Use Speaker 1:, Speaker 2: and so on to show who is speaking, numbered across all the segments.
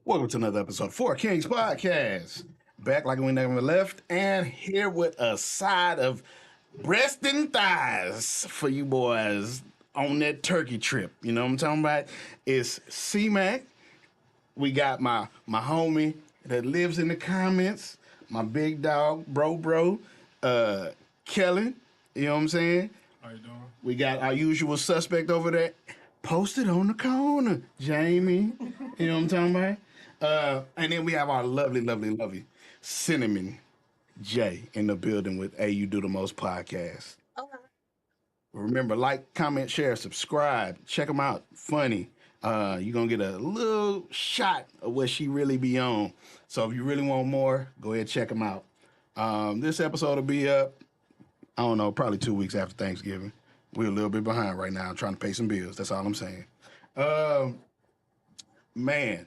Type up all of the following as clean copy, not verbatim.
Speaker 1: Welcome to another episode of Four Kings Podcast. Back like we never left, and here with a side of breast and thighs for you boys on that turkey trip. You know what I'm talking about? It's C Mac. We got my homie that lives in the comments, my big dog, bro, uh, Kellen. You know what I'm saying?
Speaker 2: How you doing?
Speaker 1: We got our usual suspect over there, posted on the corner, Jamie. You know what I'm talking about? And then we have our lovely Cinnamon Jay in the building with A You Do the Most podcast.
Speaker 3: Okay.
Speaker 1: Remember, like, comment, share, subscribe. Check them out. Funny. You're going to get a little shot of what she really be on. So if you really want more, go ahead and check them out. This episode will be up, I don't know, probably 2 weeks after Thanksgiving. We're a little bit behind right now, trying to pay some bills. That's all I'm saying. Man,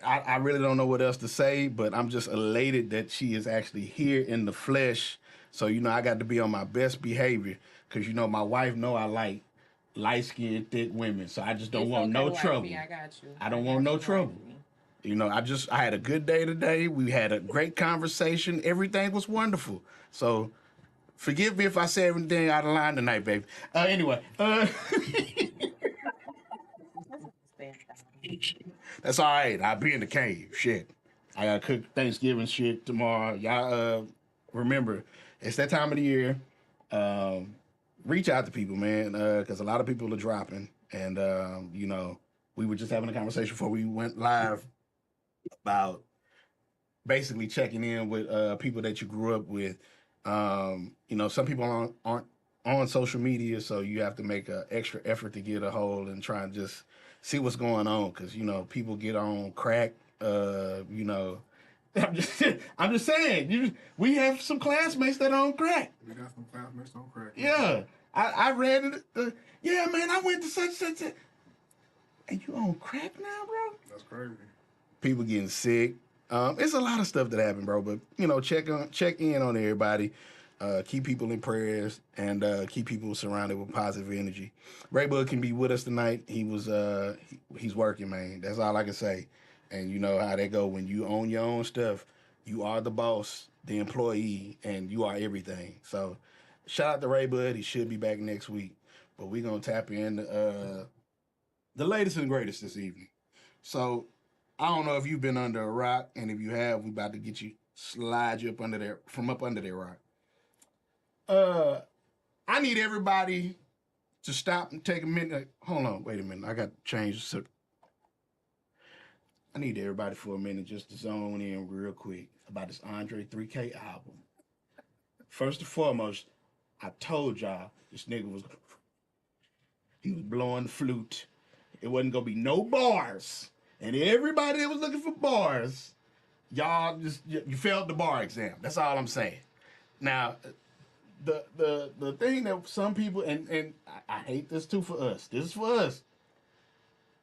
Speaker 1: I really don't know what else to say, but I'm just elated that she is actually here in the flesh. So, I got to be on my best behavior because, my wife know I like light-skinned, thick women. So I just don't want no trouble.
Speaker 3: I got you.
Speaker 1: I don't want no trouble. I had a good day today. We had a great conversation. Everything was wonderful. So forgive me if I say everything out of line tonight, baby. Anyway. That's all right. I'll be in the cave. Shit. I gotta cook Thanksgiving shit tomorrow. Y'all remember, it's that time of the year. Reach out to people, man, because a lot of people are dropping. And, we were just having a conversation before we went live about basically checking in with people that you grew up with. Some people aren't on social media, so you have to make an extra effort to get a hold and try and just see what's going on, because people get on crack. I'm just saying. We have some classmates that are on crack.
Speaker 2: We got some classmates on crack.
Speaker 1: Yeah, I read it. Yeah, man, I went to such. And you on crack now, bro?
Speaker 2: That's crazy.
Speaker 1: People getting sick. It's a lot of stuff that happened, bro. But check in on everybody. Keep people in prayers and keep people surrounded with positive energy. Ray Bud can be with us tonight. He's working, man. That's all I can say. And you know how that go. When you own your own stuff, you are the boss, the employee, and you are everything. So shout out to Ray Bud. He should be back next week. But we're gonna tap in the latest and greatest this evening. So I don't know if you've been under a rock, and if you have, we about to slide you up under there, from up under that rock. I need everybody to stop and take a minute. Hold on, wait a minute. I got to change. I need everybody for a minute just to zone in real quick about this Andre 3K album. First and foremost, I told y'all this nigga was blowing the flute. It wasn't gonna be no bars. And everybody that was looking for bars, y'all you failed the bar exam. That's all I'm saying. Now, the thing that some people, and I hate this too for us. This is for us.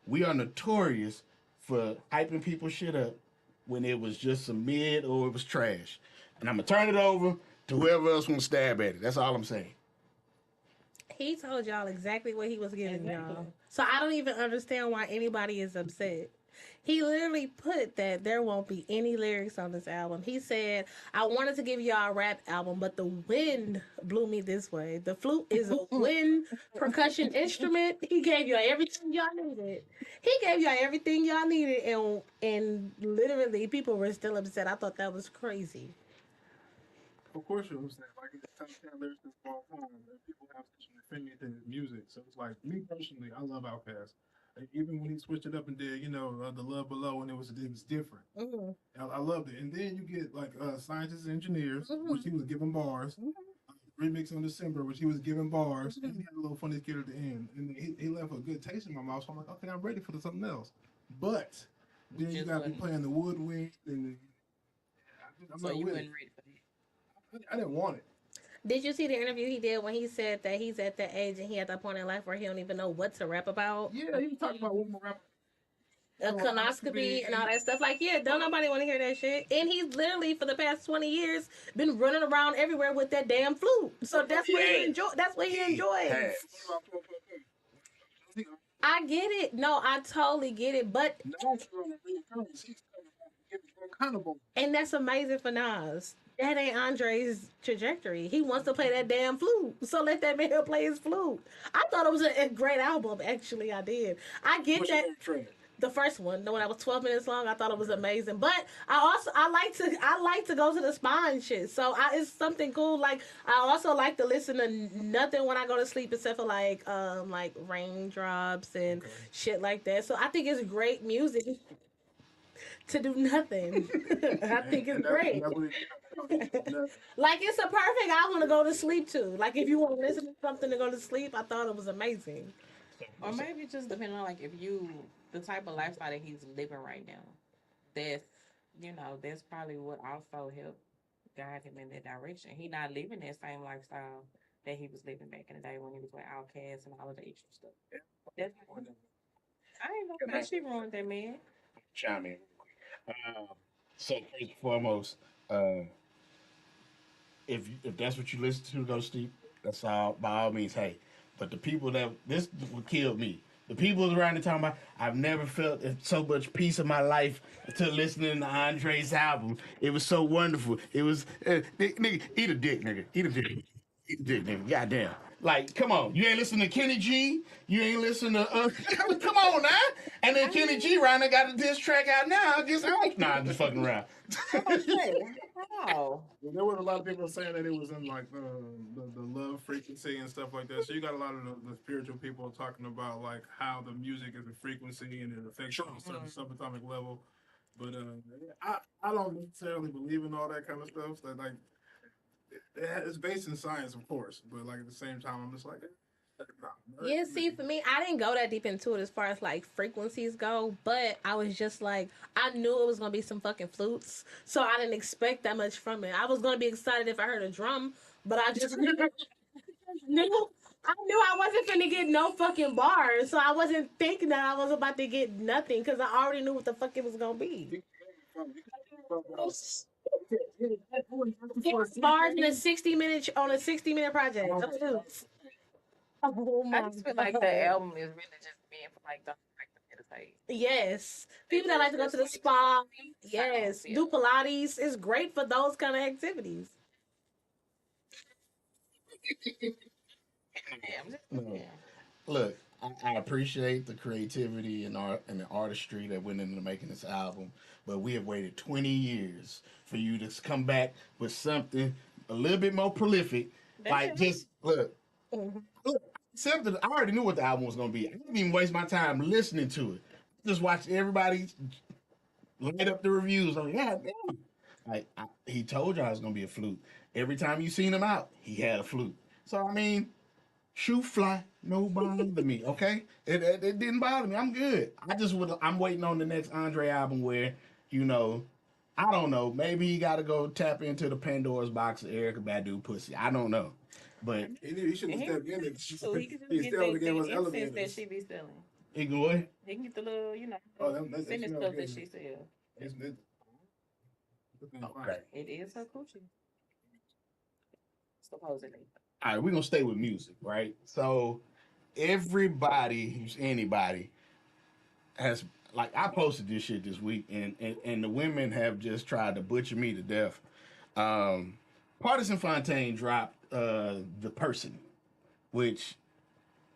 Speaker 1: We are notorious for hyping people's shit up when it was just some mid or it was trash. And I'm gonna turn it over to whoever else wants to stab at it. That's all I'm saying.
Speaker 4: He told y'all exactly what he was giving y'all. So I don't even understand why anybody is upset. He literally put that there won't be any lyrics on this album. He said, I wanted to give y'all a rap album, but the wind blew me this way. The flute is a wind percussion instrument. He gave y'all everything y'all needed. And literally people were still upset. I thought that was crazy.
Speaker 2: Of course, you understand. Like, it's top 10 lyrics of all time, and people have such an affinity to his music. So it's like, me personally, I love Outkast. Like, even when he switched it up and did, The Love Below, and it was different.
Speaker 4: Mm-hmm.
Speaker 2: I loved it. And then you get like Scientists and Engineers, which he was giving bars. Remix on December, which he was giving bars, and he had a little funny skit at the end. And he left a good taste in my mouth. So I'm like, okay, I'm ready for something else. But then you got to be playing the woodwind, and I'm not with it.
Speaker 3: Ready for that.
Speaker 2: I didn't want it.
Speaker 4: Did you see the interview he did when he said that he's at that age and he at that point in life where he don't even know what to rap about?
Speaker 2: Yeah, he was talking about women rap.
Speaker 4: A colonoscopy and all that stuff. Like, yeah, don't nobody want to hear that shit. And he's literally for the past 20 years been running around everywhere with that damn flute. So that's what he enjoys. That's what he enjoys. I get it. No, I totally get it. But
Speaker 2: Natural reoccurrence. He's getting kind of
Speaker 4: and that's amazing for Nas. That ain't Andre's trajectory. He wants to play that damn flute. So let that man play his flute. I thought it was a great album. Actually, I did. I get
Speaker 2: What's your
Speaker 4: that.
Speaker 2: favorite track?
Speaker 4: The first one, the one that was 12 minutes long, I thought it was amazing. But I like to go to the spa and shit. So it's something cool. Like I also like to listen to nothing when I go to sleep except for like raindrops and
Speaker 2: Okay.
Speaker 4: shit like that. So I think it's great music to do nothing. I think it's
Speaker 2: And
Speaker 4: great.
Speaker 2: that's what it,
Speaker 4: Like it's a perfect album to go to sleep to. Like if you want to listen to something to go to sleep, I thought it was amazing.
Speaker 3: Or maybe just depending on like if you the type of lifestyle that he's living right now. That's that's probably what also helped guide him in that direction. He not living that same lifestyle that he was living back in the day when he was with Outkast and all of the extra stuff. That's I ain't gonna say she ruined that man.
Speaker 1: Chime in. So first and foremost, uh, if that's what you listen to go to sleep, that's all by all means. Hey, but the people that this what killed me. The people around the time I've never felt so much peace in my life until listening to Andre's album. It was so wonderful. It was nigga, eat a dick, nigga, eat a dick. Eat a dick, nigga. Goddamn. Like, come on. You ain't listening to Kenny G. You ain't listening to come on now. And then Kenny G right now got a diss track out now. I guess I'm just fucking around.
Speaker 3: Wow.
Speaker 2: well, there was a lot of people saying that it was in like the love frequency and stuff like that. So you got a lot of the spiritual people talking about like how the music is a frequency and it affects you on a certain subatomic level. But I don't necessarily believe in all that kind of stuff. So like it's based in science, of course, but like at the same time, I'm just like, nah,
Speaker 4: Yeah, see, for me, I didn't go that deep into it as far as like frequencies go, but I was just like, I knew it was gonna be some fucking flutes, so I didn't expect that much from it. I was gonna be excited if I heard a drum, but I just knew, I knew I wasn't finna get no fucking bars, so I wasn't thinking that I was about to get nothing because I already knew what the fuck it was gonna be. It bars in a 60 minute on a 60 minute project. Oh
Speaker 3: I
Speaker 4: my
Speaker 3: just feel like the
Speaker 4: god.
Speaker 3: album is really just meant for like the like to meditate.
Speaker 4: Yes. People that like to go to the spa. Yes.
Speaker 3: Yeah.
Speaker 4: Do Pilates. It's great for those kind of activities.
Speaker 3: Yeah, I'm just
Speaker 1: No.
Speaker 3: yeah.
Speaker 1: Look, I appreciate the creativity and art and the artistry that went into making this album, but we have waited 20 years for you to come back with something a little bit more prolific. Like, just look,
Speaker 4: Mhm.
Speaker 1: look. Something I already knew what the album was gonna be. I didn't even waste my time listening to it. Just watched everybody light up the reviews. I'm like, yeah, damn. He told you I was gonna be a flute. Every time you seen him out, he had a flute. So I mean, shoe fly, no bother me. Okay, it didn't bother me. I'm good. I'm waiting on the next Andre album where you know. I don't know. Maybe he got to go tap into the Pandora's box of Erica Badu pussy. I don't know, but
Speaker 2: he should have
Speaker 3: And
Speaker 2: stepped in
Speaker 3: so he
Speaker 2: it.
Speaker 3: can just
Speaker 2: He
Speaker 3: get
Speaker 2: still
Speaker 3: that,
Speaker 2: gave us
Speaker 3: that incense that
Speaker 2: elevators.
Speaker 3: she be selling.
Speaker 1: he good.
Speaker 3: He can get the little,
Speaker 2: Oh,
Speaker 3: the
Speaker 2: that
Speaker 3: scented
Speaker 2: smells
Speaker 3: stuff that
Speaker 2: good.
Speaker 3: she sells.
Speaker 2: It's fine.
Speaker 1: Okay.
Speaker 3: It is her coochie, supposedly.
Speaker 1: All right, we're gonna stay with music, right? So everybody who's anybody has like I posted this shit this week, and the women have just tried to butcher me to death. Um, Partisan Fontaine dropped the person, which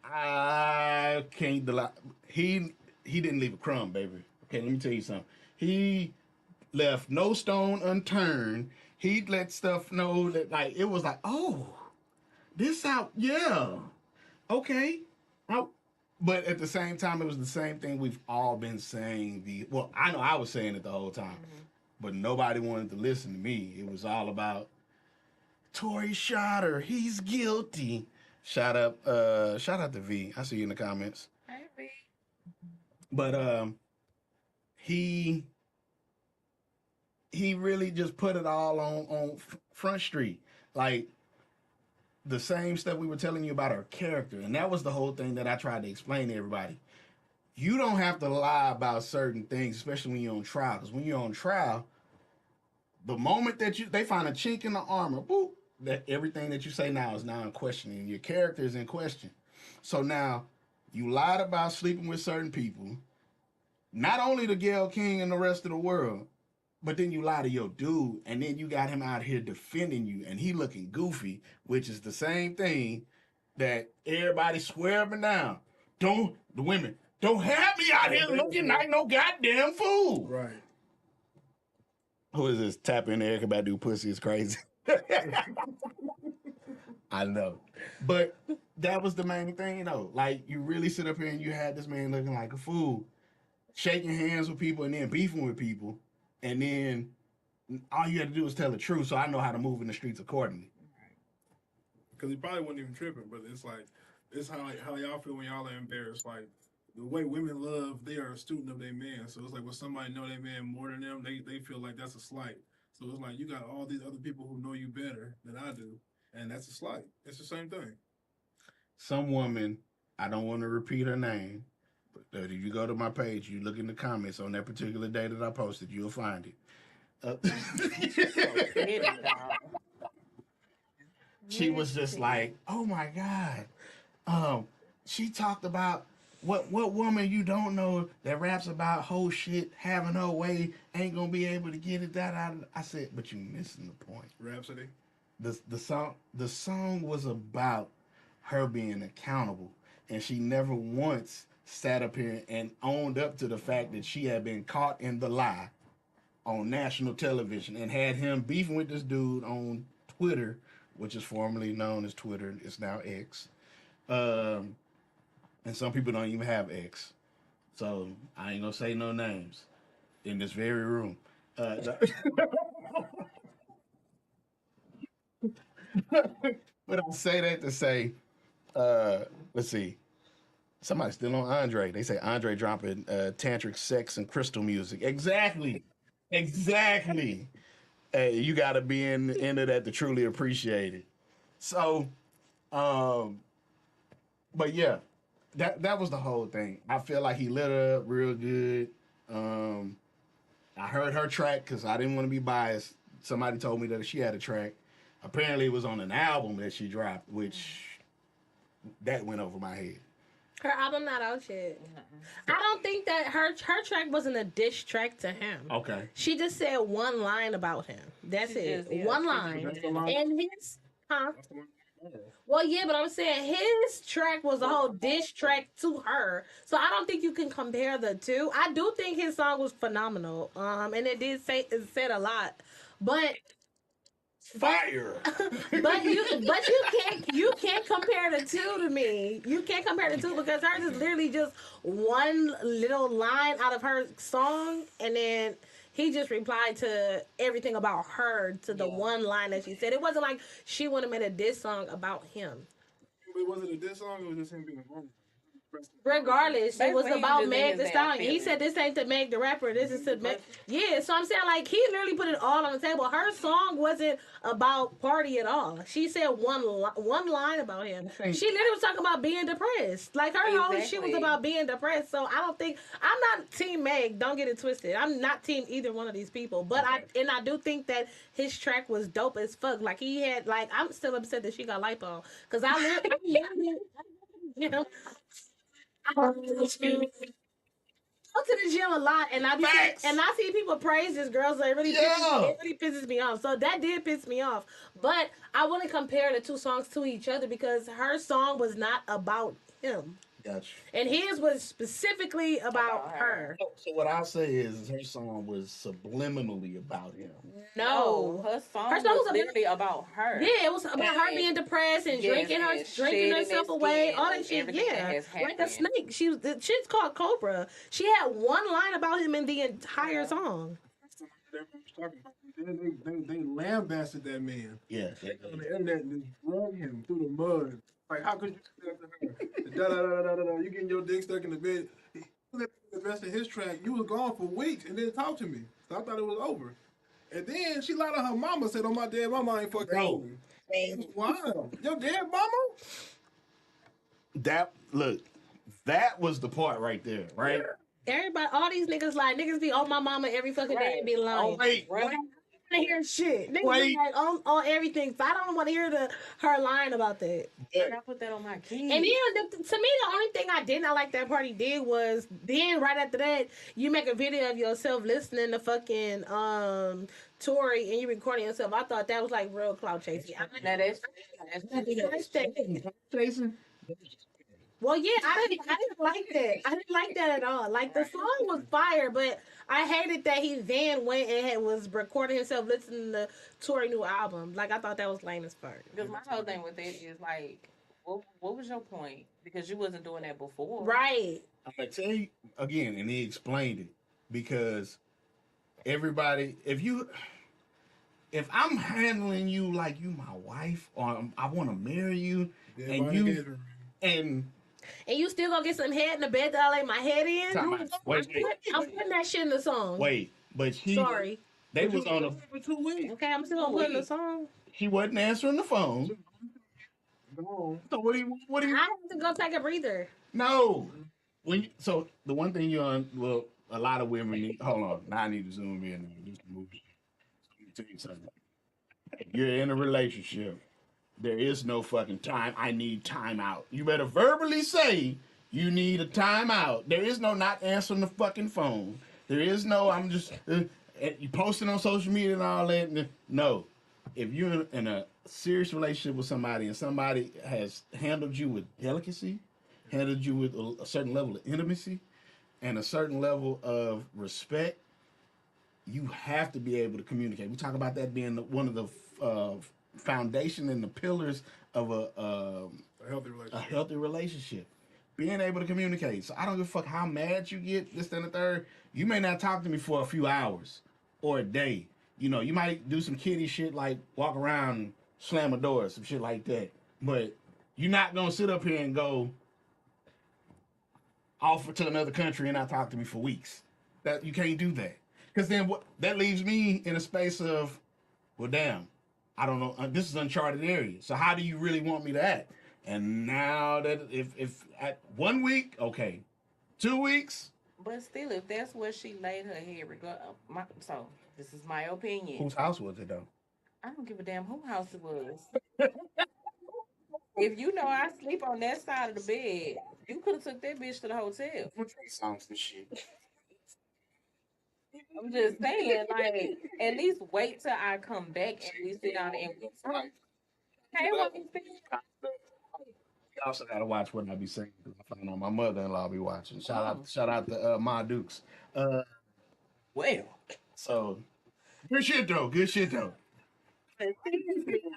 Speaker 1: I can't. He didn't leave a crumb, baby. Okay, let me tell you something. He left no stone unturned. He let stuff know that like it was like, oh, this out, yeah, okay. I, but at the same time, it was the same thing we've all been saying. I know I was saying it the whole time, but nobody wanted to listen to me. It was all about Tory shot her. He's guilty. Shout out to V. I see you in the comments.
Speaker 3: Maybe.
Speaker 1: But he he really just put it all on Front Street, like the same stuff we were telling you about her character, and that was the whole thing that I tried to explain to everybody. You don't have to lie about certain things, especially when you're on trial. Because when you're on trial, the moment that they find a chink in the armor, boop, that everything that you say now is now in question, and your character is in question. So now You lied about sleeping with certain people. Not only the Gayle King and the rest of the world, but then you lie to your dude, and then you got him out here defending you, and he looking goofy, which is the same thing that everybody swear up and down. The women don't have me out here looking like no goddamn fool.
Speaker 2: Right.
Speaker 1: Who is this? Tap in Erica Badu pussy is crazy. I know. But that was the main thing, Like, you really sit up here and you had this man looking like a fool, shaking hands with people and then beefing with people. And then all you had to do was tell the truth, so I know how to move in the streets accordingly.
Speaker 2: Because he probably wasn't even tripping, but it's like, it's how y'all feel when y'all are embarrassed. Like, the way women love, they are a student of their man. So it's like when somebody know their man more than them, they feel like that's a slight. So it's like you got all these other people who know you better than I do, and that's a slight. It's the same thing.
Speaker 1: Some woman, I don't want to repeat her name, but if you go to my page, you look in the comments on that particular day that I posted, you'll find it. She was just like, "Oh my God." She talked about what woman you don't know that raps about whole shit having her way ain't gonna be able to get it that out. I said, but you missing the point.
Speaker 2: Rhapsody.
Speaker 1: The song was about her being accountable, and she never once sat up here and owned up to the fact that she had been caught in the lie on national television and had him beefing with this dude on Twitter, which is formerly known as Twitter. It's now X. And some people don't even have X. So I ain't gonna say no names in this very room. But I'll say that to say, let's see. Somebody's still on Andre. They say Andre dropping tantric sex and crystal music. Exactly. Hey, you gotta be into that to truly appreciate it. So, but yeah, that was the whole thing. I feel like he lit her up real good. I heard her track because I didn't want to be biased. Somebody told me that she had a track. Apparently, it was on an album that she dropped, which that went over my head.
Speaker 4: Her album not out yet. I don't think that her track wasn't a diss track to him.
Speaker 1: Okay.
Speaker 4: She just said one line about him. That's it. One line. And his Well, yeah, but I'm saying his track was a whole diss track to her. So I don't think you can compare the two. I do think his song was phenomenal. And it said a lot. But
Speaker 1: Fire.
Speaker 4: but you can't compare the two to me. You can't compare the two because hers is literally just one little line out of her song, and then he just replied to everything about her to the one line that she said. It wasn't like she would have made a diss song about him.
Speaker 2: But was it a diss song or was it just him being wrong?
Speaker 4: Regardless, it was
Speaker 3: Basically,
Speaker 4: about
Speaker 3: he was
Speaker 4: Meg
Speaker 3: in
Speaker 4: the
Speaker 3: his
Speaker 4: Stallion.
Speaker 3: damn
Speaker 4: He said this ain't to Meg the rapper. This is to Meg. Yeah, so I'm saying like he literally put it all on the table. Her song wasn't about party at all. She said one line about him. She literally was talking about being depressed. Like her whole shit was about being depressed. So I don't think I'm not team Meg. Don't get it twisted. I'm not team either one of these people. But I do think that his track was dope as fuck. Like he had like I'm still upset that she got lipo because I literally you know. I go to the gym a lot, and I see people praise this girl, so it really pisses me off. So that did piss me off. But I wouldn't compare the two songs to each other because her song was not about him.
Speaker 1: Gotcha.
Speaker 4: And his was specifically about her.
Speaker 1: So what I'll say is her song was subliminally about him.
Speaker 4: No,
Speaker 3: her song was literally about her.
Speaker 4: Yeah, it was about her being depressed and drinking herself away, all that shit. Yeah, like a snake. The shit's called Cobra. She had one line about him in the entire song.
Speaker 2: They lambasted that man.
Speaker 1: Yeah,
Speaker 2: on the internet and just drug him through the mud. Like, how could you do that to her? You getting your dick stuck in the bed. He let the rest of his track. You was gone for weeks and didn't talk to me. So I thought it was over. And then she lied on her mama, said, "Oh, my dead mama ain't fucking over." Wow. Your dead mama?
Speaker 1: That was the part right there, right?
Speaker 4: Everybody, all these niggas be, "Oh, my mama," every fucking day and be lying.
Speaker 1: Oh, wait.
Speaker 4: to hear shit. Niggas
Speaker 1: Wait.
Speaker 4: be like on everything. So I don't want to hear her lying about that.
Speaker 3: I put that on my kids.
Speaker 4: And then to me, the only thing I did not like that party did was then right after that, you make a video of yourself listening to fucking Tory and you recording yourself. I thought that was like real clout chasing.
Speaker 3: Now that's
Speaker 1: Jason.
Speaker 4: Well, yeah, I didn't like that. I didn't like that at all. Like the song was fire, but I hated that he then went and was recording himself listening to Tory new album. Like I thought that was lame as fuck.
Speaker 3: because my whole thing with that is like, what was your point? Because you wasn't doing that before,
Speaker 4: Right.
Speaker 1: I'm gonna tell you again, and he explained it because everybody, if I'm handling you like you my wife, or I want to marry you, and you, and
Speaker 4: you still gonna get some head in the bed that I lay my head in?
Speaker 1: Wait,
Speaker 4: I'm putting that shit in the song.
Speaker 1: wait, but
Speaker 4: Sorry.
Speaker 1: They was on a.
Speaker 2: For 2 weeks.
Speaker 4: Okay, I'm still gonna put in the song.
Speaker 1: He wasn't answering the phone.
Speaker 2: No.
Speaker 1: So what do you?
Speaker 4: I have to go take a breather.
Speaker 1: No. So the one thing you're on, well, a lot of women need. Hold on, now I need to zoom in and just move. Let me tell you something. If you're in a relationship, there is no fucking time. I need time out. You better verbally say you need a time out. There is no not answering the fucking phone. There is no I'm just you posting on social media and all that. No, if you're in a serious relationship with somebody and somebody has handled you with delicacy, handled you with a certain level of intimacy and a certain level of respect, you have to be able to communicate. We talk about that being one of the foundation and the pillars of a healthy relationship. Being able to communicate. So I don't give a fuck how mad you get, this, that, and the third. You may not talk to me for a few hours or a day. You know, you might do some kiddie shit like walk around and slam a door, some shit like that. But you're not gonna sit up here and go off to another country and not talk to me for weeks. That you can't do that. Because then that leaves me in a space of, well, damn, I don't know. This is uncharted area. So how do you really want me to act? And now that if at 1 week, okay, 2 weeks.
Speaker 3: but still, if that's where she laid her head, so this is my opinion.
Speaker 1: Whose house was it though?
Speaker 3: I don't give a damn whose house it was. If you know I sleep on that side of the bed, you could have took that bitch to the hotel.
Speaker 1: Songs and shit.
Speaker 3: I'm just saying, like, at least wait till I come back and we sit down and we talk. Hey, what you think?
Speaker 1: You also gotta watch what I be saying because I find out my mother-in-law be watching. Shout out to Ma Dukes.
Speaker 3: Well,
Speaker 1: so good shit though.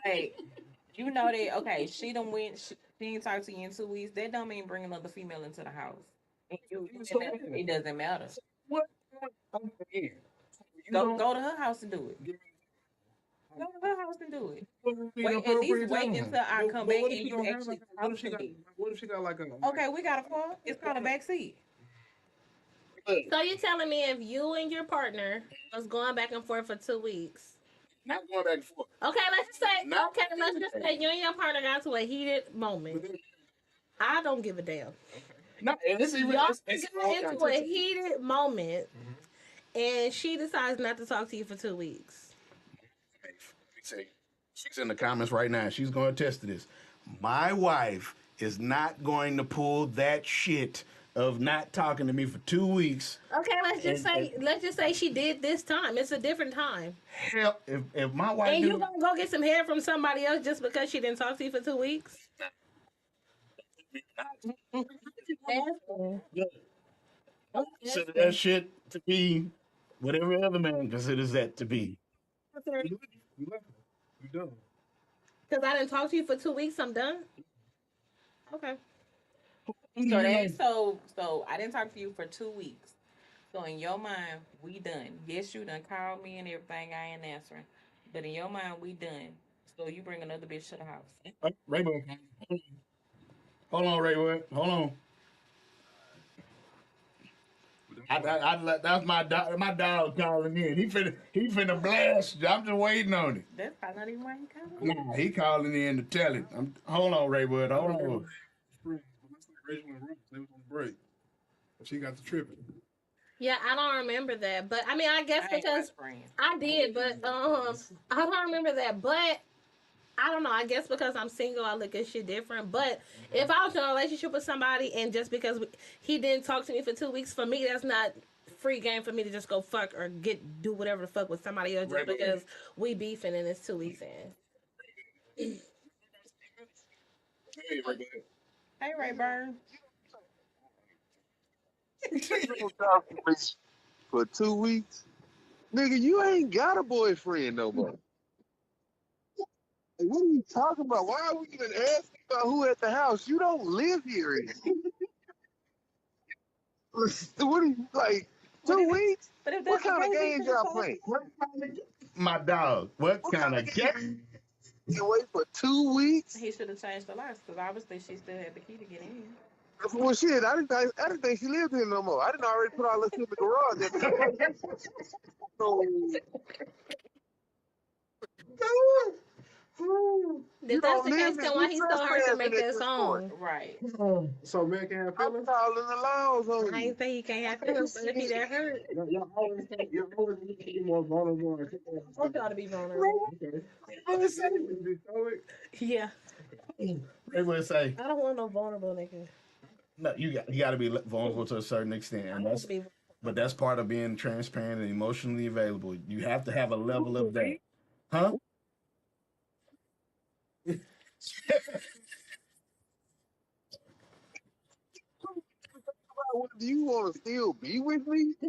Speaker 3: Hey, you know that, okay, she done went, she didn't talk to you in 2 weeks. That don't mean bring another female into the house. It doesn't matter.
Speaker 1: What?
Speaker 3: Go to her house and do it. Go to her house and do it. Wait, at least wait until I come back and you actually talk to me.
Speaker 2: What if she got like a...
Speaker 3: Okay, we got a car. It's called a back seat.
Speaker 4: So you're telling me if you and your partner was going back and forth for 2 weeks?
Speaker 1: Not going back and forth.
Speaker 4: Okay, let's just say you and your partner got to a heated moment. I don't give a damn.
Speaker 1: No, it's even
Speaker 4: Y'all got into a heated moment, and she decides not to talk to you for 2 weeks.
Speaker 1: She's in the comments right now. She's going to attest to this. My wife is not going to pull that shit of not talking to me for 2 weeks.
Speaker 4: Okay, let's just say she did this time. It's a different time.
Speaker 1: Hell, if my wife
Speaker 4: and you gonna go get some hair from somebody else just because she didn't talk to you for 2 weeks?
Speaker 1: Consider that shit to be what every other man considers that to be.
Speaker 2: You done.
Speaker 4: Because I didn't talk to you for 2 weeks, I'm done? Okay.
Speaker 3: So I didn't talk to you for 2 weeks. So in your mind, we done. Yes, you done called me and everything. I ain't answering. But in your mind, we done. So you bring another bitch to the house.
Speaker 1: Rainbow. Hold on, Rainbow. Hold on. That's my dog. My dog calling in. He finna blast. I'm just waiting on it.
Speaker 3: That's probably not even why he calling.
Speaker 1: Nah, he calling in to tell it. Hold on, Raywood. Hold on.
Speaker 2: Rachel and Ruth, they was on break. She got the tripping.
Speaker 4: Yeah, I don't remember that, but I mean, I guess
Speaker 3: I ain't my
Speaker 4: because
Speaker 3: friend.
Speaker 4: I did, but I don't remember that. But I don't know. I guess because I'm single, I look at shit different. But if I was in a relationship with somebody and just because he didn't talk to me for 2 weeks, for me, that's not free game for me to just go fuck or do whatever the fuck with somebody else just
Speaker 1: Right, but
Speaker 4: because we beefing and it's 2 weeks in.
Speaker 1: hey, right there.
Speaker 3: Hey, Rayburn.
Speaker 5: You don't talk to me for 2 weeks. Nigga, you ain't got a boyfriend no more. Like, what are you talking about? Why are we even asking about who at the house? You don't live here. What are you, like,
Speaker 3: But
Speaker 5: 2 weeks?
Speaker 3: but if
Speaker 5: What
Speaker 3: that's the
Speaker 5: kind of
Speaker 3: case, he
Speaker 5: games
Speaker 3: should have
Speaker 5: y'all
Speaker 3: told
Speaker 5: playing?
Speaker 1: My dog. What
Speaker 5: What
Speaker 1: kind
Speaker 5: kind of
Speaker 1: of
Speaker 5: games?
Speaker 1: cat?
Speaker 5: You wait for 2 weeks?
Speaker 3: he should have changed the locks because obviously she still had the key to get in.
Speaker 5: Well, shit, I didn't think she lived here no more. I didn't already put all this shit in the garage. So, you
Speaker 4: If that's
Speaker 5: don't
Speaker 4: the case,
Speaker 5: live here.
Speaker 4: then
Speaker 5: You
Speaker 4: why he told her to
Speaker 5: trespassing
Speaker 4: make
Speaker 5: at
Speaker 4: that
Speaker 5: this point.
Speaker 4: song?
Speaker 3: Right.
Speaker 2: So man can have
Speaker 5: I'm
Speaker 2: feelings.
Speaker 5: calling the laws on
Speaker 4: I
Speaker 5: you.
Speaker 4: ain't say he can't have feelings, but if he that hurt,
Speaker 2: Y'all always need to be more vulnerable.
Speaker 4: I want y'all to be vulnerable.
Speaker 2: Okay.
Speaker 1: What say?
Speaker 2: Be stoic.
Speaker 4: Yeah,
Speaker 1: They would say,
Speaker 4: I don't want no vulnerable nigga.
Speaker 1: no, you got to be vulnerable to a certain extent,
Speaker 4: I
Speaker 1: and
Speaker 4: want to be.
Speaker 1: but that's part of being transparent and emotionally available. You have to have a level of that, huh?
Speaker 5: Do you want to still be with me? I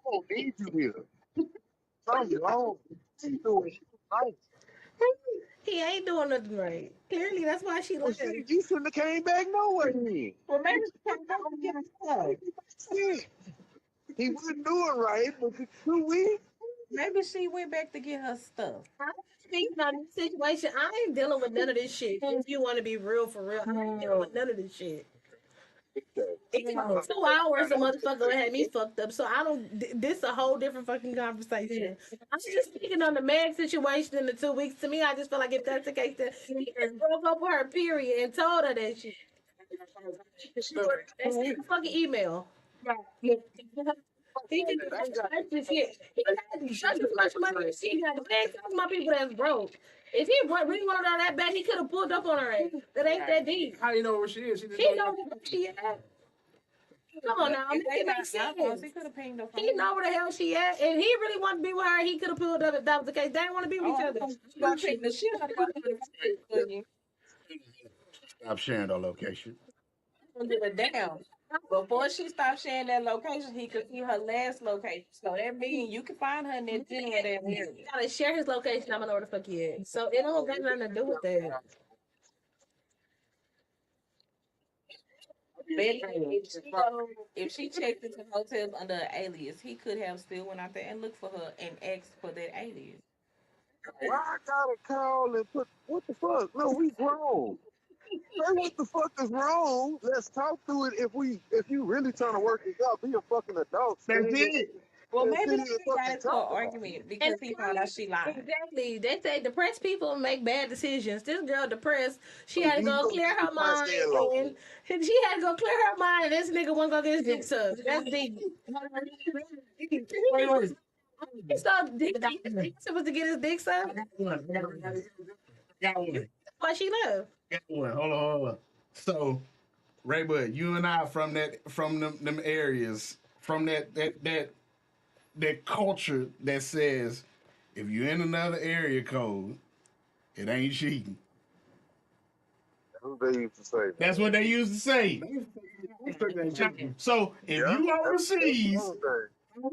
Speaker 5: don't need you here. Something wrong. You doing shit right.
Speaker 4: He ain't doing nothing right. Clearly, that's why she
Speaker 5: Well,
Speaker 4: left.
Speaker 5: shit, you shouldn't have came back nowhere then.
Speaker 3: Well, maybe she came back to get her.
Speaker 5: Shit. He wasn't doing right, but for 2 weeks,
Speaker 3: Maybe she went back to get her stuff.
Speaker 4: I'm speaking on this situation. I ain't dealing with none of this shit. If you want to be real for real, I ain't dealing with none of this shit. It's like 2 hours, the motherfucker had me fucked up. So I don't. This is a whole different fucking conversation. I'm just speaking on the Meg situation in the 2 weeks. To me, I just feel like if that's the case, then he just broke up with her, period, and told her that shit. They sent a fucking email. He just this shit. He got just as much money as she got. Man, talking about people that's broke. If he really wanted her that bad, he could have pulled up on her ass. That ain't that deep.
Speaker 2: How you know where she is? She just
Speaker 4: He know where she at. Come on now,
Speaker 3: If
Speaker 4: make
Speaker 3: they
Speaker 4: it
Speaker 3: got
Speaker 4: make sense.
Speaker 3: iPhones, he could have pinged her phone.
Speaker 4: He know where the hell she at, and he really wanted to be with her. He could have pulled up if that was the case. They didn't want to be with each other.
Speaker 3: You gonna ping the shit out of her for you.
Speaker 1: Stop sharing the location.
Speaker 3: Don't give a damn. Before she stopped sharing that location, he could see her last location. So that means you can find her in that gym that area.
Speaker 4: He gotta share his location. I'm gonna know where the fuck he is. So it don't got nothing to do with that.
Speaker 3: Betty, if she checked into hotels under an alias, he could have still went out there and looked for her and asked for that alias.
Speaker 5: why I gotta call and put, what the fuck? No, we grown. Say what the fuck is wrong. Let's talk through it. If you really trying to work this out, be a fucking adult.
Speaker 1: That's
Speaker 5: Stand
Speaker 1: it.
Speaker 3: Well,
Speaker 5: and
Speaker 3: maybe
Speaker 5: sit
Speaker 3: they
Speaker 5: here and
Speaker 3: got
Speaker 5: fucking
Speaker 3: into an
Speaker 5: talk about it.
Speaker 3: argument because he found out she lied.
Speaker 4: Exactly. They say depressed people make bad decisions. This girl depressed. She
Speaker 5: So
Speaker 4: had to
Speaker 5: you
Speaker 4: go
Speaker 5: gonna
Speaker 4: clear
Speaker 5: keep
Speaker 4: her
Speaker 5: your mind
Speaker 4: mind,
Speaker 5: staying low.
Speaker 4: and she had to go clear her mind. And this nigga wasn't gonna get his dick sucked. That's deep. So dick supposed to get his dick sucked.
Speaker 1: Got one.
Speaker 4: Why she left?
Speaker 1: Got one. Hold on. So, Ray Bud, you and I from them areas, from that culture that says if you're in another area code, it ain't cheating.
Speaker 5: That's what they used to say.
Speaker 1: That's what they used to say. So if
Speaker 5: Yeah,
Speaker 1: you
Speaker 5: that's
Speaker 1: overseas,
Speaker 5: the thing.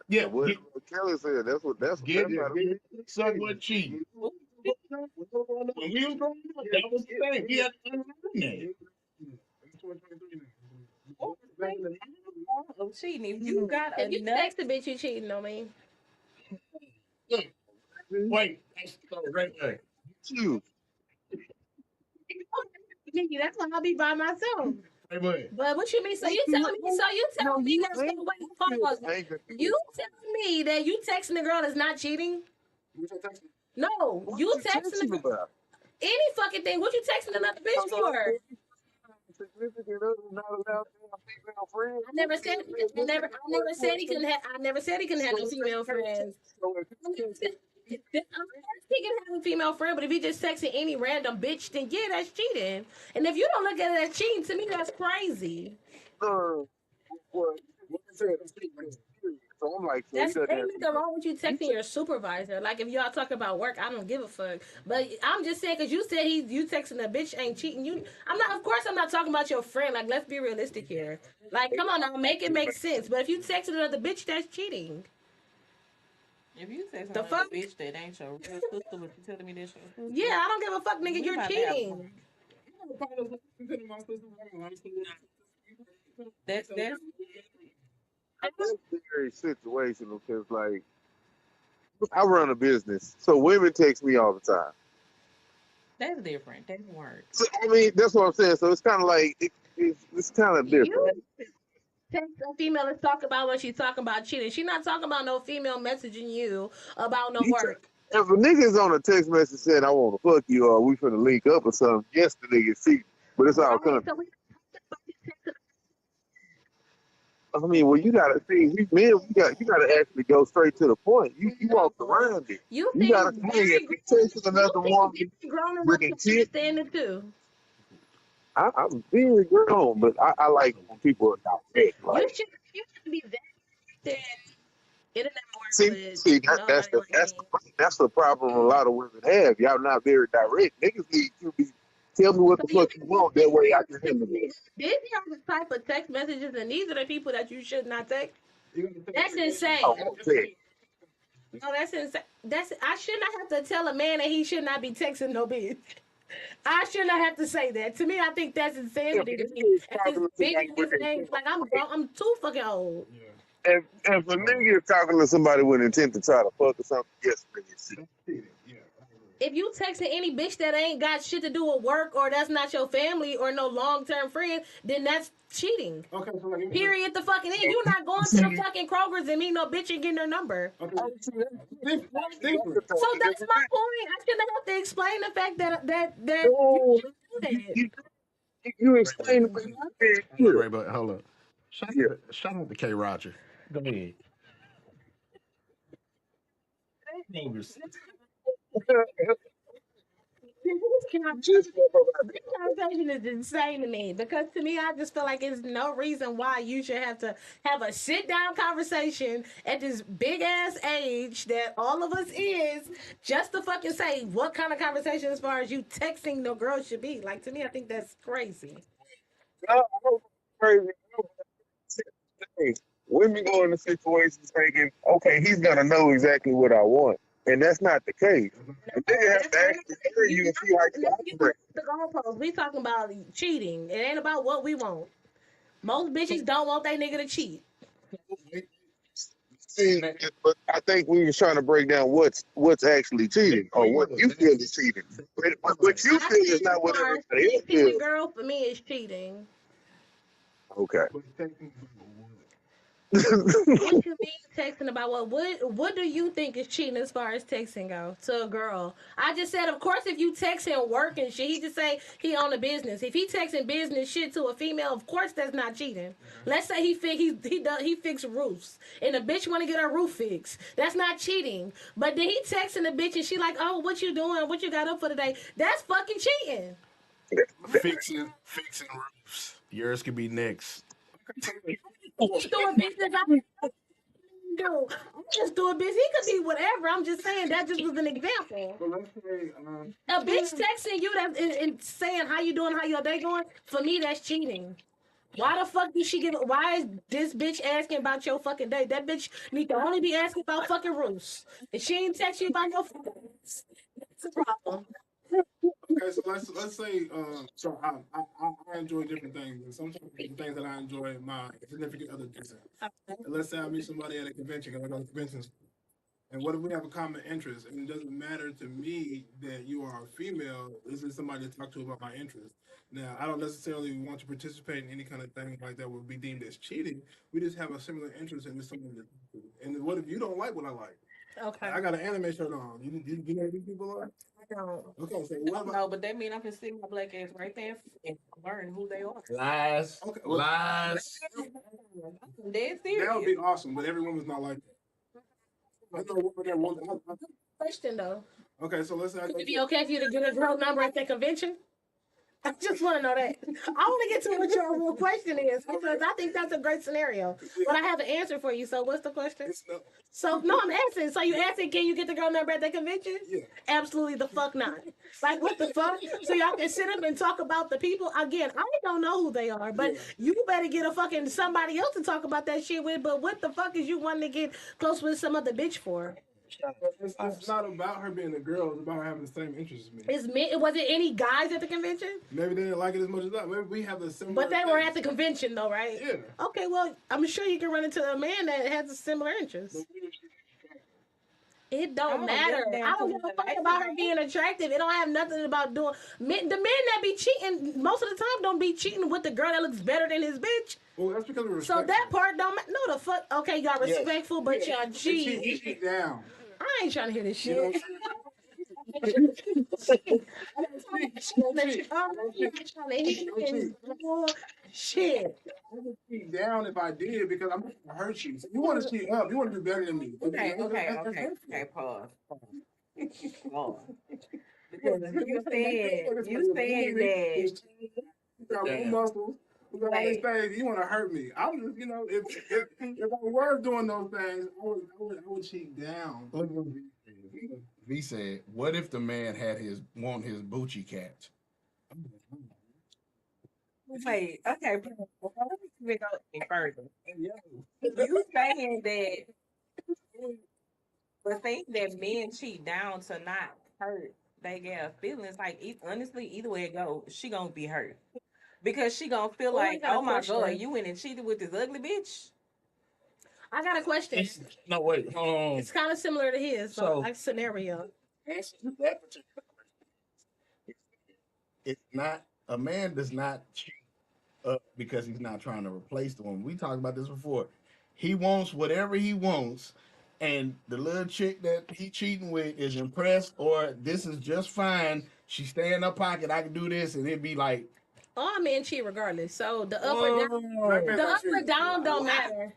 Speaker 1: yeah,
Speaker 5: And what Kelly said, that's
Speaker 1: get
Speaker 5: how
Speaker 1: get suck what cheating. When we was growing up, that was the thing. We had to learn that.
Speaker 3: Of cheating. If you got
Speaker 4: If you
Speaker 3: enough,
Speaker 4: text a bitch, you cheating on me.
Speaker 1: Look, wait, that's right there.
Speaker 5: you.
Speaker 4: That's why I'll be by myself.
Speaker 1: Ray Bud.
Speaker 4: But what you mean? So you telling me? So you telling me that's the way? Pause. You telling me that you texting the girl is not cheating? No,
Speaker 5: What
Speaker 4: you
Speaker 5: you
Speaker 4: texting the
Speaker 5: texting
Speaker 4: girl
Speaker 5: about?
Speaker 4: any fucking thing. What you texting another bitch for?
Speaker 5: significant other not allowed to have female friends.
Speaker 4: I never said I never said he couldn't have. I never said he couldn't have no female friends.
Speaker 5: So if
Speaker 4: I never said, he can have a female friend, but if he just texting any random bitch, then yeah, that's cheating. And if you don't look at it as cheating, to me, that's crazy.
Speaker 5: what he said, so I'm like, so he
Speaker 4: That's
Speaker 5: doesn't have
Speaker 4: ain't nothing wrong with you texting your supervisor. Like if y'all talking about work, I don't give a fuck. But I'm just saying because you said you texting a bitch ain't cheating. I'm not. Of course, I'm not talking about your friend. Like let's be realistic here. Like come on now, make it make sense. But if you texting another bitch, that's cheating.
Speaker 3: If you say
Speaker 4: The
Speaker 3: something
Speaker 4: fuck?
Speaker 3: to a bitch that ain't your real sister, but you telling me that's your sister,
Speaker 4: Yeah, I don't give a fuck, nigga.
Speaker 3: we
Speaker 4: You're
Speaker 3: about to have a
Speaker 4: cheating.
Speaker 3: that's
Speaker 5: that's very situational because like I run a business, so women text me all the time.
Speaker 3: that's different. That's work.
Speaker 5: So, I mean, that's what I'm saying. So it's kind of like it's kind of
Speaker 4: You
Speaker 5: different.
Speaker 4: text a female is talking about when she's talking about cheating. She's not talking about no female messaging you about no
Speaker 5: You
Speaker 4: work.
Speaker 5: If a nigga's on a text message saying I want to fuck you or we finna link up or something, yes, the nigga cheating. But it's all
Speaker 4: Right.
Speaker 5: kind
Speaker 4: So we
Speaker 5: I mean, well, you gotta see, we men, you gotta actually go straight to the point. You walk around it.
Speaker 4: you
Speaker 5: You
Speaker 4: think
Speaker 5: gotta hey, if you texting another woman
Speaker 4: grown enough
Speaker 5: with
Speaker 4: to
Speaker 5: intent,
Speaker 4: understand it too.
Speaker 5: I'm very grown, but I like when people are direct.
Speaker 4: You
Speaker 5: Like,
Speaker 4: should you should be that it never work
Speaker 5: see,
Speaker 4: with
Speaker 5: that's
Speaker 4: nobody like me.
Speaker 5: that's the problem a lot of women have. Y'all not very direct. Niggas need to be tell me what
Speaker 4: So
Speaker 5: the fuck you want. That way I can handle it.
Speaker 4: these are the type of text messages, and these are the people that you should not text. That's
Speaker 5: Oh,
Speaker 4: insane.
Speaker 5: okay.
Speaker 4: No, that's insane. That's I should not have to tell a man that he should not be texting no bitch. I should not have to say that. To me, I think that's
Speaker 5: If
Speaker 4: insanity
Speaker 5: a
Speaker 4: to
Speaker 5: nigga
Speaker 4: me.
Speaker 5: is
Speaker 4: At this
Speaker 5: talking to
Speaker 4: big
Speaker 5: somebody
Speaker 4: ass
Speaker 5: with
Speaker 4: age,
Speaker 5: intent,
Speaker 4: like I'm grown, I'm too fucking old.
Speaker 5: if a nigga is talking to somebody with intent to try to fuck or something, yes, nigga.
Speaker 4: If you texting any bitch that ain't got shit to do with work or that's not your family or no long term friend, then that's cheating.
Speaker 2: Okay, so like,
Speaker 4: Period. The fucking end. You not going to the fucking Kroger's and meet no bitch and getting their number.
Speaker 2: okay, that's different.
Speaker 4: So that's my point. I shouldn't have to explain the fact that you
Speaker 5: No,
Speaker 4: should do that.
Speaker 5: you explain it, but not very clear.
Speaker 1: Right, but hold up.
Speaker 5: Yeah.
Speaker 1: Shout out to K. Roger. Go ahead.
Speaker 4: This conversation is insane to me because to me, I just feel like there's no reason why you should have to have a sit down conversation at this big ass age that all of us is just to fucking say what kind of conversation as far as you texting no girl should be. Like to me, I think that's crazy.
Speaker 5: No, I don't crazy. No, but hey, women go into situations thinking, okay, he's gonna know exactly what I want, and that's not the case. The nigga has to actually hear you and see how you operate.
Speaker 4: The goalpost. We talking about cheating. It ain't about what we want. Most bitches don't want their nigga to cheat.
Speaker 5: See, but I think we was trying to break down what's actually cheating or what you feel is cheating. But what you feel is not what everybody else
Speaker 4: Texting the
Speaker 5: feels.
Speaker 4: girl for me is cheating.
Speaker 5: Okay.
Speaker 4: What you mean texting about what? What do you think is cheating as far as texting go to a girl? I just said, of course, if you texting work and shit, he just say he on a business. If he texting business shit to a female, of course that's not cheating. Let's say he fix roofs and a bitch want to get her roof fixed. That's not cheating. But then he texting the bitch and she like, oh, what you doing? What you got up for today? That's fucking cheating.
Speaker 1: Fixing roofs. Yours could be next.
Speaker 4: He's doing business. I do. I'm just doing business. He could be whatever. I'm just saying that just was an example.
Speaker 2: So let's say,
Speaker 4: A bitch texting you that and saying how you doing, how your day going. For me, that's cheating. Why the fuck did she give? Why is this bitch asking about your fucking day? That bitch need to only be asking about fucking roofs. If she ain't text you about no fucking roofs, that's a problem.
Speaker 2: okay, so let's say, so I enjoy different things, and sometimes the things that I enjoy, my significant other doesn't. And let's say I meet somebody at a convention, because I go to conventions, and what if we have a common interest? And it doesn't matter to me that you are a female. This is somebody to talk to about my interest. Now, I don't necessarily want to participate in any kind of thing like that would be deemed as cheating. We just have a similar interest in this something to do. And what if you don't like what I like?
Speaker 4: Okay.
Speaker 2: I got an anime shirt on. You know who these people are?
Speaker 4: I don't.
Speaker 2: Okay, so what about?
Speaker 3: No, but that mean I can see my black ass right there and learn who they are.
Speaker 1: Lies.
Speaker 2: Okay, well,
Speaker 1: Lies.
Speaker 3: I'm dead
Speaker 2: that would be
Speaker 3: serious.
Speaker 2: awesome, but every woman's not like that. I know a woman that wants.
Speaker 4: Question though.
Speaker 2: Okay, so let's say I
Speaker 4: Would
Speaker 2: go
Speaker 4: it be
Speaker 2: to.
Speaker 4: okay for you to get a girl number at the convention? I just want to know that. I want to get to what your real question is because I think that's a great scenario. But I have an answer for you. So what's the question?
Speaker 2: It's no,
Speaker 4: So no, I'm asking. So you asking, can you get the girl number at the convention?
Speaker 2: yeah.
Speaker 4: Absolutely the fuck not. Like what the fuck? So y'all can sit up and talk about the people. Again, I don't know who they are, but
Speaker 2: Yeah.
Speaker 4: you better get a fucking somebody else to talk about that shit with. But what the fuck is you wanting to get close with some other bitch for?
Speaker 2: It's not about her being a girl. It's about her having the same interests as me.
Speaker 4: Was it any guys at the convention?
Speaker 2: Maybe they didn't like it as much as that. Maybe we have the similar.
Speaker 4: But they were at
Speaker 2: things.
Speaker 4: the convention though, right?
Speaker 2: Yeah.
Speaker 4: Okay, well, I'm sure you can run into a man that has a similar interest. It
Speaker 3: I
Speaker 4: don't
Speaker 3: don't
Speaker 4: matter.
Speaker 3: give a damn
Speaker 4: I don't
Speaker 3: to
Speaker 4: give a
Speaker 3: the
Speaker 4: fuck
Speaker 3: nice
Speaker 4: about her
Speaker 3: guy.
Speaker 4: being attractive. It don't have nothing about doing. The men that be cheating most of the time don't be cheating with the girl that looks better than his bitch.
Speaker 2: Well, that's because of
Speaker 4: So
Speaker 2: respect.
Speaker 4: that part don't matter. No, the fuck. Okay, y'all
Speaker 1: Yes.
Speaker 4: respectful, but y'all
Speaker 2: They
Speaker 4: cheat.
Speaker 2: cheat down.
Speaker 4: I ain't trying to hear this
Speaker 2: You know
Speaker 4: shit.
Speaker 2: what I'm saying?
Speaker 4: Shit.
Speaker 2: I would cheat down if I did because I'm not gonna hurt you. So you want to cheat up. You want to do better than me.
Speaker 3: Okay,
Speaker 2: That's-
Speaker 3: okay,
Speaker 2: that's
Speaker 3: okay,
Speaker 2: hurtful.
Speaker 3: okay. Pause. Pause. Because you said that.
Speaker 2: You got more
Speaker 1: Damn.
Speaker 2: muscles. You got all these things. You want to hurt me. I'm just, if I were doing those things, I would cheat down.
Speaker 1: Look what V said. What if the man had want his Bucci capped?
Speaker 3: Wait, okay. Before we go any further, you saying that, but saying that men cheat down to not hurt they get feelings. Like honestly, either way it go, she gonna be hurt because she gonna feel
Speaker 4: Oh, I
Speaker 3: like,
Speaker 4: got a
Speaker 3: oh my god,
Speaker 4: question.
Speaker 3: you went and cheated with this ugly bitch.
Speaker 4: I got a question.
Speaker 1: No, wait. Hold on.
Speaker 4: It's kind of similar to his,
Speaker 1: So-
Speaker 4: like scenario.
Speaker 1: Answer to that particular question. It's not a man does not cheat up because he's not trying to replace the woman. We talked about this before. He wants whatever he wants, and the little chick that he cheating with is impressed, or this is just fine. She stay in her pocket. I can do this, and it'd be like,
Speaker 4: All men cheat regardless. So the up or down,
Speaker 1: whoa.
Speaker 4: the up or down don't matter.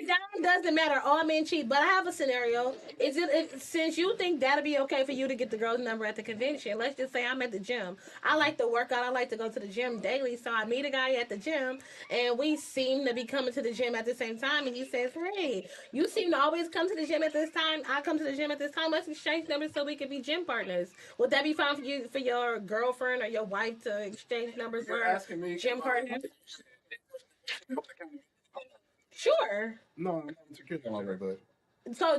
Speaker 4: Down doesn't matter. All men cheat, but I have a scenario. Is it since you think that'll be okay for you to get the girl's number at the convention? Let's just say I'm at the gym. I like to work out. I like to go to the gym daily. So I meet a guy at the gym, and we seem to be coming to the gym at the same time. And he says, "Hey, you seem to always come to the gym at this time. I come to the gym at this time. Let's exchange numbers so we can be gym partners." Would that be fine for you, for your girlfriend or your wife to exchange numbers
Speaker 2: You're
Speaker 4: for
Speaker 2: asking me.
Speaker 4: gym partners? Sure.
Speaker 2: No, I'm not secure.
Speaker 1: Hold on, Ray Bud.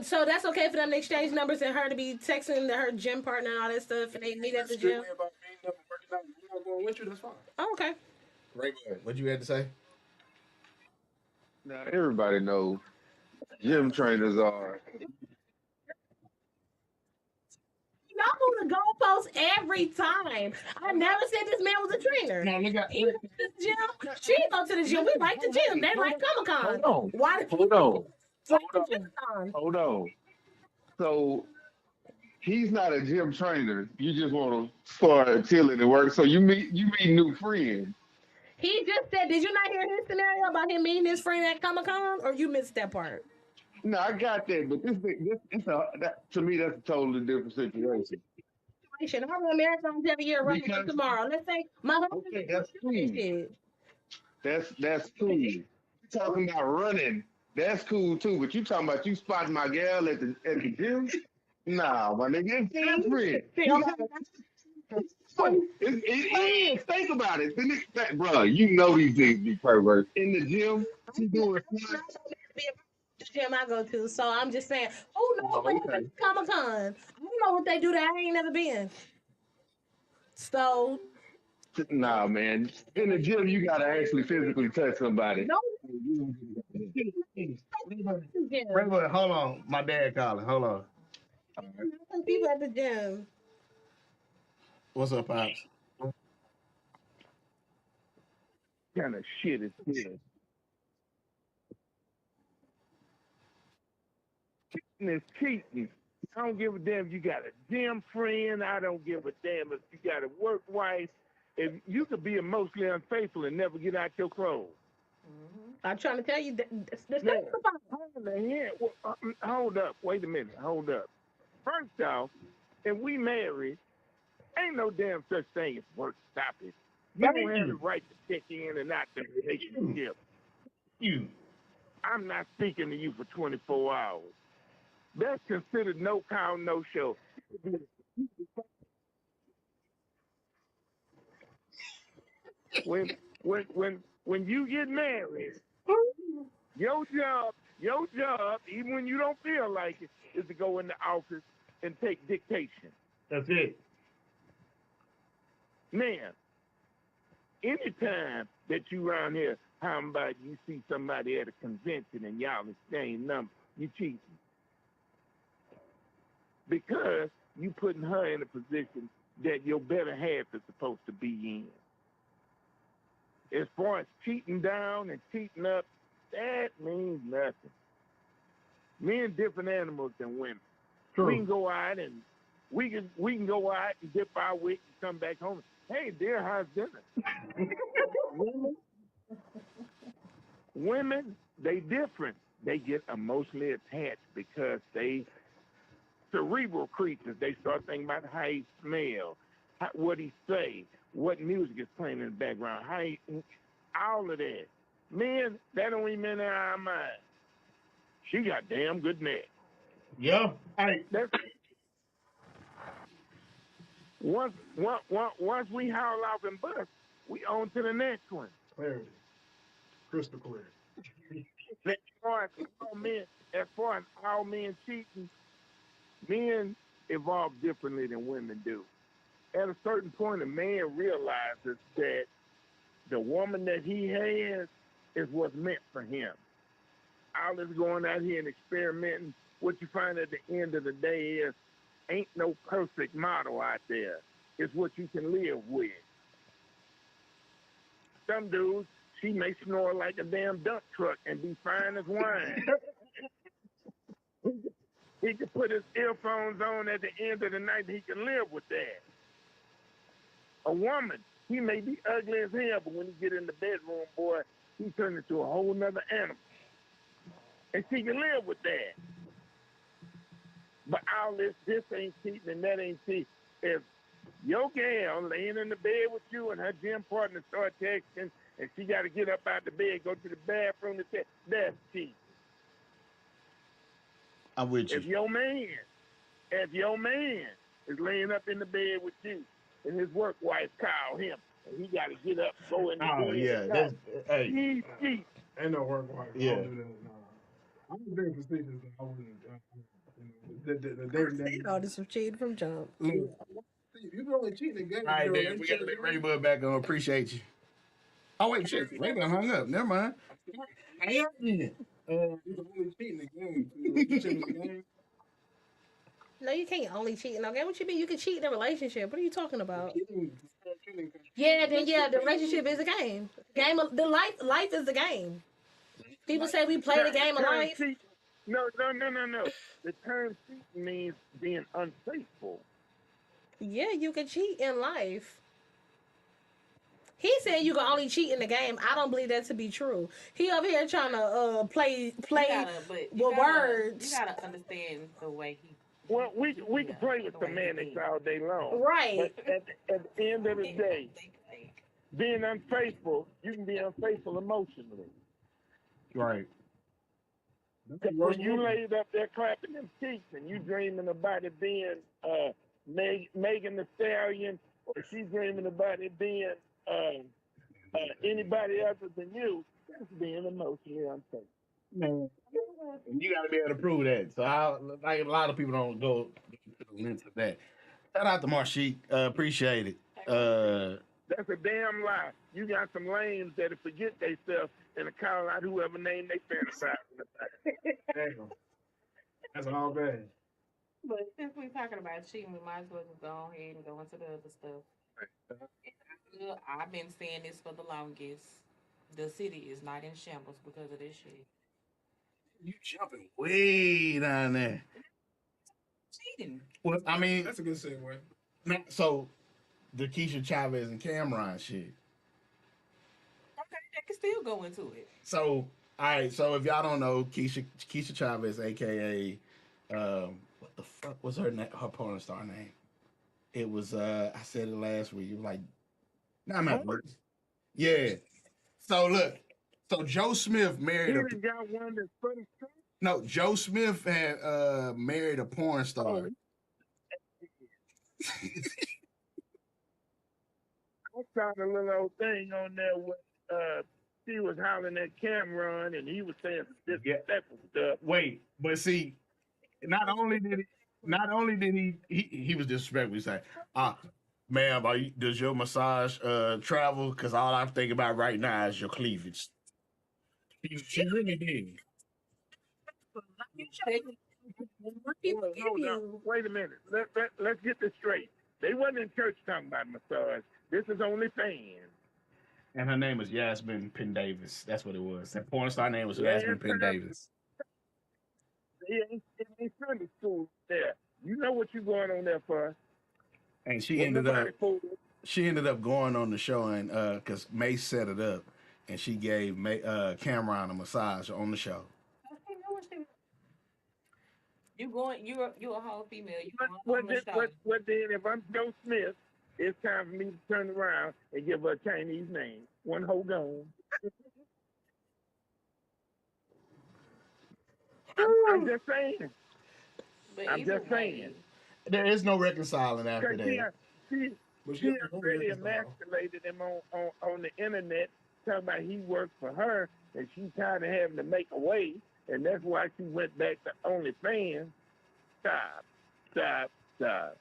Speaker 4: So that's okay for them to exchange numbers and her to be texting her gym partner and all that stuff, and they meet at the gym.
Speaker 2: Strictly about meeting up and working out. We're not going with you. That's fine.
Speaker 4: Oh, okay.
Speaker 1: Ray Bud, what you had to say?
Speaker 5: Now everybody knows gym trainers are.
Speaker 4: Y'all move the goalposts every time. I never said this man was a trainer.
Speaker 1: No, look at
Speaker 4: He goes to the gym. She go to the gym. We like the gym. They like Comic Con.
Speaker 5: Hold on.
Speaker 4: Why the
Speaker 5: Hold on.
Speaker 4: Comic Con?
Speaker 5: Hold on. So he's not a gym trainer. You just want to start tilling and work. So you meet new friends.
Speaker 4: He just said, did you not hear his scenario about him meeting his friend at Comic Con, or you missed that part?
Speaker 5: No, I got that, but to me that's a totally different situation.
Speaker 4: I run marathons every year. Running
Speaker 5: Because-
Speaker 4: tomorrow. Let's say my husband
Speaker 5: Okay, that's cool.
Speaker 4: shit.
Speaker 5: That's cool. You talking about running? That's cool too. But you talking about you spotting my gal at the gym? Nah, my nigga, it's different. It is. Think about it. Bro, you know these things be perverts. In the gym, she doing squats.
Speaker 4: The gym I go to, so I'm just saying, who knows
Speaker 5: Oh,
Speaker 4: what
Speaker 5: okay.
Speaker 4: Comic Con? I don't know what they do there. I ain't never been. So
Speaker 5: Nah, man. In the gym, you gotta actually physically touch somebody.
Speaker 4: no
Speaker 1: Ray Bud, hold on. My dad calling. Hold on.
Speaker 4: people at the gym.
Speaker 1: What's up, Pops?
Speaker 5: What kind of shit is this?
Speaker 6: cheating is cheating. I don't give a damn if you got a gym friend. I don't give a damn if you got a work wife. If you could be emotionally unfaithful and never get out your clothes.
Speaker 4: I'm trying to tell you the
Speaker 6: Now,
Speaker 4: thing about
Speaker 6: hold up. Wait a minute. Hold up. First off, if we married, ain't no damn such thing as work stoppage. You
Speaker 7: Thank
Speaker 6: don't have the
Speaker 7: you.
Speaker 6: right to check in and out the relationship.
Speaker 7: You.
Speaker 6: I'm not speaking to you for 24 hours. That's considered no call, no show. When when you get married, your job, even when you don't feel like it, is to go in the office and take dictation.
Speaker 7: That's it.
Speaker 6: Now, anytime that you around here, how about you see somebody at a convention and y'all exchange numbers, you cheating. Because you putting her in a position that your better half is supposed to be in. As far as cheating down and cheating up, that means nothing. Men different animals than women.
Speaker 7: True.
Speaker 6: We can go out and we can go out and dip our wick and come back home. Hey, dear, how's dinner? Women, they different. They get emotionally attached because they cerebral creatures. They start thinking about how he smell, what he say, what music is playing in the background, all of that. Men, that don't even enter our mind. She got damn good neck.
Speaker 7: Yeah. Hey.
Speaker 6: That's once we haul off and bust, we on to the next one.
Speaker 2: Clarity. Crystal clear.
Speaker 6: As far as far as all men cheating, men evolve differently than women do. At a certain point, a man realizes that the woman that he has is what's meant for him. All this going out here and experimenting, what you find at the end of the day is ain't no perfect model out there. It's what you can live with. Some dudes, she may snore like a damn dump truck and be fine as wine. He can put his earphones on at the end of the night. He can live with that. A woman, he may be ugly as hell, but when he get in the bedroom, boy, he turns into a whole nother animal. And she can live with that. But all this ain't cheating and that ain't cheating. If your gal laying in the bed with you and her gym partner start texting and she got to get up out the bed, go to the bathroom to text, that's cheating.
Speaker 1: I'm with you.
Speaker 6: If your man is laying up in the bed with you and his work wife call him and he got to get up, go in the
Speaker 7: Oh
Speaker 6: bed
Speaker 7: yeah.
Speaker 6: and
Speaker 7: That's
Speaker 6: talk,
Speaker 7: hey.
Speaker 6: he's cheating.
Speaker 2: Ain't no work wife. I
Speaker 7: Yeah.
Speaker 2: don't do that. Nah. I'm very facetious. I wouldn't. The dating.
Speaker 4: all this was cheating from jump.
Speaker 2: You can only cheat in a game.
Speaker 1: All right,
Speaker 2: Your
Speaker 1: then we got to
Speaker 2: relationship
Speaker 1: let
Speaker 2: is
Speaker 1: Ray Bud back on. Appreciate you. Oh wait, shit, Ray Bud hung up. Never mind.
Speaker 2: I am. You can only cheat in a game. Your relationship is a game.
Speaker 4: No, you can't only cheat in a game. What you mean? You can cheat in a relationship. What are you talking about?
Speaker 2: Cheating.
Speaker 4: Yeah, then yeah, the relationship is a game. The life is the game. People say we play the game of life.
Speaker 6: No. The term cheating means being unfaithful.
Speaker 4: Yeah, you can cheat in life. He said you can only cheat in the game. I don't believe that to be true. He over here trying to play with words.
Speaker 3: You gotta understand the way he.
Speaker 6: Well, we can play with semantics all day long.
Speaker 4: Right.
Speaker 6: But at the end of the day, being unfaithful, you can be unfaithful emotionally.
Speaker 1: Right.
Speaker 6: When you laid up there clapping them cheeks and you dreaming about it being Megan the Stallion, or she's dreaming about it being anybody other than you, that's being emotionally unfaithful.
Speaker 7: Man.
Speaker 1: You got to be able to prove that. So like a lot of people don't go into that. Shout out to Marshik. Appreciate it.
Speaker 6: That's a damn lie. You got some lames that'll forget themselves and call out whoever name they fantasizing about.
Speaker 2: Damn. That's all bad.
Speaker 3: But since we're talking about cheating, we might as well just go ahead and go into the other stuff. I've been saying this for the longest. The city is not in shambles because of this shit.
Speaker 1: You jumping way down there.
Speaker 3: Cheating.
Speaker 1: Well, I mean,
Speaker 2: That's a good segue.
Speaker 1: so the Keisha Chavez and Cameron shit.
Speaker 3: Okay, they can still go into it.
Speaker 1: So, all right. So if y'all don't know, Keisha Chavez, aka what the fuck was her porn star name? It was I said it last week. It was like, nah, I'm not. Yeah. So look, so Joe Smith
Speaker 6: He
Speaker 1: married a
Speaker 6: done got one that's pretty strong.
Speaker 1: no. Joe Smith had married a porn
Speaker 6: Oh,
Speaker 1: star.
Speaker 6: I saw the little old thing on there where she was hollering at Cameron and he was saying some
Speaker 1: Yeah.
Speaker 6: disrespectful stuff.
Speaker 1: Wait, but see, not only did he was disrespectful. He said, ma'am, does your massage travel? Because all I'm thinking about right now is your cleavage. She really did.
Speaker 4: People
Speaker 6: Well,
Speaker 4: give
Speaker 6: no,
Speaker 4: you.
Speaker 6: wait a minute. Let's get this straight. They wasn't in church talking about massage. This is only fans.
Speaker 1: And her name was Yasmin Penn Davis. That's what it was. That porn star name was Yasmin
Speaker 6: Last
Speaker 1: Penn
Speaker 6: time
Speaker 1: Davis.
Speaker 6: it ain't Sunday school there. You know what you going on there for.
Speaker 1: And she
Speaker 6: Wasn't
Speaker 1: ended up
Speaker 6: nobody fooled.
Speaker 1: going on the show and because Mace set it up and she gave Cameron a massage on the show.
Speaker 3: Okay, know what you you're a whole female. You going
Speaker 6: What
Speaker 3: on the
Speaker 6: then?
Speaker 3: show.
Speaker 6: What then? If I'm Joe Smith, it's time for me to turn around and give her a Chinese name. One whole gone. I'm just saying.
Speaker 3: But
Speaker 6: I'm
Speaker 3: either
Speaker 6: just
Speaker 3: way,
Speaker 6: saying.
Speaker 1: There is no reconciling after
Speaker 6: Because
Speaker 1: that.
Speaker 6: she
Speaker 2: But
Speaker 6: she
Speaker 2: she has no
Speaker 6: already
Speaker 2: reconcile.
Speaker 6: emasculated him on the internet, talking about he worked for her and she tired of having to make a way, and that's why she went back to OnlyFans. Stop, stop, stop.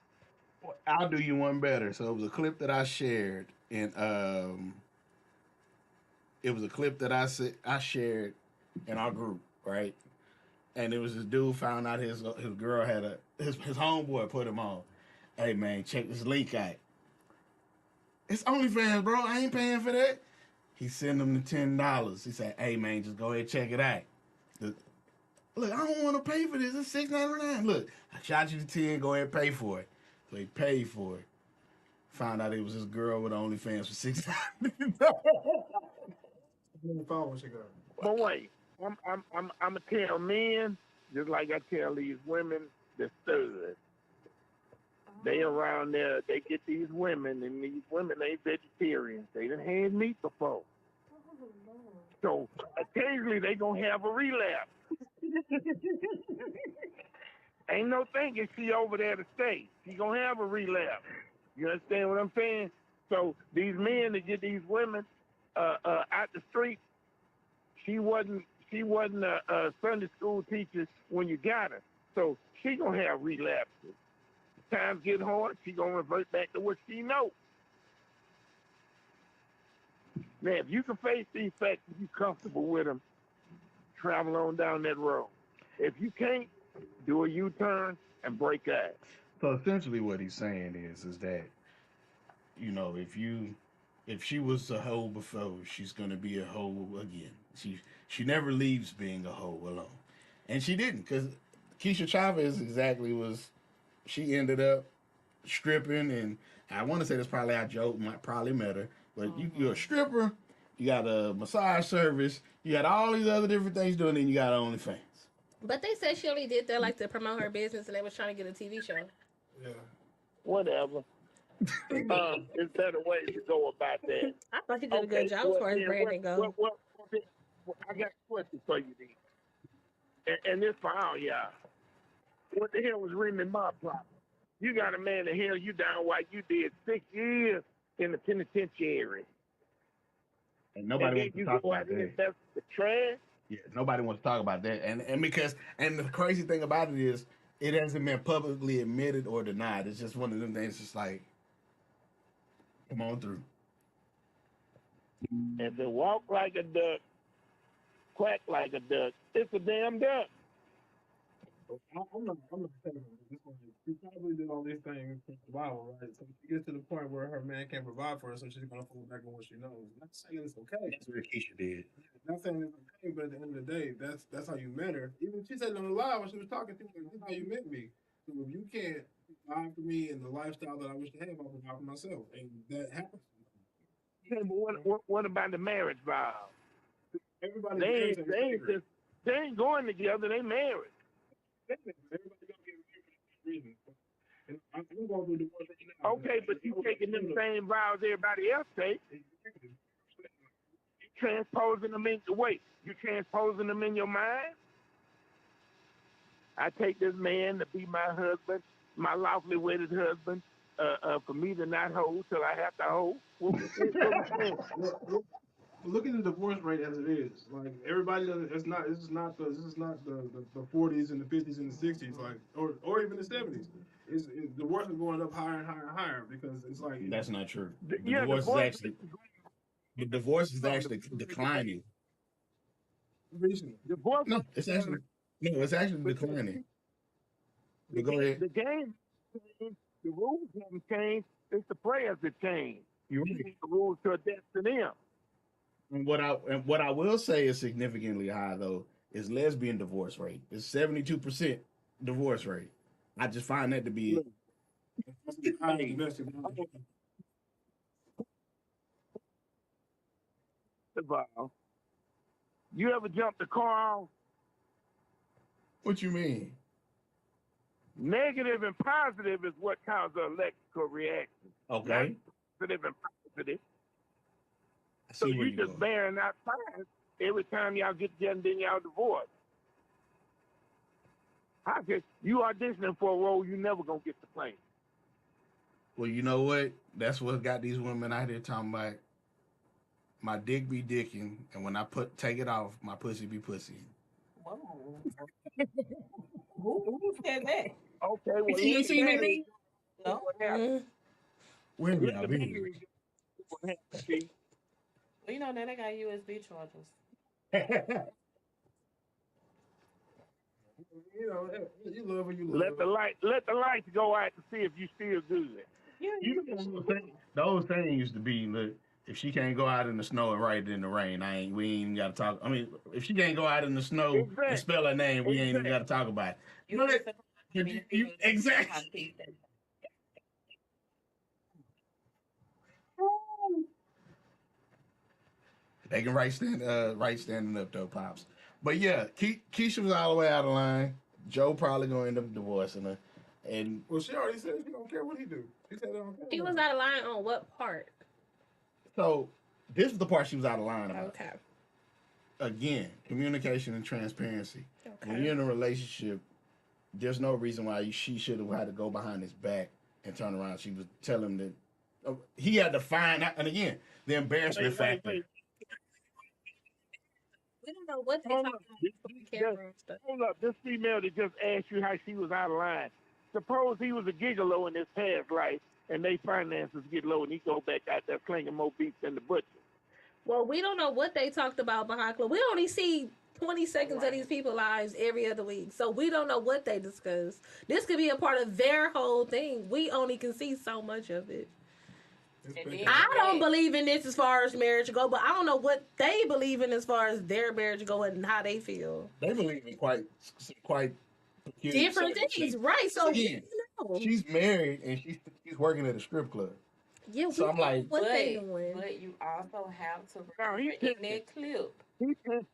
Speaker 1: I'll do you one better. So it was a clip that I shared in it was a clip that I shared in our group, right? And it was this dude found out his girl had his homeboy put him on. Hey man, check this link out. It's OnlyFans, bro. I ain't paying for that. He sent him the $10. He said, "Hey man, just go ahead and check it out." Look, I don't want to pay for this. It's $6.99. Look, I shot you the 10. Go ahead and pay for it. So he paid for it. Found out it was this girl with OnlyFans for $6.
Speaker 2: Follow she got.
Speaker 6: But wait, I'm gonna tell men just like I tell these women the studs. They around there, they get these women, and these women ain't vegetarians. They done had meat before. So occasionally they gonna have a relapse. Ain't no thinking she over there to stay. She gonna have a relapse. You understand what I'm saying? So these men that get these women out the street, she wasn't a Sunday school teacher when you got her. So she gonna have relapses. Times get hard, she gonna revert back to what she knows. Now, if you can face these facts, if you comfortable with them, travel on down that road. If you can't, do a U-turn and break out.
Speaker 1: So essentially, what he's saying is that if she was a hoe before, she's gonna be a hoe again. She never leaves being a hoe alone, and she didn't because Keisha Chavez exactly was. She ended up stripping, and I want to say that's probably how Joe might probably met her. But you're a stripper, you got a massage service, you got all these other different things doing, and you got OnlyFans.
Speaker 4: But they said she only did that like to promote her business, and they was trying to get a TV show.
Speaker 2: Yeah.
Speaker 6: Whatever. There's better ways to go about that.
Speaker 4: I thought he did a good job as far as branding goes.
Speaker 6: I got a question for you then. And this for all y'all. What the hell was Remy Ma problem? You got a man that held you down while you did 6 years in the penitentiary.
Speaker 1: And nobody wants to talk about that.
Speaker 6: Invest the trash.
Speaker 1: Yeah, nobody wants to talk about that. And because the crazy thing about it is it hasn't been publicly admitted or denied. It's just one of them things just like come on through.
Speaker 6: If it walk like a duck, quack like a duck, it's a damn duck.
Speaker 2: I'm not saying that. It's like, she probably did all these things from the Bible, right? So she gets to the point where her man can't provide for her, so she's gonna fall back on what she knows. Not saying it's okay.
Speaker 1: That's what Keisha did.
Speaker 2: Not saying it's okay, but at the end of the day, that's how you met her. Even she said it on the live when she was talking to me, like, that's how you met me. So if you can't provide for me and the lifestyle that I wish to have, I'll provide for myself. And that happens.
Speaker 6: Okay, but what about the marriage vow?
Speaker 2: Everybody
Speaker 6: They
Speaker 2: marries
Speaker 6: ain't
Speaker 2: their
Speaker 6: they ain't
Speaker 2: favorite.
Speaker 6: just they ain't going together. They married.
Speaker 2: Everybody gonna get married for different reasons. And I'm going through divorce right now.
Speaker 6: Okay, but you taking them same vows everybody else take. You transposing them in wait. You transposing them in your mind. I take this man to be my husband, my lawfully wedded husband, for me to not hold till I have to hold. What we saying?
Speaker 2: Look at the divorce rate as it is. Like everybody doesn't. It's not. This is not the. This is not the 40s and the 50s and the 60s. Like or even the 70s. Divorce is going up higher and higher and higher because it's like
Speaker 1: That's not true.
Speaker 6: Yeah,
Speaker 1: The divorce is actually declining.
Speaker 2: recently.
Speaker 6: divorce.
Speaker 1: It's actually declining. But go ahead.
Speaker 6: The game changed. The rules haven't changed. It's the players that change.
Speaker 1: You're
Speaker 6: You
Speaker 1: right.
Speaker 6: need the rules to adapt to them.
Speaker 1: And what I will say is significantly high though is lesbian divorce rate. It's 72% divorce rate. I just find that to be
Speaker 2: Higher domestic violence.
Speaker 6: You ever jumped the car off?
Speaker 1: what you mean.
Speaker 6: Negative and positive is what causes an electrical reaction.
Speaker 1: Okay.
Speaker 6: Positive and positive.
Speaker 1: I
Speaker 6: So
Speaker 1: see where
Speaker 6: you
Speaker 1: you're
Speaker 6: just
Speaker 1: going.
Speaker 6: bearing that sign every time y'all get together and then y'all divorce. How could you auditioning for a role you never gonna get to play?
Speaker 1: Well, you know what? That's what got these women out here talking about my dick be dicking, and when I take it off, my pussy be pussy.
Speaker 3: Whoa. Who said that?
Speaker 6: Okay, well
Speaker 1: You ain't seen that?
Speaker 3: No.
Speaker 6: what happened.
Speaker 1: Where have
Speaker 6: Let
Speaker 1: y'all
Speaker 6: the
Speaker 1: been?
Speaker 6: battery do what happened, see?
Speaker 3: Well, you know that they got USB chargers.
Speaker 2: You know, you love what you love.
Speaker 6: Let the lights go out to see if you still good.
Speaker 1: You know, the old saying used to be, look, if she can't go out in the snow and write it in the rain, we ain't even got to talk. I mean, if she can't go out in the snow and
Speaker 6: Exactly.
Speaker 1: spell her name, we ain't even got to talk about it. But exactly. They can write standing up though, pops. But yeah, Keisha was all the way out of line. Joe probably gonna end up divorcing her, and
Speaker 2: Well, she already said she don't care what he do. She said, I don't care.
Speaker 4: He was out of line on what part?
Speaker 1: so this is the part she was out of line about.
Speaker 4: Okay.
Speaker 1: Again, communication and transparency. When
Speaker 4: Okay.
Speaker 1: you're in a relationship, there's no reason why she should have had to go behind his back and turn around. She was telling him that he had to find out. And again, the embarrassment factor.
Speaker 4: We don't know what they
Speaker 6: Hold
Speaker 4: talking
Speaker 6: up.
Speaker 4: about on camera and stuff.
Speaker 6: Hold up. This female that just asked you how she was out of line. Suppose he was a gigolo in his past life and they finances get low and he go back out there slinging more beef than the butcher.
Speaker 4: Well, we don't know what they talked about behind closed. We only see 20 seconds of these people's lives every other week. So we don't know what they discuss. This could be a part of their whole thing. We only can see so much of it. I don't believe in this as far as marriage go, but I don't know what they believe in as far as their marriage go and how they feel.
Speaker 1: They believe in quite
Speaker 4: Different things, right? So
Speaker 1: again, she's married and she's working at a strip club.
Speaker 4: Yeah,
Speaker 1: so I'm like,
Speaker 4: what they doing?
Speaker 3: But you also have to
Speaker 6: Now,
Speaker 3: remember
Speaker 6: he pissed.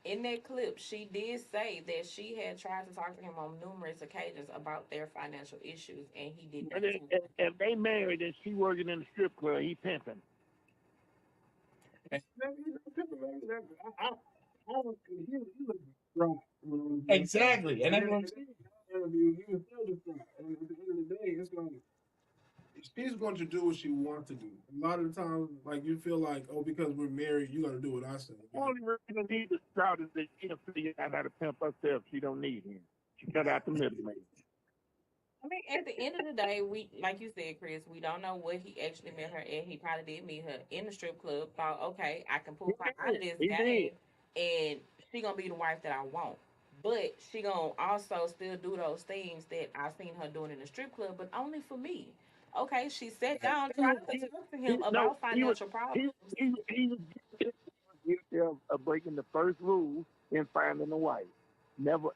Speaker 3: in that clip, she did say that she had tried to talk to him on numerous occasions about their financial issues, and he did not.
Speaker 6: If they married and she working in the strip club, he pimping.
Speaker 1: Exactly, and that's what I'm saying.
Speaker 2: He was still distraught. And at the end of the day, it's like she's going to do what she wants to do. A lot of the times, like you feel like, oh, because we're married, you got to do what I say.
Speaker 6: The only reason he's distraught is that she don't figure out how to pimp herself. She don't need him. She cut out the middleman.
Speaker 3: I mean, at the end of the day, we, like you said, Chris, we don't know what he actually met her at. He probably did meet her in the strip club. Thought, okay, I can pull her out of this game, and she gonna be the wife that I want. But she gonna also still do those things that I seen her doing in the strip club, but only for me. Okay, she sat down, tried to talk to him
Speaker 6: No,
Speaker 3: about financial
Speaker 6: he
Speaker 3: problems.
Speaker 6: was guilty of breaking the first rule in finding a wife. Never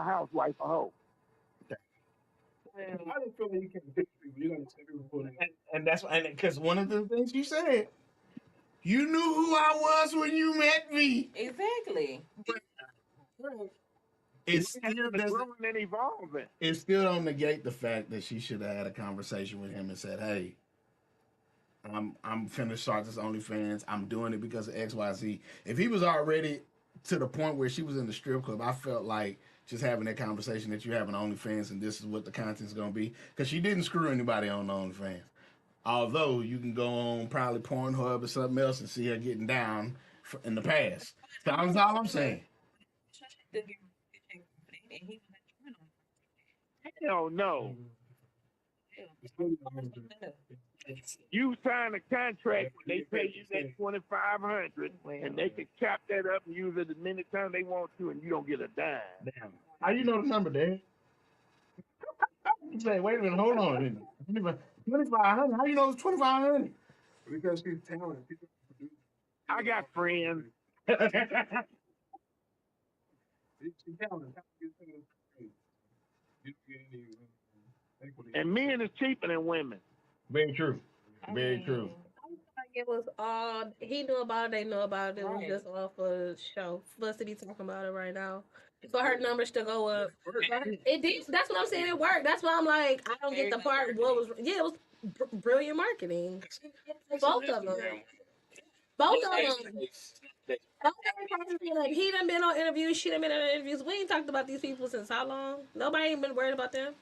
Speaker 6: housewife a hoe.
Speaker 2: I just feel like you can't pick people. You gotta take people for them.
Speaker 1: And that's why, because one of the things you said, you knew who I was when you met me.
Speaker 3: Exactly.
Speaker 1: It's still doesn't.
Speaker 6: Growing and evolving.
Speaker 1: It still don't negate the fact that she should have had a conversation with him and said, "Hey, I'm finna start this OnlyFans. I'm doing it because of X, Y, Z." If he was already to the point where she was in the strip club, I felt like just having that conversation that you have an OnlyFans and this is what the content's gonna be. Because she didn't screw anybody on the OnlyFans. Although you can go on probably Pornhub or something else and see her getting down in the past. That's all I'm saying.
Speaker 3: And he was like,
Speaker 6: Hell no.
Speaker 2: It's really not good.
Speaker 6: You sign a contract when they pay you that 2,500, and they can chop that up and use it as many times they want to, and you don't get a dime.
Speaker 1: Damn. How you know the number, Dad? You say, wait a minute, hold on a minute. 2,500. How you know it's 2,500?
Speaker 2: Because she's talented. People produce.
Speaker 6: I got friends.
Speaker 2: She's talented. You don't get any equity.
Speaker 6: And men is cheaper than women.
Speaker 1: Very true. Very true.
Speaker 4: Like it was all he knew about it, they knew about it. It was
Speaker 3: Right.
Speaker 4: just all for show. For us to be talking about it right now. For her numbers to go up. It did. That's what I'm saying. It worked. That's why I'm like, I don't get the part. What was? Yeah, it was brilliant marketing. Both of them. Both of them. Both of them. Like he done been on interviews. She done been on interviews. We ain't talked about these people since how long? Nobody ain't been worried about them.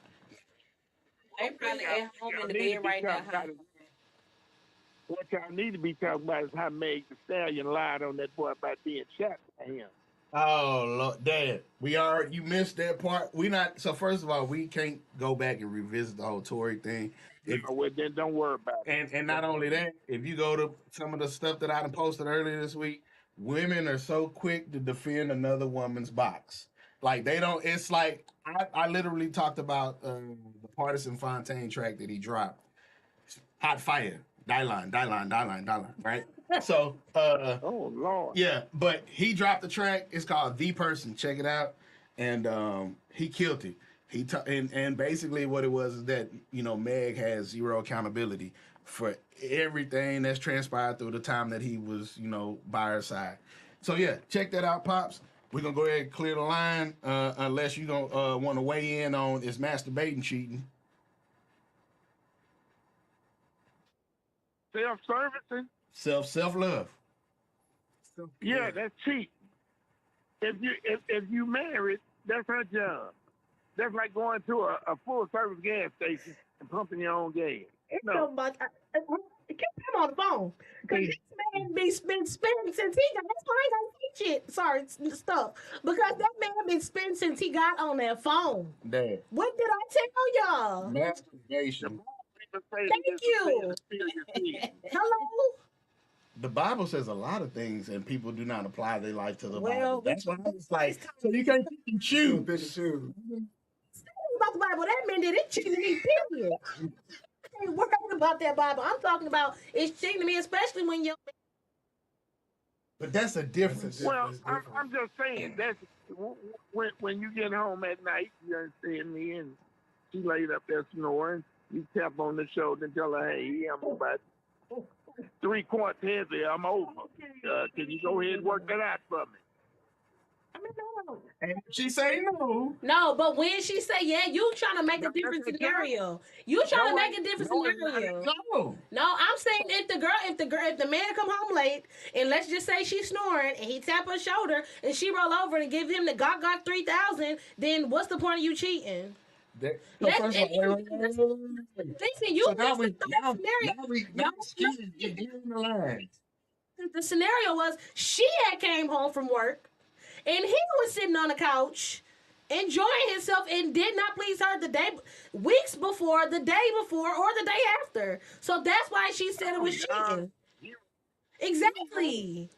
Speaker 3: they probably at home
Speaker 6: Y'all
Speaker 3: in the
Speaker 6: need to
Speaker 3: bed
Speaker 6: be
Speaker 3: right now.
Speaker 6: talking about it. What y'all need to be talking about is how Meg Thee Stallion lied on that boy about being shot by him.
Speaker 1: Oh Lord, Dad, you missed that part. We not so. First of all, we can't go back and revisit the whole Tory thing.
Speaker 6: Well, then don't worry about it.
Speaker 1: And not only that, if you go to some of the stuff that I done posted earlier this week, women are so quick to defend another woman's box. Like they don't. It's like I literally talked about the Partisan Fontaine track that he dropped. Hot fire, die line, die line, die line, die line. Right. So
Speaker 6: Oh Lord.
Speaker 1: yeah, but he dropped the track. It's called The Person. Check it out. And he killed it. And basically what it was is that, Meg has zero accountability for everything that's transpired through the time that he was, by her side. So yeah, check that out, Pops. We're gonna go ahead and clear the line, unless you don't want to weigh in on is masturbating cheating.
Speaker 6: Self-servicing.
Speaker 1: Self love.
Speaker 6: Yeah, that's cheap. If you married, that's her job. That's like going to a full service gas station and pumping your own gas.
Speaker 4: It's
Speaker 6: No.
Speaker 4: so much. Keep him on the phone. Because this man been spending since he got. That's why I ain't gonna say shit. Sorry, stuff. Because that man been spending since he got on that phone.
Speaker 1: Dad.
Speaker 4: What did I tell y'all?
Speaker 1: Masturbation.
Speaker 4: Thank you. Hello?
Speaker 1: The Bible says a lot of things, and people do not apply their life to the
Speaker 4: Well,
Speaker 1: Bible. That's why I'm just like, so you can't pick and choose.
Speaker 2: Pick and choose.
Speaker 4: About the Bible, that man did it cheating me, period. I ain't worried about that Bible. I'm talking about it's cheating to me, especially when you're.
Speaker 1: But that's a difference.
Speaker 6: Well, I'm just saying that's when you get home at night, you understand me, and she laid up there snoring. You tap on the shoulder and tell her, "Hey, I'm about 3 quarts heavy. I'm over. Can you go ahead and work that out for me?"
Speaker 4: No.
Speaker 1: And she say no.
Speaker 4: No, but when she say yeah, you trying to make a different scenario. You trying to make a different scenario.
Speaker 1: No.
Speaker 4: No, I'm saying if the man come home late and let's just say she's snoring and he tap her shoulder and she roll over and give him the got 3,000, then what's the point of you cheating?
Speaker 1: First of all,
Speaker 4: Listen, you
Speaker 1: now
Speaker 4: missed
Speaker 1: we
Speaker 4: the
Speaker 1: the line.
Speaker 4: The scenario was she had came home from work and he was sitting on the couch enjoying himself and did not please her weeks before, the day before, or the day after. So that's why she said it was cheating. Exactly.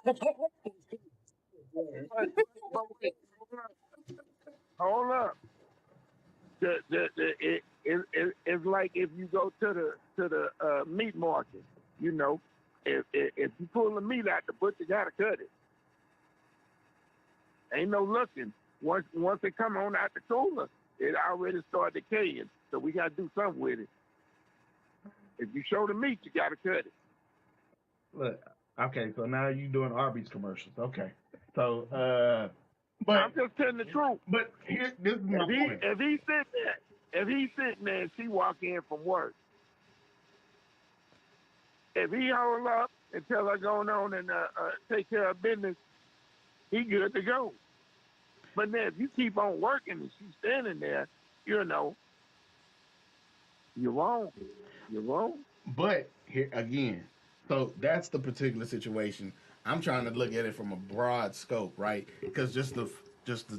Speaker 6: But wait, hold up. It's like if you go to the meat market, you know, if you pull the meat out, the butcher gotta cut it. Ain't no looking. Once it come on out the cooler, it already start decaying. So we gotta do something with it. If you show the meat, you gotta cut it.
Speaker 7: Look, okay, so now you doing Arby's commercials. Okay. So
Speaker 6: I'm
Speaker 7: but
Speaker 6: just telling the truth.
Speaker 7: here this is my point.
Speaker 6: If he's sitting there and she walk in from work, if he hold up and tell her going on and take care of business, he good to go. But then if you keep on working and she's standing there, you know, you're wrong. You're wrong.
Speaker 1: But here again, so that's the particular situation. I'm trying to look at it from a broad scope, right? Because just the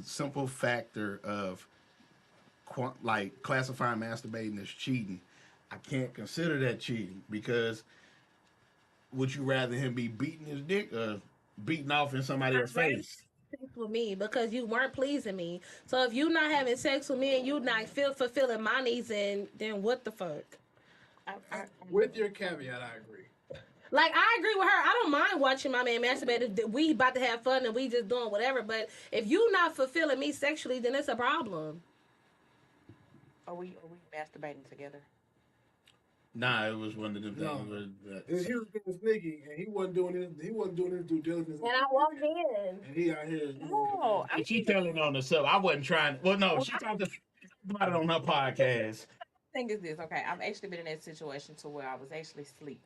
Speaker 1: simple factor of like classifying masturbating as cheating, I can't consider that cheating because would you rather him be beating his dick or beating off in somebody else's face?
Speaker 4: Sex with me because you weren't pleasing me. So if you not having sex with me and you not fulfilling my needs, then what the fuck?
Speaker 2: With your caveat, I agree.
Speaker 4: Like I agree with her. I don't mind watching my man masturbate. If we about to have fun and we just doing whatever. But if you not fulfilling me sexually, then it's a problem.
Speaker 3: Are we masturbating together?
Speaker 1: Nah, it was one of them
Speaker 2: No.
Speaker 1: things.
Speaker 2: He was being sneaky, and he wasn't doing his due diligence.
Speaker 4: And I walked in.
Speaker 2: And he out here.
Speaker 3: No,
Speaker 1: And she telling on herself. I wasn't trying. Well, no, she talked about it on her podcast.
Speaker 3: thing is this, okay? I've actually been in that situation to where I was actually asleep.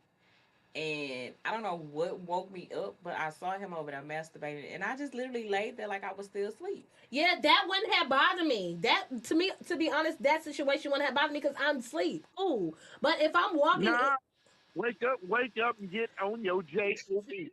Speaker 3: And I don't know what woke me up, but I saw him over there masturbating, and I just literally laid there like I was still asleep.
Speaker 4: Yeah, that wouldn't have bothered me. That to me, to be honest, that situation wouldn't have bothered me because I'm asleep. Ooh, but if I'm walking,
Speaker 6: Nah, wake up and get on your J.O.B.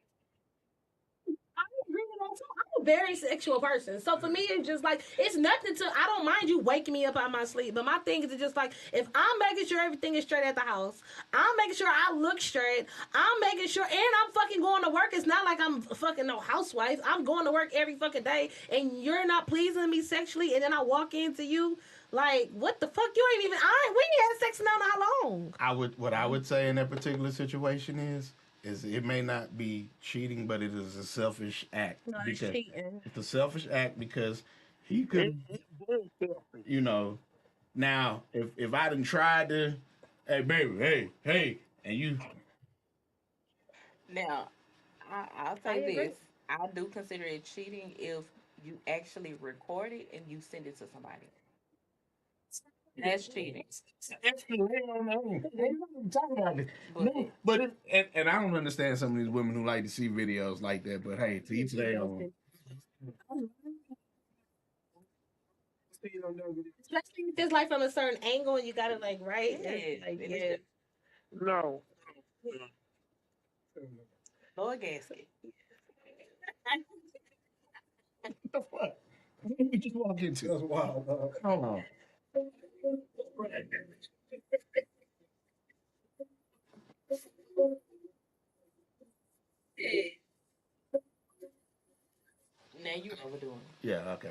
Speaker 4: I agree with that too. I'm a very sexual person, so for me, it's just like it's nothing to. I don't mind you waking me up out of my sleep, but my thing is just like if I'm making sure everything is straight at the house, I'm making sure I look straight. I'm making sure, and I'm fucking going to work. It's not like I'm fucking no housewife. I'm going to work every fucking day, and you're not pleasing me sexually, and then I walk into you. Like what the fuck? You ain't even. We ain't had sex in how long?
Speaker 1: What I would say in that particular situation is it may not be cheating, but it is a selfish act.
Speaker 4: No, it's
Speaker 1: Because
Speaker 4: cheating.
Speaker 1: it's a selfish act because he could, you know. Now, if I didn't try to, hey baby, hey, and you,
Speaker 3: Now, I'll
Speaker 4: I
Speaker 3: say
Speaker 4: agree.
Speaker 3: this: I do consider it cheating if you actually record it and you send it to somebody. That's cheating. But
Speaker 1: no, but and I don't understand some of these women who like to see videos like that. But hey, to each their own.
Speaker 4: Especially if it's like from a certain angle and you got it like right.
Speaker 3: yes,
Speaker 4: It's like
Speaker 3: it is
Speaker 4: yeah.
Speaker 3: just
Speaker 6: No,
Speaker 3: Lord gasket.
Speaker 1: What the fuck? What did we just walk into?
Speaker 2: That's wild.
Speaker 1: Hold on.
Speaker 3: Now you overdoing it.
Speaker 1: Yeah, okay.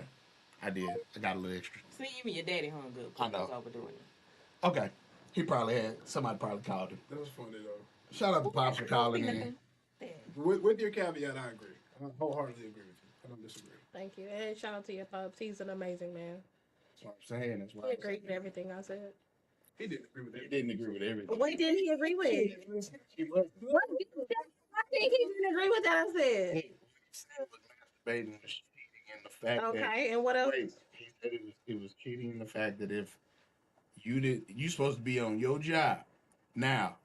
Speaker 1: I did. I got a little extra.
Speaker 3: See, even your daddy hung up.
Speaker 1: I
Speaker 3: He was
Speaker 1: know.
Speaker 3: overdoing it.
Speaker 1: Okay. He probably had somebody probably called him.
Speaker 2: That was funny though.
Speaker 1: Shout out to Pops for calling in.
Speaker 2: With your caveat, I agree. I wholeheartedly agree with you. I don't disagree.
Speaker 4: Thank you. And shout out to your pops. He's an amazing man.
Speaker 1: That's what I'm saying. That's
Speaker 4: He
Speaker 1: why I'm
Speaker 4: agreed with everything I said.
Speaker 2: He didn't agree with
Speaker 1: saying.
Speaker 2: that.
Speaker 1: He didn't agree with everything.
Speaker 4: What didn't he agree with?
Speaker 1: He was
Speaker 4: What did he say? I think he didn't agree with that I said.
Speaker 1: he said was masturbating was cheating in the fact that
Speaker 4: Okay, and what else?
Speaker 1: wait, he said it was cheating in the fact that if you supposed to be on your job. Now,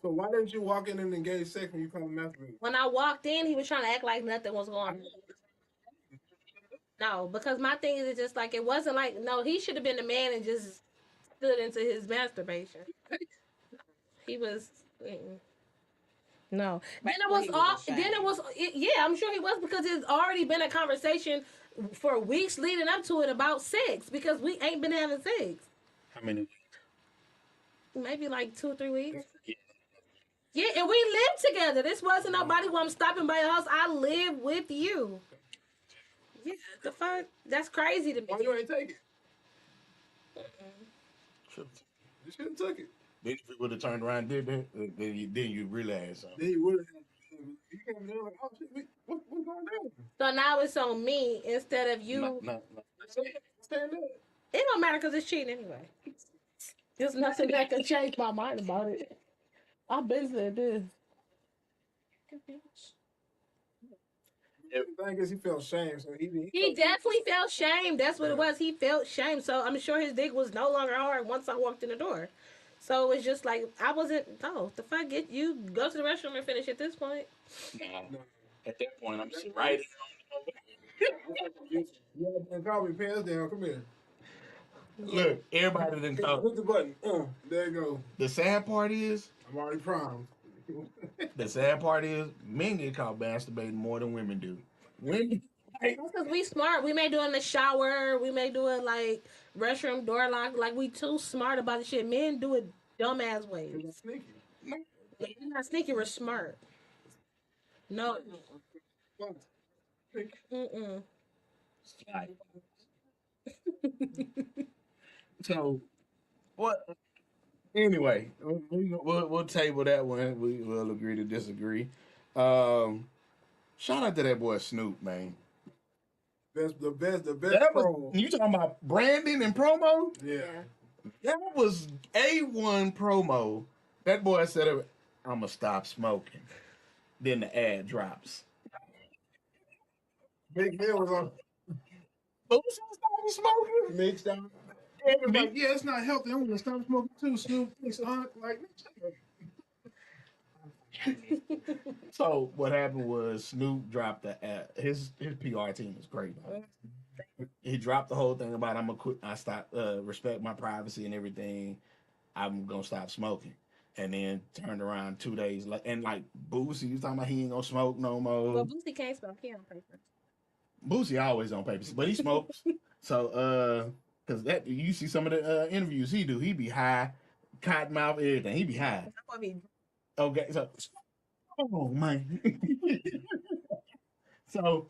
Speaker 2: So why didn't you walk in and engage sex when you come to masturbate?
Speaker 4: When I walked in, he was trying to act like nothing was going on. No, because my thing is just like it wasn't like no, he should have been the man and just stood into his masturbation. He was no. Then it
Speaker 3: Basically,
Speaker 4: was
Speaker 3: he
Speaker 4: all.
Speaker 3: was
Speaker 4: Then it was yeah. I'm sure he was because it's already been a conversation for weeks leading up to it about sex because we ain't been having sex.
Speaker 1: how many?
Speaker 4: Maybe like 2 or 3 weeks. Yeah, and we live together. This wasn't nobody who I'm stopping by your house. I live with you. Yeah, the fuck? That's crazy to me.
Speaker 2: Why you ain't take it?
Speaker 1: Should've-
Speaker 2: You should have took it.
Speaker 1: Then if it would have turned around and did that, then you realize something.
Speaker 2: Then you would have. You came there like, oh shit, what's going on?
Speaker 4: So now it's on me instead of you.
Speaker 1: No.
Speaker 2: Stand up.
Speaker 4: It don't matter because it's cheating anyway. There's nothing that can change my mind about it. I've been said this.
Speaker 2: The thing is, he felt shame, so
Speaker 4: He definitely felt shame. That's what it was. He felt shame. So I'm sure his dick was no longer hard once I walked in the door. So it was just like I wasn't. No, the fuck, get you go to the restroom and finish at this point.
Speaker 1: Nah. At that point, I'm just right.
Speaker 2: And call me pants down. Come here.
Speaker 1: Look, everybody didn't talk.
Speaker 2: Hit the button. There you go.
Speaker 1: The sad part is,
Speaker 2: I'm already primed.
Speaker 1: men get caught masturbating more than women do. Women,
Speaker 4: Because we smart. We may do it in the shower. We may do it like restroom door lock. Like we too smart about the shit. Men do it dumbass ways.
Speaker 2: It's sneaky.
Speaker 4: We're not sneaky. We're smart. No. Mm-mm.
Speaker 1: so what? Anyway, we'll table that one. We'll agree to disagree. Shout out to that boy Snoop, man.
Speaker 2: The best
Speaker 1: That was,
Speaker 2: promo.
Speaker 1: you talking about branding and promo?
Speaker 2: Yeah.
Speaker 1: That was A1 promo. That boy said, "I'm gonna stop smoking." Then the ad drops.
Speaker 2: Big Bill was on
Speaker 1: But who's gonna stop smoking?
Speaker 2: mixed down. Like, yeah, it's not healthy. I'm gonna stop smoking too, Snoop. Like,
Speaker 1: So what happened was Snoop dropped the ad. His PR team is great. Man. He dropped the whole thing about I'm gonna quit. I stop respect my privacy and everything. I'm gonna stop smoking. And then turned around 2 days and like Boosie, you talking about he ain't gonna smoke no more.
Speaker 4: Well, Boosie can't smoke. He on paper.
Speaker 1: Boosie always on papers, but he smokes. So because that you see some of the interviews he do, he be high, cotton mouth, everything. He be high. Okay, so oh man. So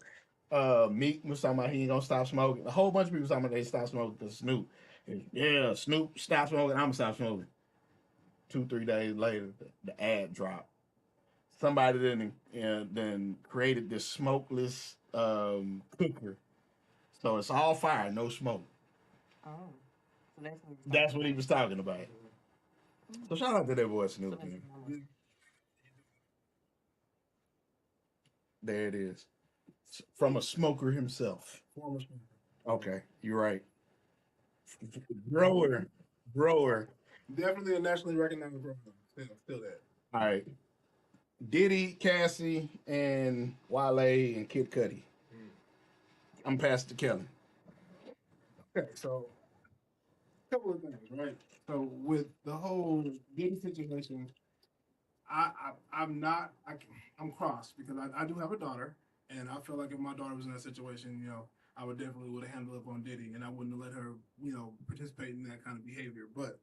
Speaker 1: Meek was talking about he ain't gonna stop smoking. A whole bunch of people talking about they stop smoking because Snoop. Yeah, Snoop stop smoking. I'm gonna stop smoking. 2-3 days later, the ad dropped. Somebody then created this smokeless cooker, so it's all fire, no smoke.
Speaker 3: Oh, so
Speaker 1: That's what he was talking about. So shout out to that boy Snoop. Man. There it is, from a smoker himself. Okay, you're right. Grower.
Speaker 2: definitely a nationally recognized program. Still that.
Speaker 1: All right. Diddy, Cassie, and Wale and Kid Cudi. I'm past to Kelly.
Speaker 2: Okay, so a couple of things, right? So with the whole Diddy situation, I'm crossed because I do have a daughter, and I feel like if my daughter was in that situation, I would definitely would have handled up on Diddy, and I wouldn't have let her, participate in that kind of behavior. But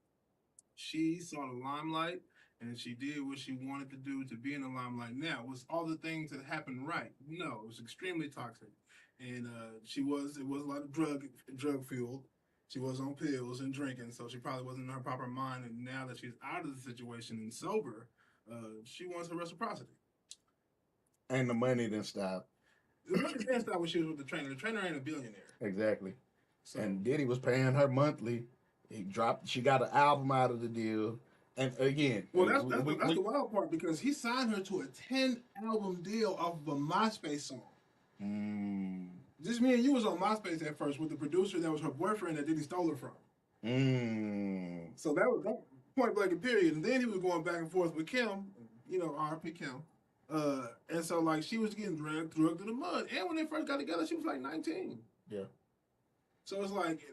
Speaker 2: she saw the limelight, and she did what she wanted to do to be in the limelight. Now, was all the things that happened right? No, it was extremely toxic, and it was a lot of drug fueled. She was on pills and drinking, so she probably wasn't in her proper mind. And now that she's out of the situation and sober, she wants her reciprocity.
Speaker 1: And the money didn't stop.
Speaker 2: The money didn't stop when she was with the trainer. The trainer ain't a billionaire.
Speaker 1: Exactly.
Speaker 2: So,
Speaker 1: And Diddy was paying her monthly. She got an album out of the deal. And again,
Speaker 2: well, that's the wild part because he signed her to a 10-album deal off of a MySpace song. Just me and you was on MySpace at first with the producer that was her boyfriend that Diddy stole her from. So that was that point blank and period. And then he was going back and forth with Kim, R.P. Kim. And so like she was getting drugged through the mud. And when they first got together, she was like 19.
Speaker 1: Yeah.
Speaker 2: So it's like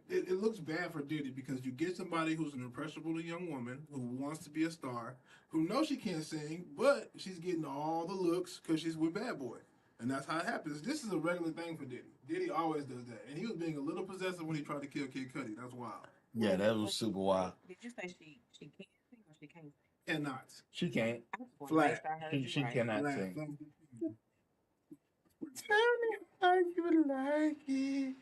Speaker 2: it looks bad for Diddy because you get somebody who's an impressionable young woman who wants to be a star, who knows she can't sing, but she's getting all the looks because she's with Bad Boy. And that's how it happens. This is a regular thing for Diddy. Diddy always does that. And he was being a little possessive when he tried to kill Kid Cudi. That's wild.
Speaker 1: Yeah, that was super wild.
Speaker 3: Did you say she can't sing or she can't sing?
Speaker 2: Cannot.
Speaker 1: She can't.
Speaker 3: I just want to make
Speaker 2: Flat.
Speaker 3: sure I heard
Speaker 1: She,
Speaker 3: you
Speaker 1: she
Speaker 3: right.
Speaker 1: cannot
Speaker 2: Flat.
Speaker 1: sing.
Speaker 2: Flat.
Speaker 1: Tell me how you like it.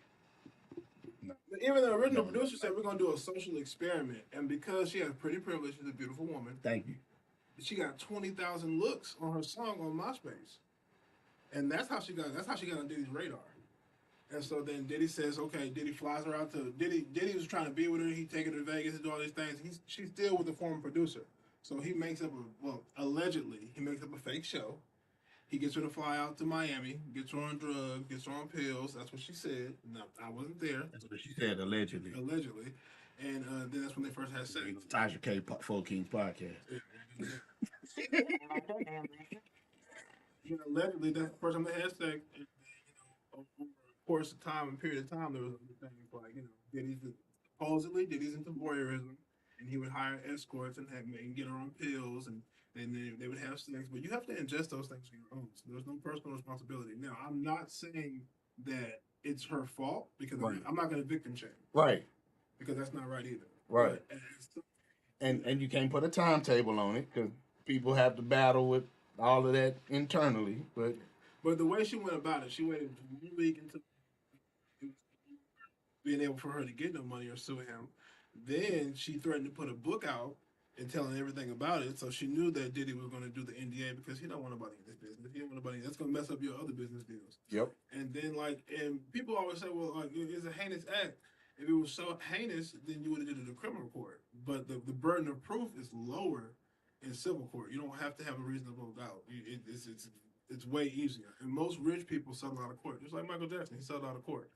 Speaker 2: But even the original
Speaker 1: No.
Speaker 2: producer said we're gonna do a social experiment, and because she has pretty privilege, she's a beautiful woman.
Speaker 1: Thank you.
Speaker 2: She got 20,000 looks on her song on MySpace, and that's how she got on Diddy's radar. And so then Diddy says, okay, Diddy flies her out to Diddy. Diddy was trying to be with her. He take her to Vegas and do all these things. She's still with the former producer. So he makes up allegedly he makes up a fake show. He gets her to fly out to Miami, gets her on drugs, gets her on pills. That's what she said. No, I wasn't there.
Speaker 1: That's what she said, allegedly.
Speaker 2: Allegedly. And then that's when they first had sex.
Speaker 1: Tasha K. Four Kings podcast.
Speaker 2: Allegedly, that's the first time they had sex. And, over the course of time and period of time, there was other things like, Diddy's into voyeurism, and he would hire escorts and get her on pills, and they would have sex. But you have to ingest those things on your own. So there's no personal responsibility. Now, I'm not saying that it's her fault because
Speaker 1: Right.
Speaker 2: I'm not going to victim shame
Speaker 1: Right.
Speaker 2: because that's not right either.
Speaker 1: Right.
Speaker 2: But
Speaker 1: And you can't put a timetable on it because people have to battle with all of that internally.
Speaker 2: But the way she went about it, she waited 1 week until being able for her to get no money or sue him. Then she threatened to put a book out and telling everything about it. So she knew that Diddy was going to do the NDA because he don't want nobody in this business. He don't want nobody. That's going to mess up your other business deals.
Speaker 1: Yep.
Speaker 2: And then and people always say, well, it's a heinous act. If it was so heinous, then you would have did it in criminal court. But the burden of proof is lower in civil court. You don't have to have a reasonable doubt. It's way easier. And most rich people settle out of court, just like Michael Jackson. He settled out of court.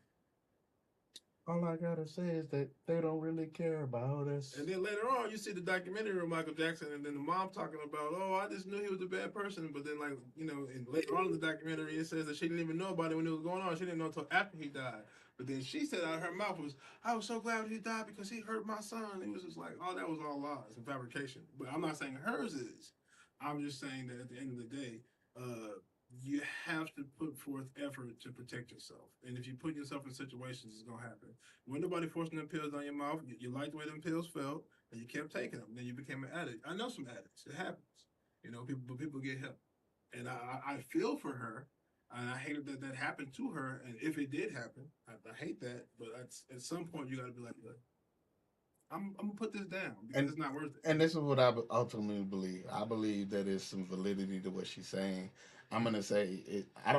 Speaker 1: All I gotta say is that they don't really care about us.
Speaker 2: And then later on, you see the documentary of Michael Jackson, and then the mom talking about, oh, I just knew he was a bad person. But then, and later on in the documentary, it says that she didn't even know about it when it was going on. She didn't know until after he died. But then she said out of her mouth was, I was so glad he died because he hurt my son. It was just like, oh, that was all lies and fabrication. But I'm not saying hers is. I'm just saying that at the end of the day, you have to put forth effort to protect yourself. And if you put yourself in situations, it's going to happen. When nobody forcing them pills down your mouth, you liked the way them pills felt, and you kept taking them. Then you became an addict. I know some addicts. It happens. People get help. And I feel for her, and I hated that happened to her. And if it did happen, I hate that. But at some point, you got to be like, look, I'm going to put this down because it's not worth it.
Speaker 1: And this is what I ultimately believe. I believe that there's some validity to what she's saying. I'm going to say it. I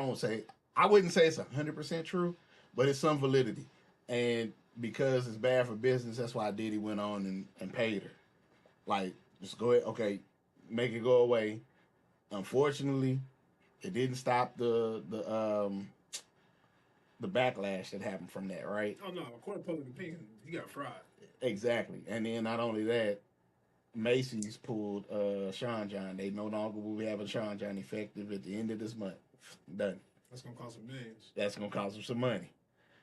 Speaker 1: wouldn't say it's 100% true, but it's some validity. And because it's bad for business, that's why Diddy went on and paid her. Like, just go ahead, okay, make it go away. Unfortunately, it didn't stop the backlash that happened from that, right?
Speaker 2: Oh, no. According to public opinion, he got fried.
Speaker 1: Exactly. And then not only that, Macy's pulled Sean John. They no longer will be having Sean John effective at the end of this month. Done.
Speaker 2: That's going to cost some millions. That's
Speaker 1: going to cost him some money.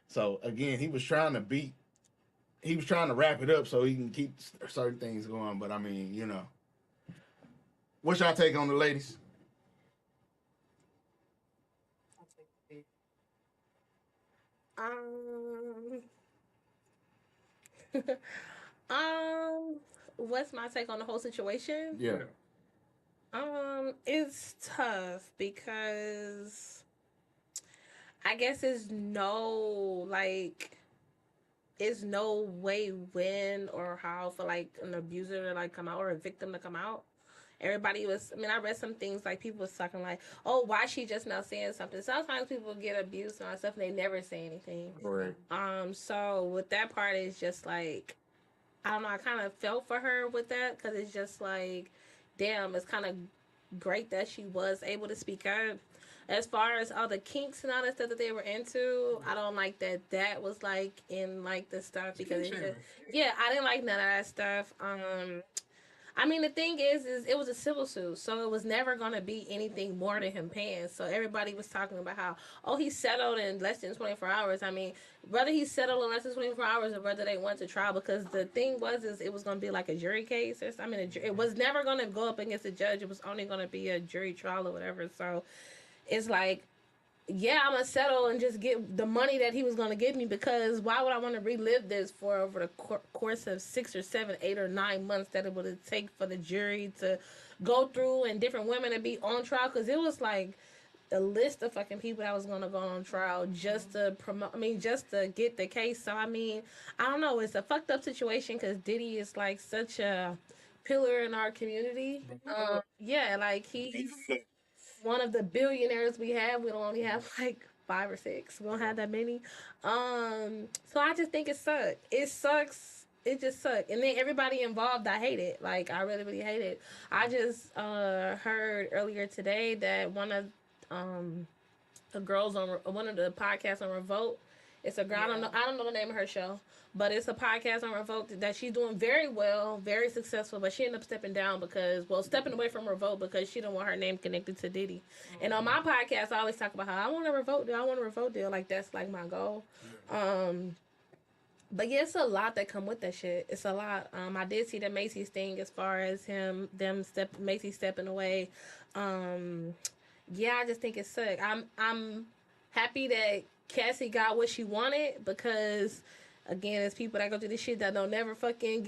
Speaker 1: So, again, he was trying to wrap it up so he can keep certain things going. But, I mean, what's y'all take on the ladies?
Speaker 4: What's my take on the whole situation?
Speaker 1: Yeah.
Speaker 4: It's tough because I guess it's no way when or how for an abuser to come out or a victim to come out. Everybody I read some things people was talking oh, why she just now saying something? Sometimes people get abused and all that stuff and they never say anything.
Speaker 1: Right.
Speaker 4: So with that part, it's just I don't know, I kind of felt for her with that because it's just damn, it's kind of great that she was able to speak out. As far as all the kinks and all that stuff that they were into, I don't like that was in the stuff because I didn't like none of that stuff. The thing is it was a civil suit, so it was never going to be anything more than him paying. So everybody was talking about how, oh, he settled in less than 24 hours. Whether he settled in less than 24 hours or whether they went to trial, because the thing is it was going to be a jury case or something. It was never going to go up against a judge. It was only going to be a jury trial or whatever. So it's yeah, I'm gonna settle and just get the money that he was gonna give me, because why would I want to relive this for over the course of 6 or 7, 8 or 9 months that it would take for the jury to go through and different women to be on trial? Because it was like the list of fucking people that was gonna go on trial just to promote. I mean, just to get the case. So I mean, I don't know. It's a fucked up situation because Diddy is like such a pillar in our community. Yeah, like he's one of the billionaires we have. We don't only have like 5 or 6. We don't have that many. So I just think it sucks. It sucks. It just sucks. And then everybody involved, I hate it. Like I really, really hate it. I just heard earlier today that one of um the girls on one of the podcasts on Revolt. It's a girl. Yeah. I don't know the name of her show, but it's a podcast on Revolt that she's doing very well, very successful. But she ended up stepping down because, well, stepping away from Revolt because she didn't want her name connected to Diddy. Mm-hmm. And on my podcast, I always talk about how I want a Revolt deal. I want a Revolt deal. Like that's like my goal. Yeah. But yeah, it's a lot that come with that shit. It's a lot. I did see the Macy's thing as far as Macy's stepping away. Yeah, I just think it sucked. I'm happy that Cassie got what she wanted because again, it's people that go through this shit that don't never fucking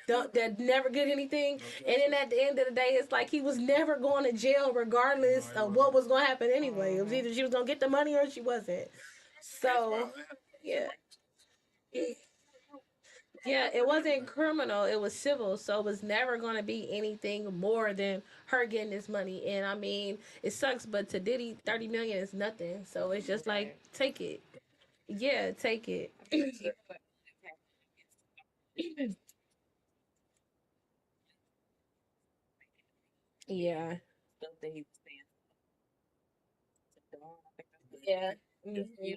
Speaker 4: that never get anything. And then at the end of the day, it's like he was never going to jail regardless of what was going to happen anyway. It was either she was going to get the money or she wasn't. So, yeah. Yeah, it wasn't criminal. It was civil. So it was never going to be anything more than her getting this money. And I mean, it sucks, but to Diddy, 30 million is nothing. So it's just like, take it. Yeah, take it. Yeah.
Speaker 3: Stuff that he was saying to Dawn, I think that's what
Speaker 4: Yeah.
Speaker 3: yeah.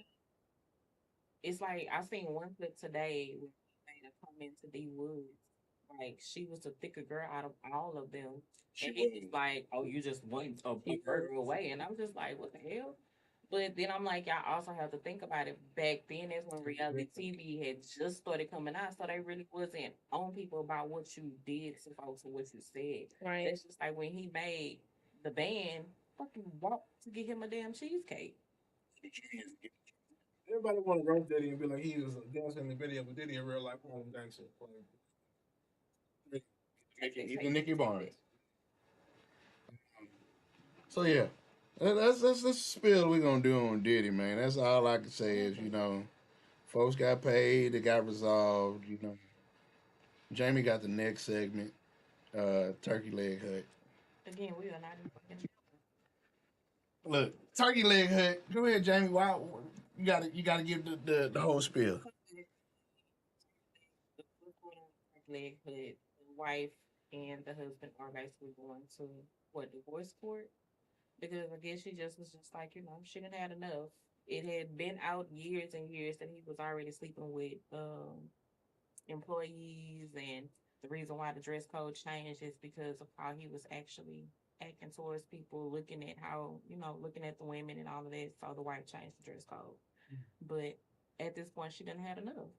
Speaker 3: It's like I seen one clip today where he made a comment to D Woods. Like she was the thicker girl out of all of them. And he was like, "Oh, you just went a burger away," and I'm just like, "What the hell?" But then I'm like, y'all also have to think about it. Back then, that's when reality TV had just started coming out, so they really wasn't on people about what you did to folks and what you said.
Speaker 4: Right.
Speaker 3: That's just like when he made the band fucking walk to get him a damn cheesecake.
Speaker 2: Everybody want to roast Diddy and be like he was dancing in the video, but Diddy in real life wasn't dancing.
Speaker 1: Even Nicky Barnes. So yeah, that's the spill we're gonna do on Diddy, man. That's all I can say is folks got paid, they got resolved. Jamie got the next segment, Turkey Leg Hut.
Speaker 3: Again, we are not in fucking.
Speaker 1: Look, Turkey Leg Hut. Go ahead, Jamie. Wow, you gotta give the whole spiel.
Speaker 3: Leg Hood, the wife and the husband are basically going to what divorce court because I guess she just was just like she didn't had enough. It had been out years and years that he was already sleeping with employees, and the reason why the dress code changed is because of how he was actually acting towards people, looking at how looking at the women and all of that. So the wife changed the dress code, but at this point she didn't have enough.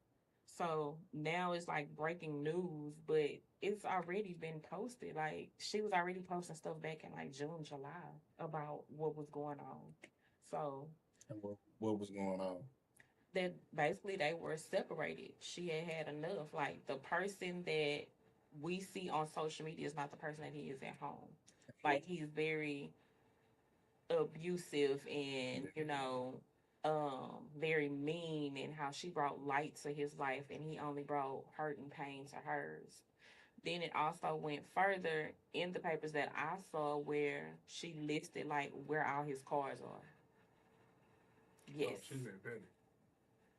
Speaker 3: So now it's like breaking news, but it's already been posted. Like she was already posting stuff back in like June, July about what was going on. So
Speaker 1: And what was going on?
Speaker 3: that basically they were separated. She had enough. Like the person that we see on social media is not the person that he is at home. Like he's very abusive and very mean, and how she brought light to his life and he only brought hurt and pain to hers. Then it also went further in the papers that I saw where she listed like where all his cars are. Yes.
Speaker 2: Oh, she's been petty.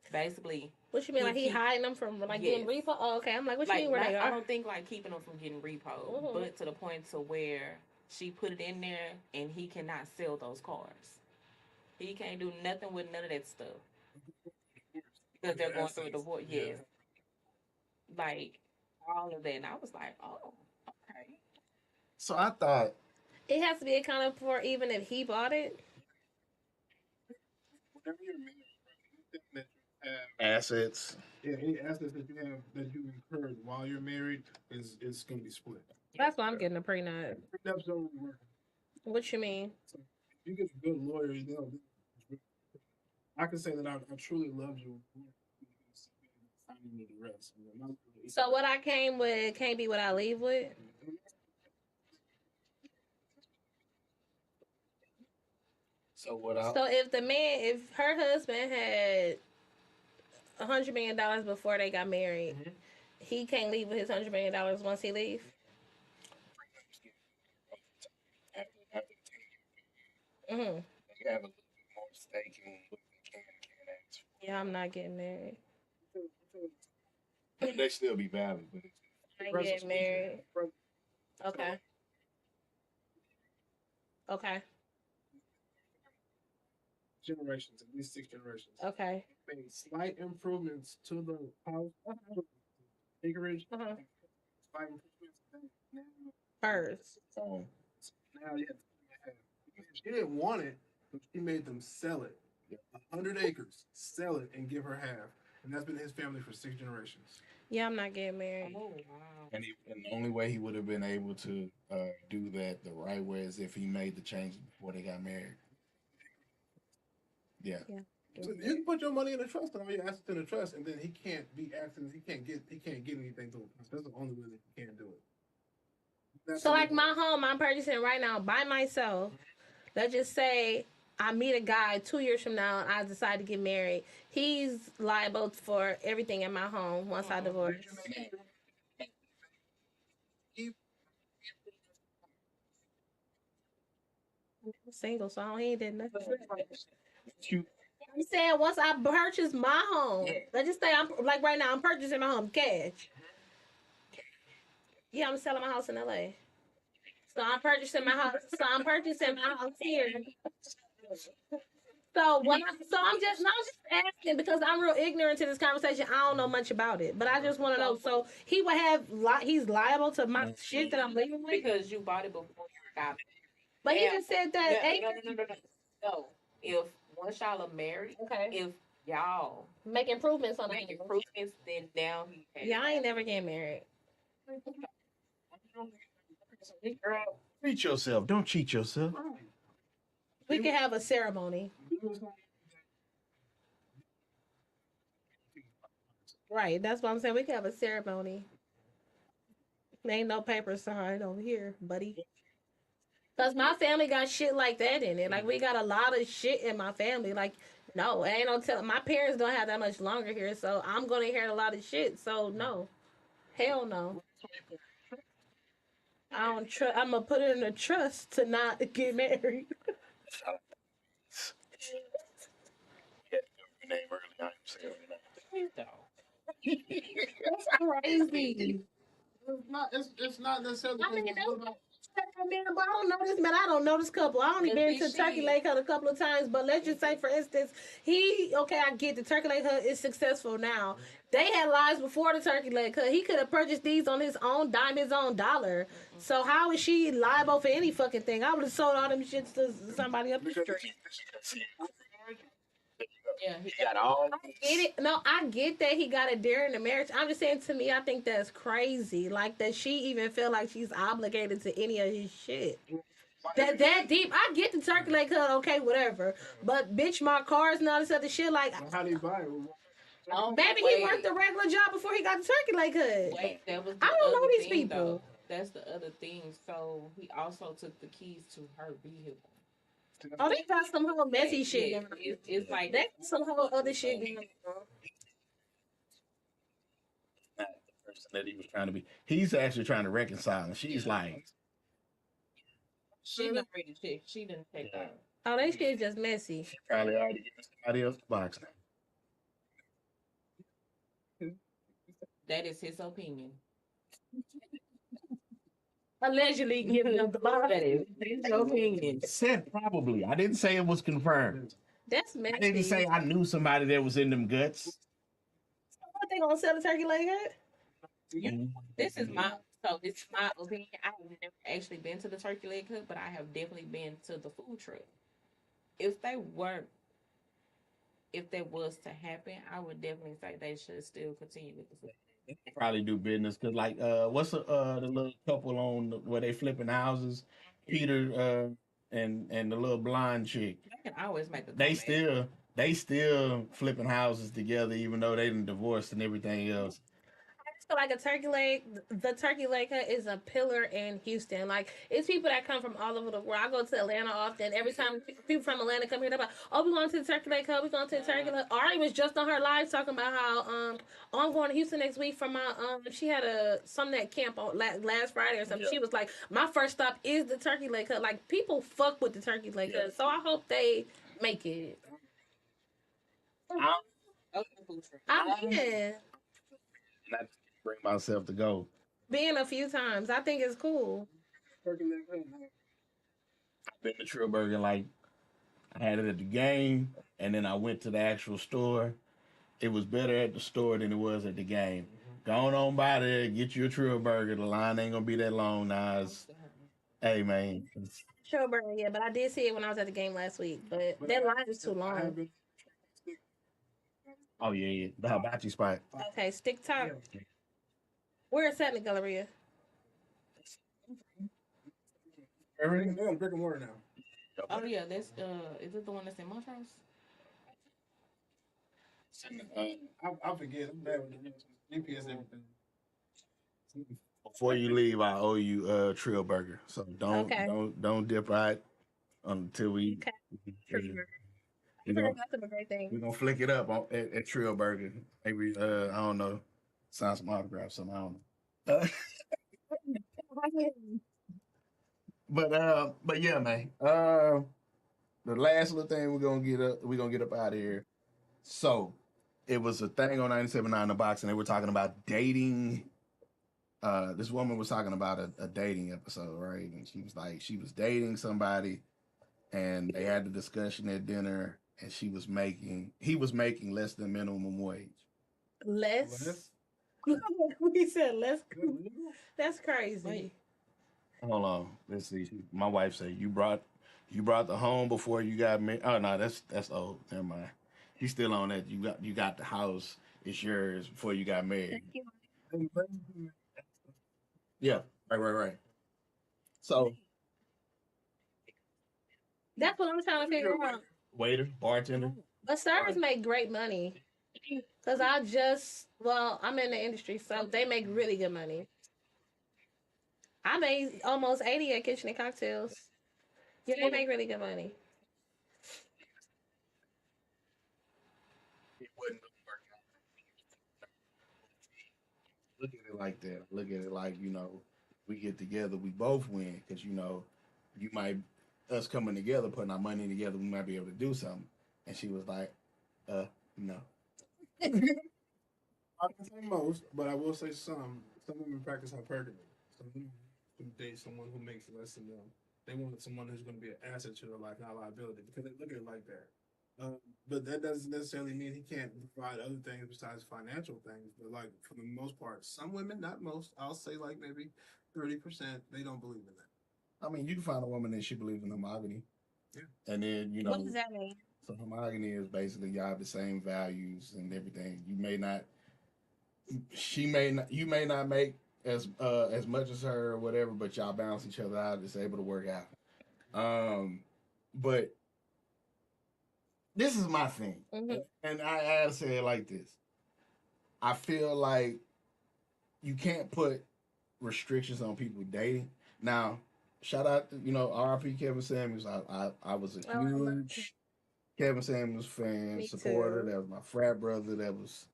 Speaker 3: Basically,
Speaker 4: What you mean? Like he hiding them from like getting repo? Oh, okay. I'm like, what you mean where they are?
Speaker 3: I don't think like keeping them from getting repo, but to the point to where she put it in there and he cannot sell those cars. He can't do nothing with none of that stuff because they're going through a divorce. Yes, like all of that, and I was like, oh, okay.
Speaker 1: So I thought
Speaker 4: it has to be accounted for even if he bought it.
Speaker 2: Whenever you're married, anything that you have
Speaker 1: assets.
Speaker 2: Yeah, any assets that you have that you incurred while you're married is going to be split.
Speaker 4: That's why I'm getting a prenup.
Speaker 2: Prenups don't really work.
Speaker 4: What you mean?
Speaker 2: So if you get a good lawyer, I can say that I truly loved you. Finding me the rest.
Speaker 4: So what I came with can't be what I leave with.
Speaker 1: So what I
Speaker 4: So if her husband had $100 million before they got married, he can't leave with his $100 million once he leave. Hmm.
Speaker 1: you have a little bit more stake in what they can ask
Speaker 4: Yeah, I'm not getting married.
Speaker 1: for. They still be valid, but
Speaker 4: I ain't getting married. Okay. Okay.
Speaker 2: Generations, at least 6 generations.
Speaker 4: Okay.
Speaker 2: Made slight improvements to the house, acreage. Slight improvements. Now,
Speaker 4: First.
Speaker 1: so
Speaker 2: now yeah, she didn't want it, but she made them sell it. 100 acres, sell it and give her half. And that's been his family for 6 generations.
Speaker 4: Yeah, I'm not getting married.
Speaker 3: Oh wow.
Speaker 1: and the only way he would have been able to do that the right way is if he made the changes before they got married. Yeah.
Speaker 4: Yeah.
Speaker 2: So you can put your money in a trust and all your assets in a trust, and then he can't be accidents. He can't get anything through a trust. That's the only way that he can't do it. That's
Speaker 4: So
Speaker 2: the
Speaker 4: like
Speaker 2: reason
Speaker 4: my
Speaker 2: why.
Speaker 4: home I'm purchasing right now by myself. Let's just say I meet a guy 2 years from now and I decide to get married. He's liable for everything in my home once I divorce. I'm single, so he ain't did nothing.
Speaker 1: You
Speaker 4: I'm saying once I purchase my home, let's just say I'm like right now I'm purchasing my home cash. Yeah, I'm selling my house in LA. So I'm purchasing my house. So I'm purchasing my house here. So I'm just no, I'm just asking because I'm real ignorant to this conversation. I don't know much about it, but I just want to know. So he would have he's liable to my shit that I'm living with
Speaker 3: Because you bought it before you got
Speaker 4: but he
Speaker 3: married.
Speaker 4: just said that.
Speaker 3: No. If once y'all are married,
Speaker 4: Okay.
Speaker 3: if y'all
Speaker 4: Make improvements on
Speaker 3: make
Speaker 4: it.
Speaker 3: improvements, then now he has.
Speaker 4: Yeah, I ain't never getting married.
Speaker 1: treat yourself. Don't cheat yourself.
Speaker 4: We can have a ceremony. Right, that's what I'm saying. We can have a ceremony. Ain't no paper signed over here, buddy. Cause my family got shit like that in it. Like we got a lot of shit in my family. Like no, ain't no tell. My parents don't have that much longer here, so I'm gonna inherit a lot of shit. So no, hell no. I don't trust. I'm gonna put it in a trust to not get married.
Speaker 1: Yeah, your name early. I ain't saying your name.
Speaker 4: That's crazy.
Speaker 2: It's not necessarily.
Speaker 4: I mean, man, but I don't know this man. I don't know this couple. I only
Speaker 3: But
Speaker 4: been
Speaker 3: see,
Speaker 4: to Turkey Lake Hut a couple of times. But let's just say, for instance, I get the Turkey Lake Hut is successful now. They had lives before the Turkey Lake Hut. He could have purchased these on his own dime, his own dollar. So how is she liable for any fucking thing? I would have sold all them shits to somebody up the street.
Speaker 3: Yeah, he
Speaker 1: He got all.
Speaker 4: Get it? No, I get that he got it during the marriage. I'm just saying to me, I think that's crazy. Like that she even feel like she's obligated to any of his shit. That deep. I get the Turkey Lake Hut, okay, whatever. But bitch, my cars and all this other shit. Like
Speaker 2: How do you buy it?
Speaker 4: maybe he worked a regular job before he got the Turkey Lake Hut.
Speaker 3: Wait, that was the
Speaker 4: I don't know
Speaker 3: other
Speaker 4: these
Speaker 3: thing,
Speaker 4: people.
Speaker 3: though. That's the other thing. So he also took the keys to her vehicle.
Speaker 4: Oh, they got some whole messy shit.
Speaker 3: Yeah,
Speaker 4: Going on.
Speaker 3: it's like
Speaker 4: They got some whole other shit going on.
Speaker 1: Not the person that he was trying to be. He's actually trying to reconcile, and she's like,
Speaker 3: she not ready to check. She didn't check out.
Speaker 4: Oh, they shit just messy.
Speaker 1: she probably already giving somebody else the box now.
Speaker 3: That is his opinion.
Speaker 4: Allegedly giving them the box.
Speaker 3: That is his opinion.
Speaker 1: Said probably. I didn't say it was confirmed.
Speaker 4: That's messy.
Speaker 1: I didn't say I knew somebody that was in them guts.
Speaker 4: What they gonna sell the Turkey Lake Hut?
Speaker 3: This is my opinion. I have never actually been to the Turkey Leg Hut, but I have definitely been to the food truck. If they were, if that was to happen, I would definitely say they should still continue with the food.
Speaker 1: Probably do business because, like, what's the little couple on where they flipping houses? Peter and the little blonde chick.
Speaker 3: They can always make a
Speaker 1: They
Speaker 3: comeback.
Speaker 1: still they still flipping houses together, even though they done divorced and everything else.
Speaker 4: So like a turkey leg, the turkey leg hut is a pillar in Houston. Like it's people that come from all over the world. I go to Atlanta often. Every time people from Atlanta come here, they're like, "Oh, we going to the turkey leg hut. We going to the turkey leg." Ari was just on her live talking about how oh, I'm going to Houston next week for my she had a something at camp on last Friday or something. Yeah. She was like, "My first stop is the turkey leg hut." Like people fuck with the turkey leg hut, so I hope they make it. I'm in.
Speaker 1: Not bring myself to go.
Speaker 4: Been a few times. I think it's cool.
Speaker 1: I've been to Trillburger like I had it at the game, and then I went to the actual store. It was better at the store than it was at the game. Going on by there, get you a Trillburger. The line ain't gonna be that long now. Hey man,
Speaker 4: Sure, yeah, but I did see it when I was at the game last week. But that line is too long.
Speaker 1: oh yeah, yeah, the hibachi spot.
Speaker 4: Okay, stick top. Where is that in the Galleria?
Speaker 2: They're on brick and mortar now.
Speaker 3: Oh yeah, that's is it the one that's in Montrose?
Speaker 2: I forget. I'm bad with the GPS and everything.
Speaker 1: Before you leave, I owe you a Trill Burger. So
Speaker 4: Okay.
Speaker 1: don't dip out until we.
Speaker 4: Okay.
Speaker 1: We're gonna,
Speaker 4: That's a great thing.
Speaker 1: we're gonna flick it up at Trill Burger. Maybe I don't know, sign some autographs. Something I don't know. But yeah, man. The last little thing we're gonna get up out of here. So it was a thing on 97.9 The Box, and they were talking about dating. This woman was talking about a dating episode, right? And she was like, she was dating somebody, and they had the discussion at dinner, and he was making less than minimum wage.
Speaker 4: Less? We said less. That's crazy.
Speaker 3: Wait.
Speaker 1: Hold on, let's see. My wife said you brought the home before you got married. Oh no, that's old. Never mind. He's still on that. You got the house. It's yours before you got married. Yeah, right. So
Speaker 4: That's what I'm trying to figure out.
Speaker 1: waiter, bartender.
Speaker 4: But servers make great money. Because I'm in the industry, so they make really good money. I made almost 80 at Kitchen and Cocktails. Yeah, they make really good money.
Speaker 1: It wasn't gonna work out. Look at it like that. Look at it like we get together, we both win because you might us coming together, putting our money together, we might be able to do something. And she was like, no.
Speaker 2: I can say most, but I will say some. Some women practice hypergamy. Some women who date someone who makes less than them. They want someone who's going to be an asset to their life, not a liability, because they look at it like that. But that doesn't necessarily mean he can't provide other things besides financial things. But like for the most part, some women, not most, I'll say like maybe 30%, they don't believe in that.
Speaker 1: I mean, you can find a woman that she believes in homogamy.
Speaker 2: Yeah.
Speaker 1: And then,
Speaker 4: What does that mean?
Speaker 1: so homogamy is basically y'all have the same values and everything. You may not make as much as her or whatever, but y'all balance each other out. It's able to work out. But this is my thing, and I had to say it like this. I feel like you can't put restrictions on people dating. Now, shout out to R.I.P. Kevin Samuels. I was a huge Kevin Samuels fan,
Speaker 4: Me
Speaker 1: supporter.
Speaker 4: too.
Speaker 1: That was my frat brother. That was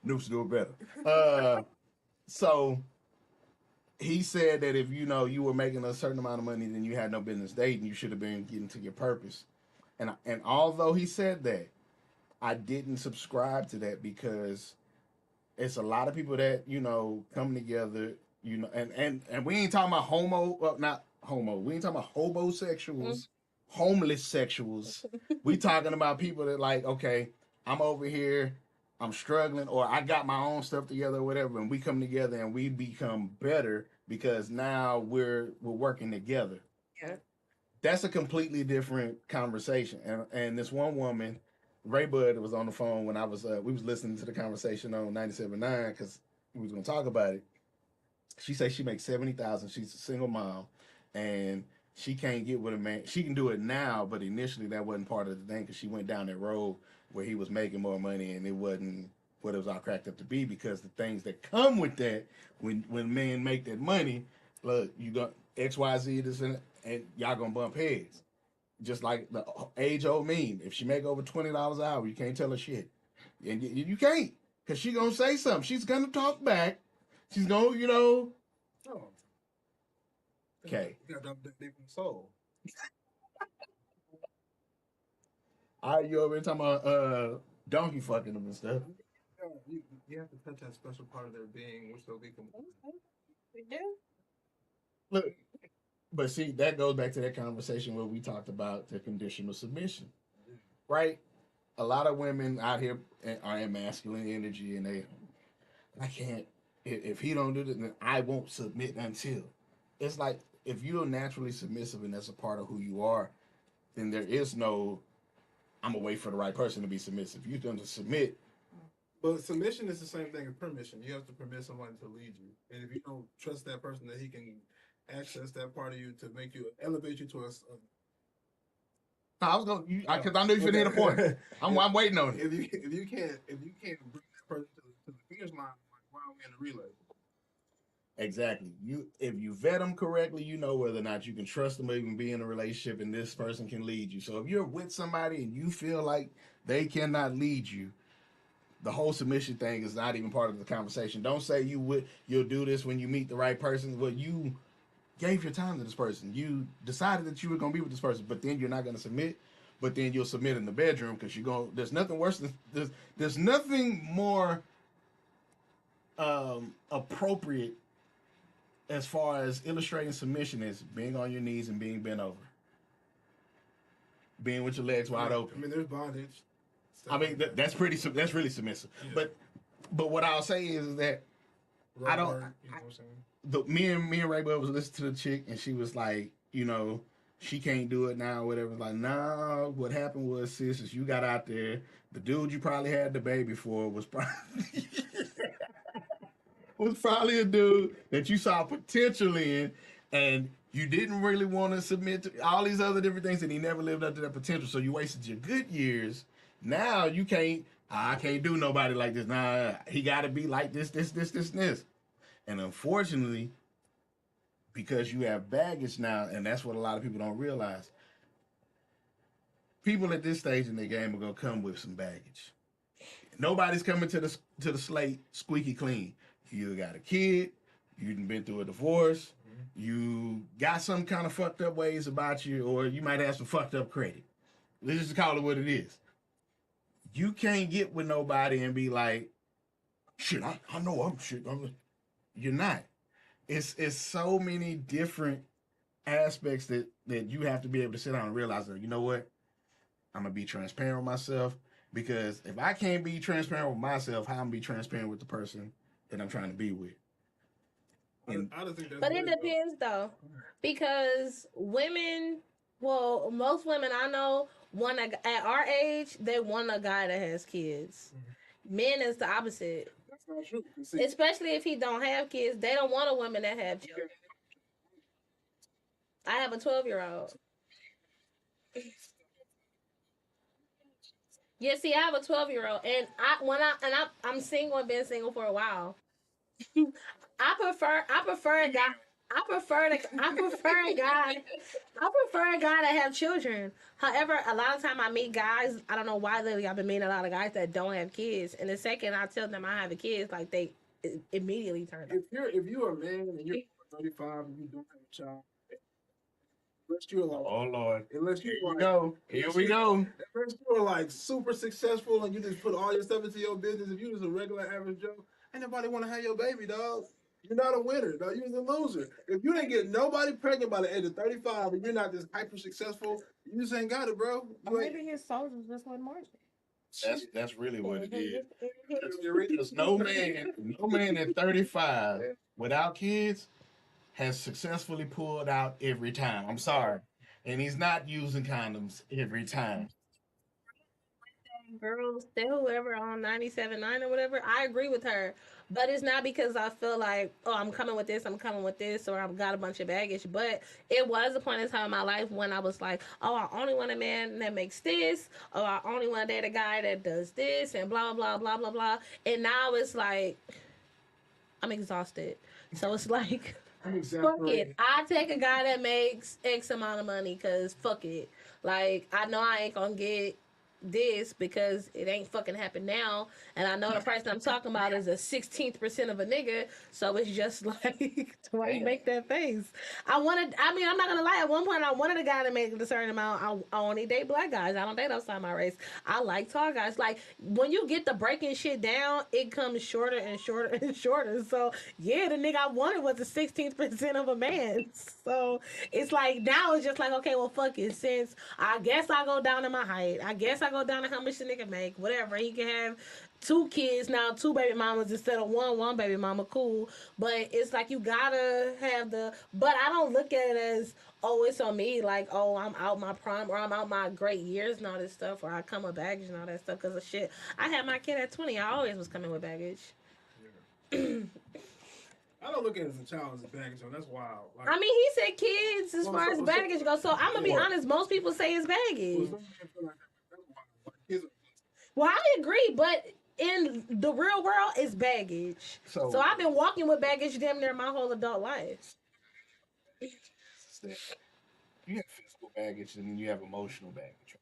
Speaker 1: Noops do it better. So he said that if you were making a certain amount of money, then you had no business dating. You should have been getting to your purpose. And although he said that, I didn't subscribe to that because it's a lot of people that come together. And we ain't talking about not homo. We ain't talking about homosexuals, homeless sexuals. We talking about people that like, okay, I'm over here, I'm struggling, or I got my own stuff together, or whatever, and we come together and we become better because now we're working together.
Speaker 4: Yeah.
Speaker 1: That's a completely different conversation. And this one woman, Ray Bud, was on the phone when we was listening to the conversation on 97.9 because we was gonna talk about it. She says she makes 70,000. She's a single mom, and she can't get with a man. She can do it now, but initially that wasn't part of the thing because she went down that road where he was making more money and it wasn't what it was all cracked up to be because the things that come with that when men make that money, look, you got XYZ this and y'all gonna bump heads. Just like the age old meme. If she make over $20 an hour, you can't tell her shit. And you can't. Cause she gonna say something. She's gonna talk back. She's gonna,
Speaker 2: Oh,
Speaker 1: okay.
Speaker 2: you got that deep in the soul.
Speaker 1: You over here talking about donkey fucking them and stuff.
Speaker 2: Yeah, you have to touch that special part of their being, which they'll be complete.
Speaker 3: We do.
Speaker 1: Look, but see, that goes back to that conversation where we talked about the conditional submission, right? A lot of women out here are in masculine energy, and I can't. If he don't do this, then I won't submit until. It's like if you're naturally submissive and that's a part of who you are, then there is no. I'm gonna wait for the right person to be submissive. You're going to submit.
Speaker 2: But submission is the same thing as permission. You have to permit someone to lead you, and if you don't trust that person that he can access that part of you to make you elevate you to a
Speaker 1: I was gonna because I knew you should hit a point. I'm waiting on it.
Speaker 2: if you can't bring that person to the finish line, like why are we in the relay?
Speaker 1: Exactly. If you vet them correctly, you know whether or not you can trust them or even be in a relationship, and this person can lead you. So if you're with somebody and you feel like they cannot lead you, the whole submission thing is not even part of the conversation. Don't say you'll do this when you meet the right person. Well, you gave your time to this person. You decided that you were gonna be with this person, but then you're not gonna submit. But then you'll submit in the bedroom because you're going. There's nothing worse than there's nothing more appropriate as far as illustrating submission is being on your knees and being bent over, being with your legs wide open.
Speaker 2: I mean, there's bondage.
Speaker 1: I mean, that's that's really submissive. Yeah. But what I'll say is that I don't.
Speaker 2: You know what I'm saying?
Speaker 1: Me and Ray Bud was listening to the chick, and she was like, she can't do it now, or whatever. Like, nah, what happened was, sis, is you got out there. The dude you probably had the baby for was probably was probably a dude that you saw potential in, and you didn't really want to submit to all these other different things, and he never lived up to that potential. So you wasted your good years. Now you can't. I can't do nobody like this. Nah, he got to be like this. And unfortunately, because you have baggage now, and that's what a lot of people don't realize. People at this stage in the game are gonna come with some baggage. Nobody's coming to the slate squeaky clean. You either got a kid, you've been through a divorce, you got some kind of fucked up ways about you, or you might have some fucked up credit. Let's just call it what it is. You can't get with nobody and be like, shit, I know I'm shit. You're not. It's so many different aspects that you have to be able to sit down and realize that, you know what? I'm gonna be transparent with myself, because if I can't be transparent with myself, how am I be transparent with the person that I'm trying to be with?
Speaker 2: And I don't think that's
Speaker 4: but it depends though, because women, well, most women I know want at our age, they want a guy that has kids. Men is the opposite.
Speaker 2: That's not true. See,
Speaker 4: especially if he don't have kids, they don't want a woman that have children. I have a 12-year-old. Yeah, see, I have a 12-year-old, and I'm single and been single for a while. I prefer a guy. I prefer a guy. I prefer a guy that have children. However, a lot of time I meet guys. I don't know why lately I've been meeting a lot of guys that don't have kids, and the second I tell them I have a kid, like they immediately turn up.
Speaker 2: If you're a man and you're 35 and you don't have a child, unless you're like,
Speaker 1: oh Lord,
Speaker 2: unless you're like,
Speaker 1: here we go.
Speaker 2: Unless you're like super successful and you just put all your stuff into your business, if you're just a regular average Joe, ain't nobody want to have your baby, dog. You're not a winner, dog. You're a loser. If you didn't get nobody pregnant by the age of 35 and you're not this hyper successful, you just ain't got it, bro.
Speaker 3: Maybe his soldiers just wasn't marching.
Speaker 1: That's really what it is. Because no man at 35 without kids has successfully pulled out every time. I'm sorry. And he's not using condoms every time.
Speaker 4: girls, they whoever on 97.9 or whatever, I agree with her. But it's not because I feel like, oh, I'm coming with this, or I've got a bunch of baggage. But it was a point in time in my life when I was like, oh, I only want a man that makes this, or I only want to date a guy that does this, and blah, blah, blah, blah, blah. And now it's like, I'm exhausted. So it's like,
Speaker 2: I'm
Speaker 4: fuck it.
Speaker 2: exasperated.
Speaker 4: I take a guy that makes X amount of money because fuck it. Like, I know I ain't gonna get this because it ain't fucking happen now. And I know the person I'm talking about is a 16th% of a nigga. So it's just like, why you make that face? I mean, I'm not gonna lie. At one point, I wanted a guy to make a certain amount. I only date black guys. I don't date outside my race. I like tall guys. Like, when you get the breaking shit down, it comes shorter and shorter and shorter. So, yeah, the nigga I wanted was the 16th% of a man. So, it's like, now it's just like, okay, well, fuck it. Since I guess I go down to my height, I guess I go down to how much the nigga make, whatever. He can have two kids now, two baby mamas instead of one baby mama, cool. But it's like you gotta have but I don't look at it as, oh, it's on me, like, oh, I'm out my prime or I'm out my great years and all this stuff, or I come with baggage and all that stuff because of shit. I had my kid at 20. I always was coming with baggage.
Speaker 2: I don't look at it as a child as a baggage, so that's wild. Like,
Speaker 4: I mean, he said kids as far as baggage goes. So I'm gonna be honest. Most people say it's baggage.
Speaker 2: some men feel like that, but that's wild. Like, kids are
Speaker 4: Well, I agree, but in the real world, it's baggage. So I've been walking with baggage damn near my whole adult life.
Speaker 1: You have physical baggage and then you have emotional baggage.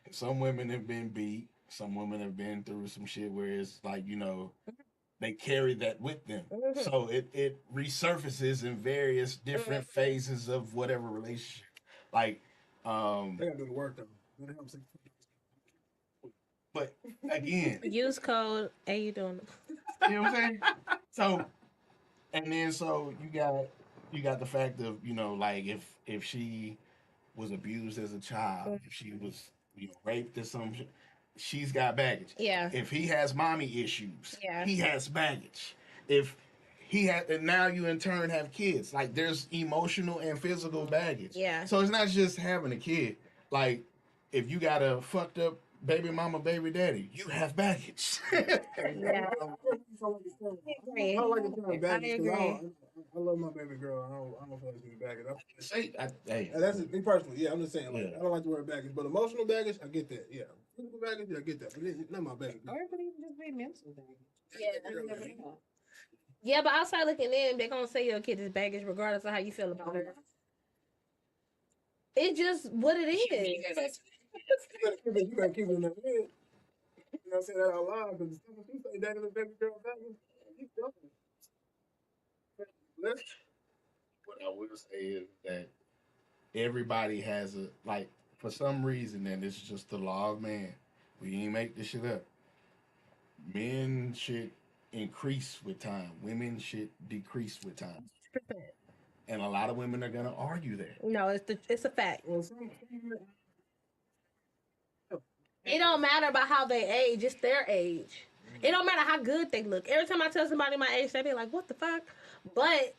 Speaker 1: Right? Some women have been beat. Some women have been through some shit where it's like, they carry that with them. So it resurfaces in various different phases of whatever relationship. Like,
Speaker 2: they gotta do the work though. They don't say-
Speaker 1: but again,
Speaker 4: Use code. Hey, you doing?
Speaker 1: you know what I'm saying? So, and then so you got the fact of, like if she was abused as a child, if she was raped or something, she's got baggage.
Speaker 4: Yeah.
Speaker 1: If he has mommy issues,
Speaker 4: Yeah.
Speaker 1: he has baggage. If he had, and now you in turn have kids, like there's emotional and physical baggage.
Speaker 4: Yeah.
Speaker 1: So it's not just having a kid. Like if you got a fucked up baby mama, baby daddy, you have baggage.
Speaker 4: Yeah.
Speaker 2: I don't like the term baggage because I love my baby girl. I don't feel like it's baggage.
Speaker 1: Hey,
Speaker 2: That's me personally. Yeah, I'm just saying. Like,
Speaker 1: Yeah.
Speaker 2: I don't like the word baggage, but emotional baggage, I get that. Yeah, physical baggage, yeah, I get that. But not my baby.
Speaker 3: Or it could even just be mental baggage.
Speaker 4: Yeah. Yeah, but outside looking in, they're gonna say your kid is baggage regardless of how you feel about her. It's just what it is.
Speaker 2: You better keep it in the head. You know, say that out loud because the stuff you say, that is a baby girl baggage. You dumb. Let's
Speaker 1: What I will say is that everybody has for some reason, and it's just the law of man. We ain't make this shit up. Men should increase with time. Women should decrease with time. And a lot of women are gonna argue that.
Speaker 4: No, it's a fact.
Speaker 2: well,
Speaker 4: It don't matter about how they age; it's their age. It don't matter how good they look. Every time I tell somebody my age, they be like, "What the fuck?" But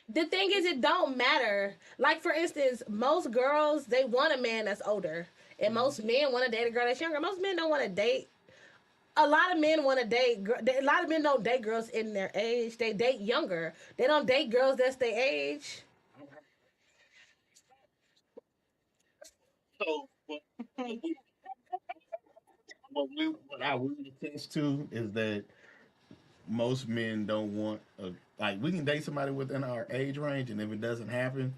Speaker 4: the thing is, it don't matter. Like for instance, most girls they want a man that's older, and most men want to date a girl that's younger. Most men don't want to date. A lot of men want to date. A lot of men don't date girls in their age. They date younger. They don't date girls that's their age.
Speaker 1: So what I will attest to is that most men don't want like we can date somebody within our age range, and if it doesn't happen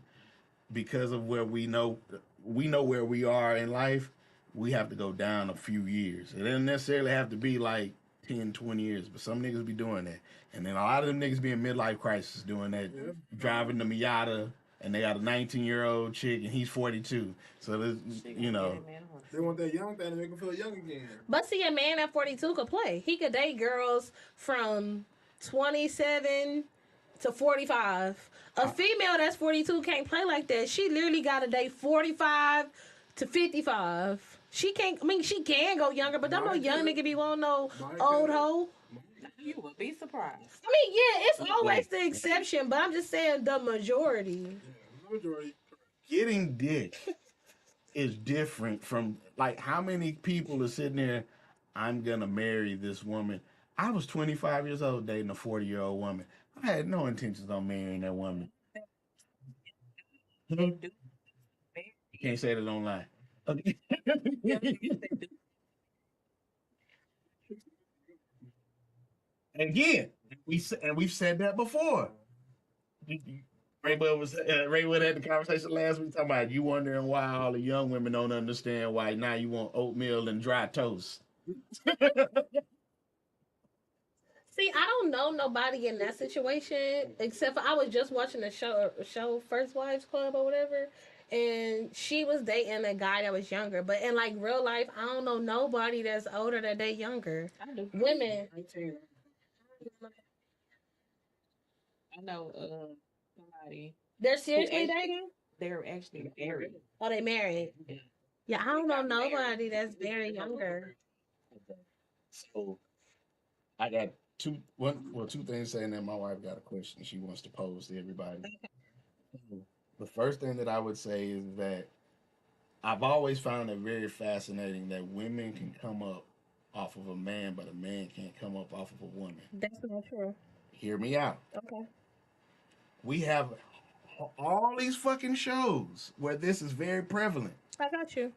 Speaker 1: because of where we know where we are in life, we have to go down a few years. It doesn't necessarily have to be like 10, 20 years, but some niggas be doing that. And then a lot of them niggas be in midlife crisis doing that, driving the Miata, and they got a 19-year-old chick, and he's 42. So,
Speaker 2: they want that young thing to make them feel young again.
Speaker 4: But see, a man at 42 could play. He could date girls from 27 to 45. A female that's 42 can't play like that. She literally got to date 45 to 55. She can't, I mean, she can go younger, but don't no young nigga be wanting no old hoe.
Speaker 3: You would be surprised.
Speaker 4: I mean, yeah, it's always the exception, but I'm just saying the majority.
Speaker 2: Yeah, the majority.
Speaker 1: getting dick is different from like how many people are sitting there. I'm gonna marry this woman. I was 25 years old dating a 40-year-old woman. I had no intentions on marrying that woman.
Speaker 3: They
Speaker 1: Hmm?
Speaker 3: do.
Speaker 1: You can't say that online. Okay. Again, we've said that before. Raywood had the conversation last week talking about you wondering why all the young women don't understand why now you want oatmeal and dry toast.
Speaker 4: See, I don't know nobody in that situation except for I was just watching the show First Wives Club or whatever, and she was dating a guy that was younger. But in like real life, I don't know nobody that's older that they younger.
Speaker 3: I do.
Speaker 4: Women,
Speaker 3: I know somebody
Speaker 4: they're
Speaker 3: who
Speaker 4: seriously
Speaker 3: actually
Speaker 4: dating.
Speaker 3: they're actually married.
Speaker 4: Oh, they married.
Speaker 3: Yeah.
Speaker 4: Yeah, I
Speaker 3: They
Speaker 4: don't know
Speaker 3: got married.
Speaker 4: nobody that's very younger.
Speaker 1: So I got two things saying that my wife got a question she wants to pose to everybody. The first thing that I would say is that I've always found it very fascinating that women can come up off of a man, but a man can't come up off of a woman.
Speaker 4: That's not true.
Speaker 1: Hear me out.
Speaker 4: Okay.
Speaker 1: We have all these fucking shows where this is very prevalent.
Speaker 4: I got you.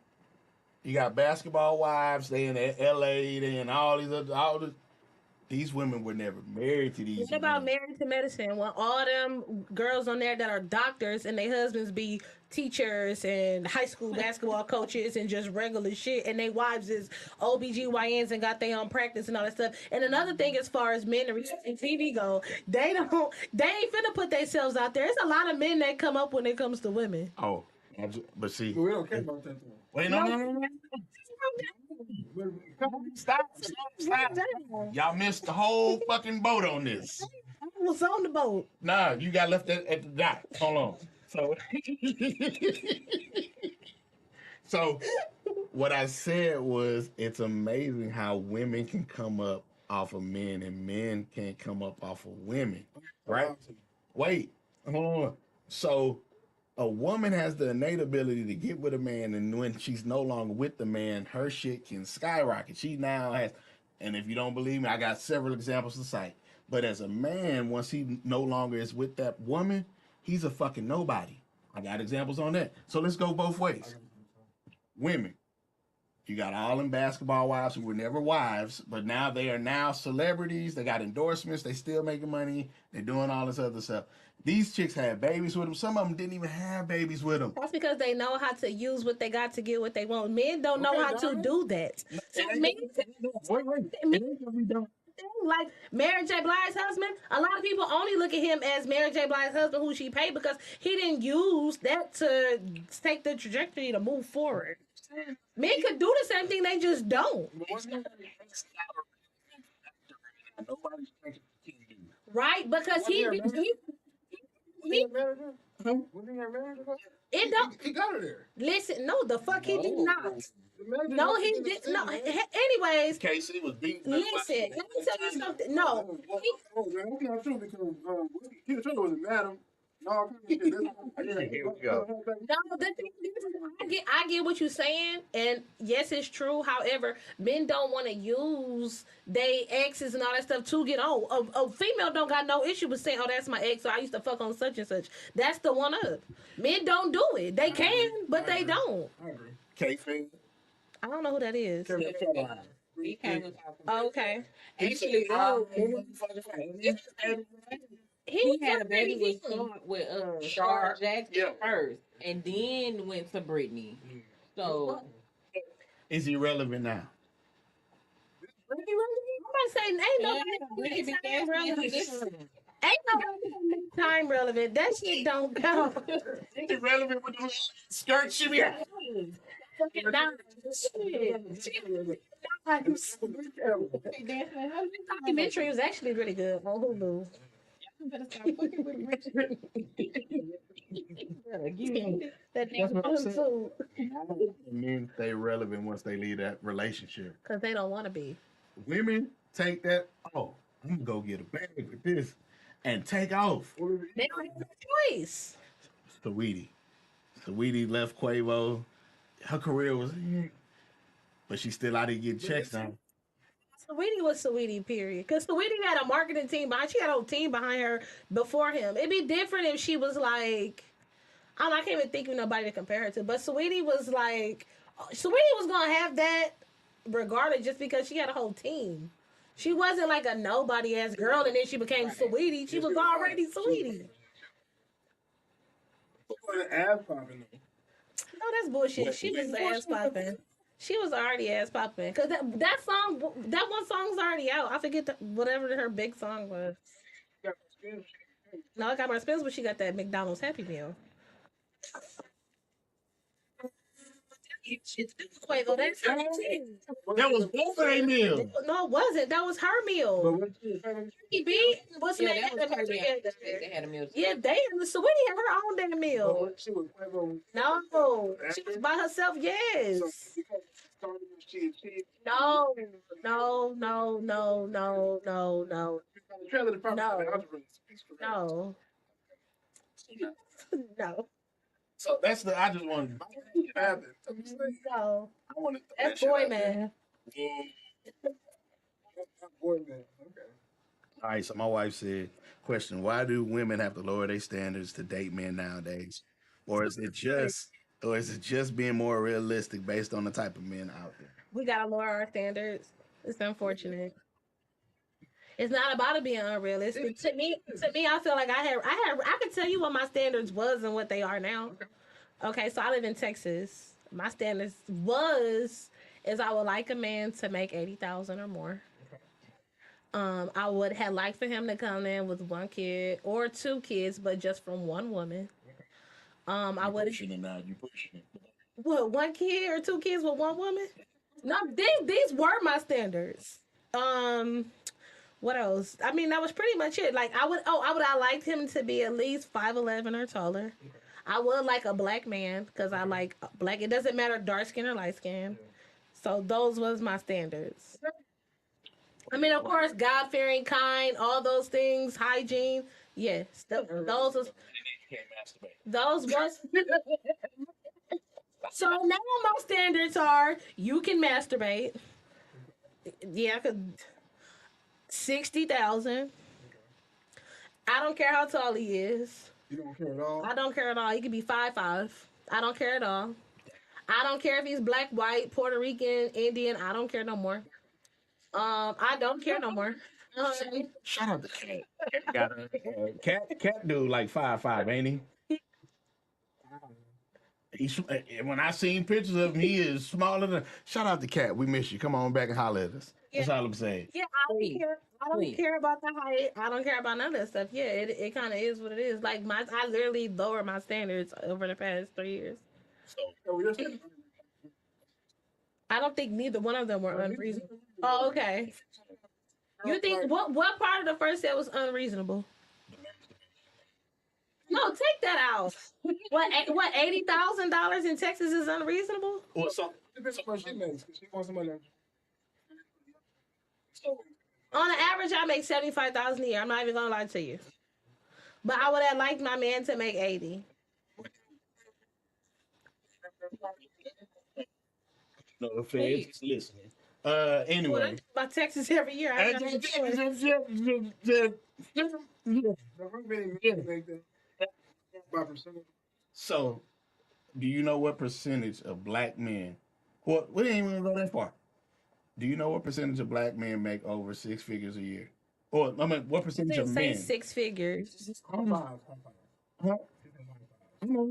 Speaker 1: You got Basketball Wives, they in LA, they in these women were never married to these
Speaker 4: What about
Speaker 1: men.
Speaker 4: Married to Medicine? When all them girls on there that are doctors and their husbands be teachers and high school basketball coaches and just regular shit, and their wives is OBGYNs and got their own practice and all that stuff. And another thing, as far as men and TV go, they ain't finna put themselves out there. There's a lot of men that come up when it comes to women.
Speaker 1: Oh, but see,
Speaker 2: But we don't care about that though.
Speaker 1: wait, no. Stop. Y'all missed the whole fucking boat on this.
Speaker 4: I was on the boat.
Speaker 1: Nah, you got left at the dock. Hold on. So, so what I said was, it's amazing how women can come up off of men and men can't come up off of women, right? Wait, hold on. So a woman has the innate ability to get with a man, and when she's no longer with the man, her shit can skyrocket. She now has, and if you don't believe me, I got several examples to cite. But as a man, once he no longer is with that woman, he's a fucking nobody. I got examples on that. So let's go both ways. Women, you got all them basketball wives who were never wives, but now they are now celebrities. They got endorsements. They still making money. They're doing all this other stuff. These chicks had babies with them. Some of them didn't even have babies with them.
Speaker 4: That's because they know how to use what they got to get what they want. Men don't know how to do that. So men, like Mary J. Blige's husband, a lot of people only look at him as Mary J. Blige's husband, who she paid because he didn't use that to take the trajectory to move forward. Men could do the same thing, they just don't. Right? Because he it don't
Speaker 2: He got her there.
Speaker 4: listen. No, the fuck he did not. No, he did no. Anyways,
Speaker 1: Casey was beating.
Speaker 4: listen. Let me tell you something. No,
Speaker 2: That's not true because Tina Turner was a madam. No,
Speaker 1: Here we go.
Speaker 4: no. The thing is, I get what you're saying, and yes, it's true. However, men don't want to use they exes and all that stuff to get on. A female don't got no issue with saying, "Oh, that's my ex," so I used to fuck on such and such. That's the one up. Men don't do it. They can, but they don't.
Speaker 2: I agree.
Speaker 1: Casey.
Speaker 4: I don't know who that is.
Speaker 3: He came with
Speaker 4: Oh, okay.
Speaker 3: actually he had a baby with Shar Jackson first, and then went to Brittany. So
Speaker 1: Is he relevant now?
Speaker 4: I'm about to say, ain't
Speaker 3: Brittany
Speaker 4: no
Speaker 3: became
Speaker 4: relevant.
Speaker 3: different.
Speaker 4: Ain't no time relevant. That shit don't count.
Speaker 1: Is he relevant with the skirt she be having?
Speaker 4: Fucking not. Documentary was actually really good on Hulu.
Speaker 3: Better stop fucking with Brittany.
Speaker 4: That
Speaker 1: That's what I'm saying.
Speaker 4: food.
Speaker 1: Men stay relevant once they leave that relationship.
Speaker 4: Because they don't want to be.
Speaker 1: Women take that, oh, I'm gonna go get a bag with this and take off.
Speaker 4: They don't have a choice.
Speaker 1: Saweetie left Quavo. her career was, but she still out here getting checks now.
Speaker 4: Saweetie was Saweetie, period. Because Saweetie had a marketing team behind. She had a whole team behind her before him. It'd be different if she was like, I can't even think of nobody to compare her to. But Saweetie was like, Saweetie was gonna have that regardless, just because she had a whole team. She wasn't like a nobody ass girl, and then she became Saweetie. She was already Saweetie.
Speaker 2: Ass popping though.
Speaker 4: No, that's bullshit. She was ass popping. She was already ass popping. Cause that song, that one song's already out. I forget whatever her big song was. No, I got my spins, but she got that McDonald's Happy Meal. Quavo, that's her.
Speaker 1: That was both of their meals.
Speaker 4: No, it wasn't. That was her meal.
Speaker 2: But what's your
Speaker 4: B, what's the
Speaker 3: Yeah,
Speaker 4: name?
Speaker 3: that was her meal. They had a meal.
Speaker 4: Yeah, Saweetie had her own damn meal.
Speaker 2: she was Quavo.
Speaker 4: No, she was by herself. Yes. No, no, no, no, no, no, no, no, no,
Speaker 1: So that's the. I just wanted.
Speaker 4: no.
Speaker 1: I wanted to
Speaker 4: That's boy man.
Speaker 2: Boy, man. Okay.
Speaker 1: All right. So my wife said, "Question: Why do women have to lower their standards to date men nowadays, or is it just being more realistic based on the type of men out there?"
Speaker 4: We gotta lower our standards. It's unfortunate. It's not about it being unrealistic. To me, I feel like I could tell you what my standards was and what they are now. Okay, so I live in Texas. My standards is I would like a man to make 80,000 or more. I would have liked for him to come in with one kid or two kids, but just from one woman. I would
Speaker 1: Pushing it now. You pushing it.
Speaker 4: what, one kid or two kids with one woman? No, these were my standards. Um, what else? I mean, that was pretty much it. Like I liked him to be at least 5'11" or taller. I would like a black man because I like black. It doesn't matter dark skin or light skin. So those was my standards. I mean, of course, God fearing, kind, all those things, hygiene. Yes, those was. So now my standards are: you can masturbate. Yeah, 60,000. I don't care how tall he is.
Speaker 2: You don't care at all?
Speaker 4: I don't care at all. He could be 5'5". I don't care at all. I don't care if he's black, white, Puerto Rican, Indian. I don't care no more. I don't care no more.
Speaker 1: Shout out to Cat. Got a cat dude like 5'5", ain't he? He's when I seen pictures of him, he is smaller than. Shout out to Cat. We miss you. Come on back and holler at us. That's all I'm saying.
Speaker 4: Yeah, I don't care. I don't care about the height. I don't care about none of that stuff. Yeah, it kind of is what it is. Like I literally lowered my standards over the past 3 years. I don't think neither one of them were unreasonable. Oh, okay. You think what part of the first set was unreasonable? No, take that out. What $80,000 in Texas is unreasonable?
Speaker 1: Well, so
Speaker 2: Depends on what she makes. 'Cause she wants somebody that.
Speaker 4: On an average, I make 75,000 a year. I'm not even gonna lie to you. But I would have liked my man to make 80.
Speaker 1: no, the feds is listening.
Speaker 4: Well,
Speaker 1: Anyway.
Speaker 4: my Texas every year. I ain't got no choice.
Speaker 1: So, do you know what percentage of black men? Well, we didn't even go that far. Do you know what percentage of black men make over 6 figures a year? Or I mean, what percentage
Speaker 4: Didn't
Speaker 1: of
Speaker 4: say
Speaker 1: men?
Speaker 4: 6 figures.
Speaker 1: Huh?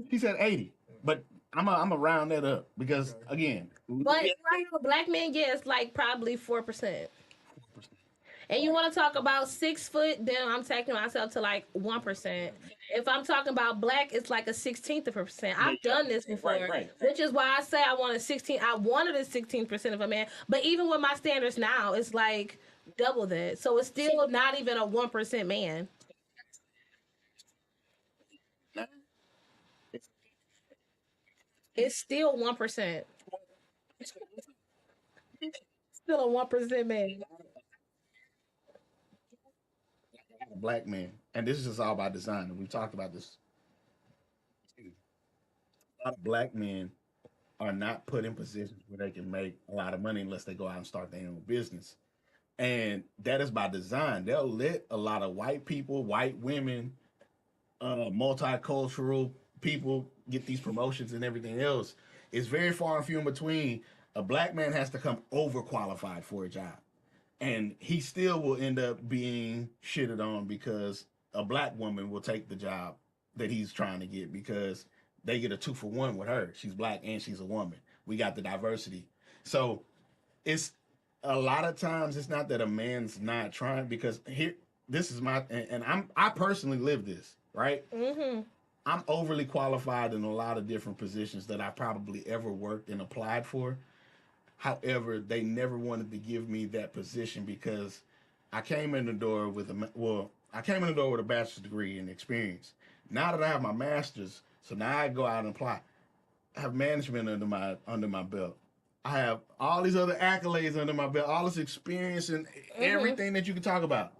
Speaker 1: He said 80, but I'm a round that up because again,
Speaker 4: But right now, black men, yeah, it's like probably 4%. And you want to talk about 6 foot, then I'm taking myself to like 1%. If I'm talking about black, it's like a 16th of a percent. I've done this before,
Speaker 1: Right.
Speaker 4: which is why I say I wanted 16. I wanted a 16% of a man, but even with my standards now, it's like double that. So it's still not even a 1% man. It's still 1%. Still a 1% man.
Speaker 1: black men, and this is just all by design. And we talked about this. A lot of black men are not put in positions where they can make a lot of money unless they go out and start their own business. And that is by design. They'll let a lot of white people, white women, multicultural people get these promotions and everything else. It's very far and few in between. A black man has to come overqualified for a job, and he still will end up being shitted on because a black woman will take the job that he's trying to get because they get a 2-for-1 with her. She's black and she's a woman. We got the diversity. So it's a lot of times it's not that a man's not trying because here this is my and I personally live this, right?
Speaker 4: Mm-hmm.
Speaker 1: I'm overly qualified in a lot of different positions that I probably ever worked and applied for. However, they never wanted to give me that position because I came in the door with I came in the door with a bachelor's degree and experience. Now that I have my master's, so now I go out and apply. I have management under my belt. I have all these other accolades under my belt, all this experience and everything that you can talk about.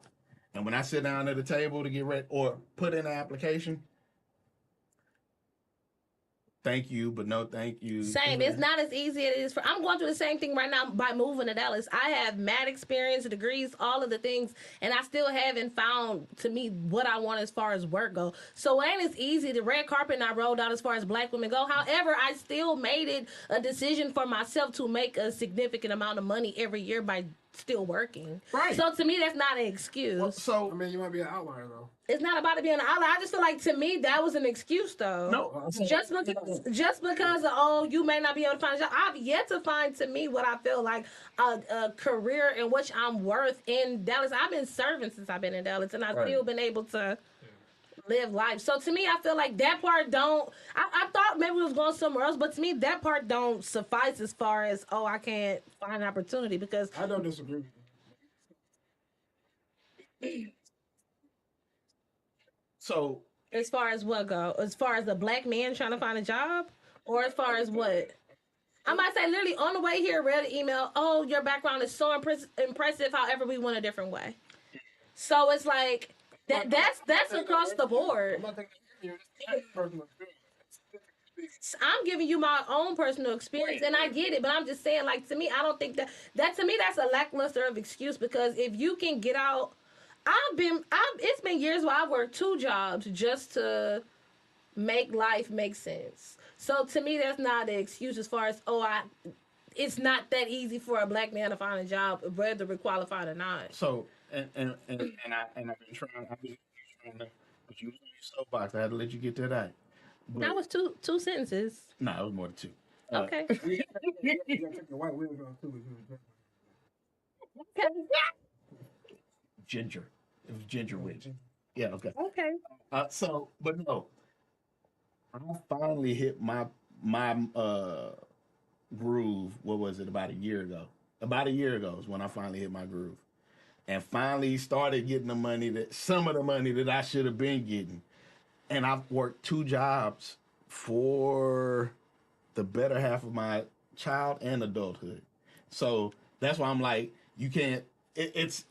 Speaker 1: And when I sit down at the table to get ready or put in an application, thank you, but no thank you.
Speaker 4: Same. It's not as easy as it is for. I'm going through the same thing right now by moving to Dallas. I have mad experience, degrees, all of the things, and I still haven't found to me what I want as far as work go. So it ain't as easy. The red carpet I rolled out as far as black women go. However, I still made it a decision for myself to make a significant amount of money every year by still working.
Speaker 1: Right.
Speaker 4: So to me, that's not an excuse.
Speaker 1: Well, so
Speaker 2: I mean, you might be an outlier though.
Speaker 4: It's not about it being an outlier. I just feel like to me that was an excuse though.
Speaker 1: no,
Speaker 4: Just because of, oh, you may not be able to find a job. I've yet to find to me what I feel like a career in which I'm worth in Dallas. I've been serving since I've been in Dallas, and I've still been able to live life. So to me, I feel like that part don't. I thought maybe we was going somewhere else, but to me, that part don't suffice as far as, oh, I can't find an opportunity because
Speaker 2: I don't disagree with
Speaker 1: so
Speaker 4: as far as what go, as far as a black man trying to find a job, or as far as what. I might say literally on the way here, read an email. Oh, your background is so impressive. However, we went a different way. So it's like that's across the board.
Speaker 2: I'm not thinking you. It's personal experience.
Speaker 4: I'm giving you my own personal experience, and I get it. But I'm just saying, like to me, I don't think that to me that's a lackluster of excuse because if you can get out, it's been years where I worked 2 jobs just to make life make sense. So to me, that's not an excuse as far as it's not that easy for a black man to find a job, whether we're qualified or not.
Speaker 1: So and I've been trying to but you was on your soapbox. I had to let you get to that. But,
Speaker 4: That was two sentences.
Speaker 1: no, it was more than 2.
Speaker 4: Okay.
Speaker 2: You gotta take your white wig off too.
Speaker 1: Ginger. It was ginger wig. Yeah, okay.
Speaker 4: Okay.
Speaker 1: But no, I finally hit my groove. What was it? About a year ago. About a year ago is when I finally hit my groove, and finally started getting some of the money that I should have been getting. And I've worked 2 jobs for the better half of my child and adulthood. So that's why I'm like, you can't. It's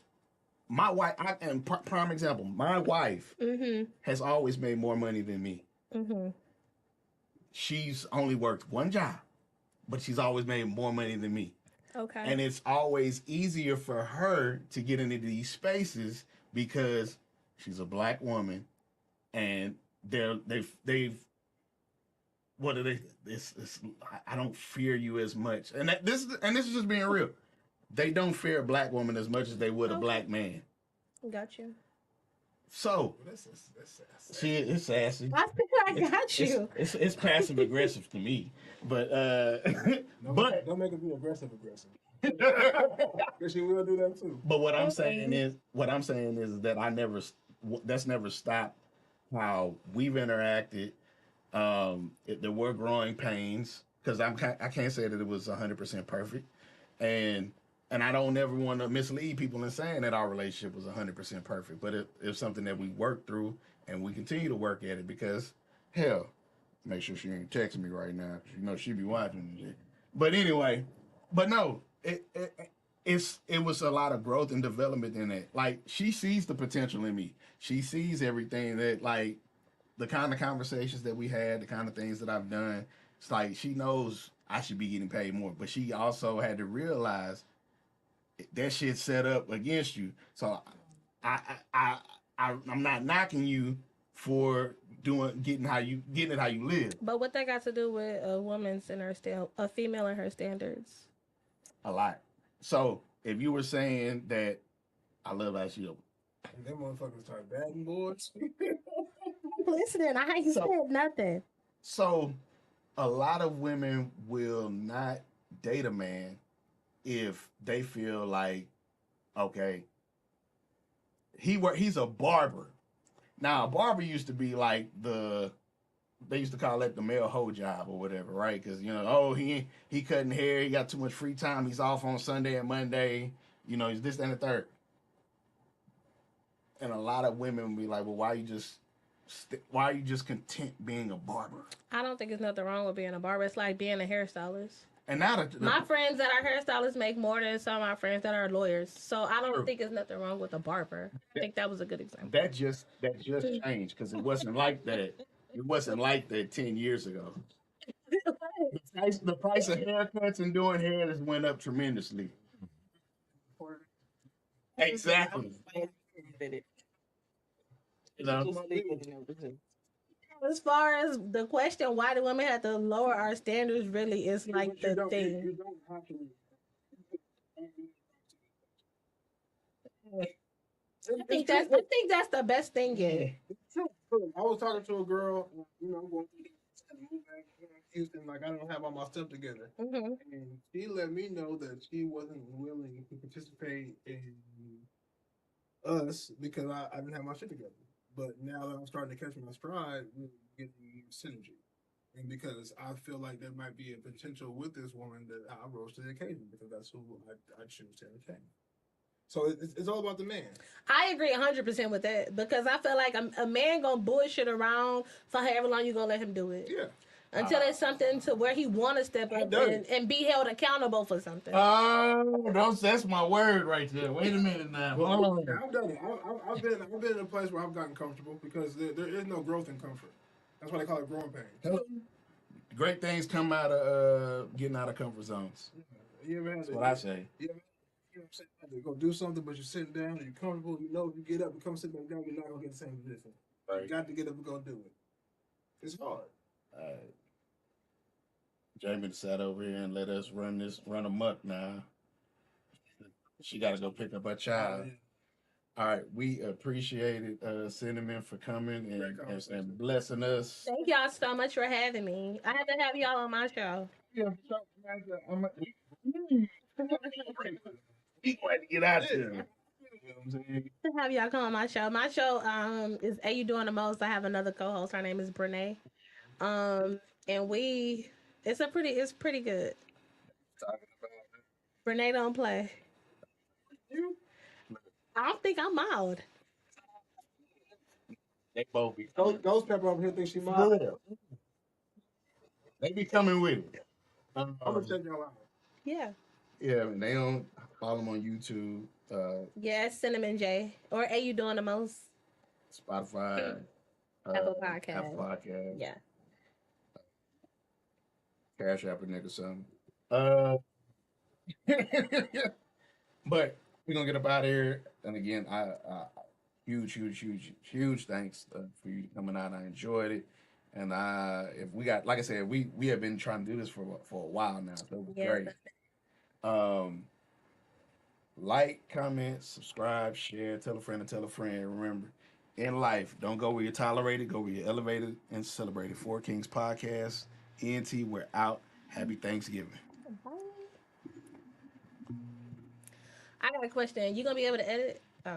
Speaker 1: my wife. And prime example, my wife has always made more money than me. She's only worked 1 job, but she's always made more money than me.
Speaker 4: Okay.
Speaker 1: And it's always easier for her to get into these spaces because she's a black woman, and they've what are they? I don't fear you as much, and this is just being real. They don't fear a black woman as much as they would a black man.
Speaker 4: Got you.
Speaker 1: So
Speaker 2: That's
Speaker 1: see, it's sassy.
Speaker 4: I think I got you.
Speaker 1: It's passive aggressive to me, but
Speaker 2: don't make it be aggressive. Because she will do that too.
Speaker 1: But what I'm saying is that that's never stopped how we've interacted. There were growing pains because I can't say that it was 100% perfect, and I don't ever want to mislead people in saying that our relationship was 100% perfect. But it's something that we worked through, and we continue to work at it because hell, make sure she ain't texting me right now. You know she be watching. But anyway, but no, it was a lot of growth and development in it. Like she sees the potential in me. She sees everything that the kind of conversations that we had, the kind of things that I've done. It's like she knows I should be getting paid more. But she also had to realize that shit set up against you. So I I'm not knocking you for getting it how you live.
Speaker 4: But what that got to do with a woman's in her a female in her standards?
Speaker 1: A lot. So if you were saying that I love how she,
Speaker 2: And them motherfuckers start batting boards.
Speaker 4: Listening, I ain't
Speaker 1: So-
Speaker 4: said nothing.
Speaker 1: so a lot of women will not date a man if they feel like, okay, he's a barber. Now a barber used to be like they used to call that the male hoe job or whatever, right? Because oh, he cutting hair, he got too much free time, he's off on Sunday and Monday, he's this and the third. And a lot of women will be like, well, why are you just content being a barber?
Speaker 4: I don't think there's nothing wrong with being a barber. It's like being a hairstylist.
Speaker 1: And now
Speaker 4: My friends that are hairstylists make more than some of my friends that are lawyers. So I don't
Speaker 1: True.
Speaker 4: think there's nothing wrong with a barber. I think that was a good example.
Speaker 1: that just changed because it wasn't like that. It wasn't like that 10 years ago. The price of haircuts and doing hair has went up tremendously. Exactly.
Speaker 4: As far as the question, why do women have to lower our standards, really is like the thing.
Speaker 2: You don't have to.
Speaker 4: I think that's the best thing yet.
Speaker 2: I was talking to a girl, I'm going to move back to Houston, like I don't have all my stuff together.
Speaker 4: Mm-hmm.
Speaker 2: And she let me know that she wasn't willing to participate in us because I didn't have my shit together. But now that I'm starting to catch my stride, we're getting synergy. And because I feel like there might be a potential with this woman that I rose to the occasion because that's who I choose to entertain. So it's all about the man.
Speaker 4: I agree 100% with that because I feel like a man gonna bullshit around for however long you gonna let him do it.
Speaker 2: Yeah.
Speaker 4: Until it's something to where he want to step up and be held accountable for something.
Speaker 1: Oh, that's my word right there. Wait a minute now.
Speaker 2: I've done it. I've been in a place where I've gotten comfortable because there is no growth in comfort. That's why they call it growing pains.
Speaker 1: Great things come out of getting out of comfort zones.
Speaker 2: You ever had
Speaker 1: That's what I say.
Speaker 2: You know, to go do something, but you're sitting down and you're comfortable. You know, if you get up and come sit back down, you're not gonna get the same position.
Speaker 1: Right.
Speaker 2: You got to get up and go do it. It's hard.
Speaker 1: Jamie sat over here and let us run amok now. She got to go pick up her child. All right, we appreciate it, Cinnamon, for coming and blessing us.
Speaker 4: Thank y'all so much for having me. I have to have y'all on my show.
Speaker 1: We going to get out there.
Speaker 4: To have y'all come on my show. My show is Are You Doing the Most? I have another co-host. Her name is Brene. And it's pretty good. Brene don't play. I don't think I'm mild.
Speaker 1: They both be
Speaker 2: Ghost Pepper over here thinks she mild.
Speaker 1: They be coming with it.
Speaker 2: I'm gonna check y'all out.
Speaker 4: Yeah.
Speaker 1: Yeah, and they don't follow them on YouTube,
Speaker 4: Yeah, it's Cinnamon Jaye. Or Are You Doing the Most?
Speaker 1: Spotify,
Speaker 4: Apple Podcast.
Speaker 1: Apple Podcast.
Speaker 4: Yeah.
Speaker 1: Cash App a nigga something. But we're gonna get up out of here. And again, I huge thanks for you coming out. I enjoyed it. And if we got, like I said, we have been trying to do this for a while now. So it was great. Like, comment, subscribe, share, tell a friend to tell a friend. Remember, in life, don't go where you're tolerated, go where you're elevated and celebrated. Four Kings Podcast, ENT, we're out. Happy Thanksgiving.
Speaker 4: I got a question. You gonna be able to edit?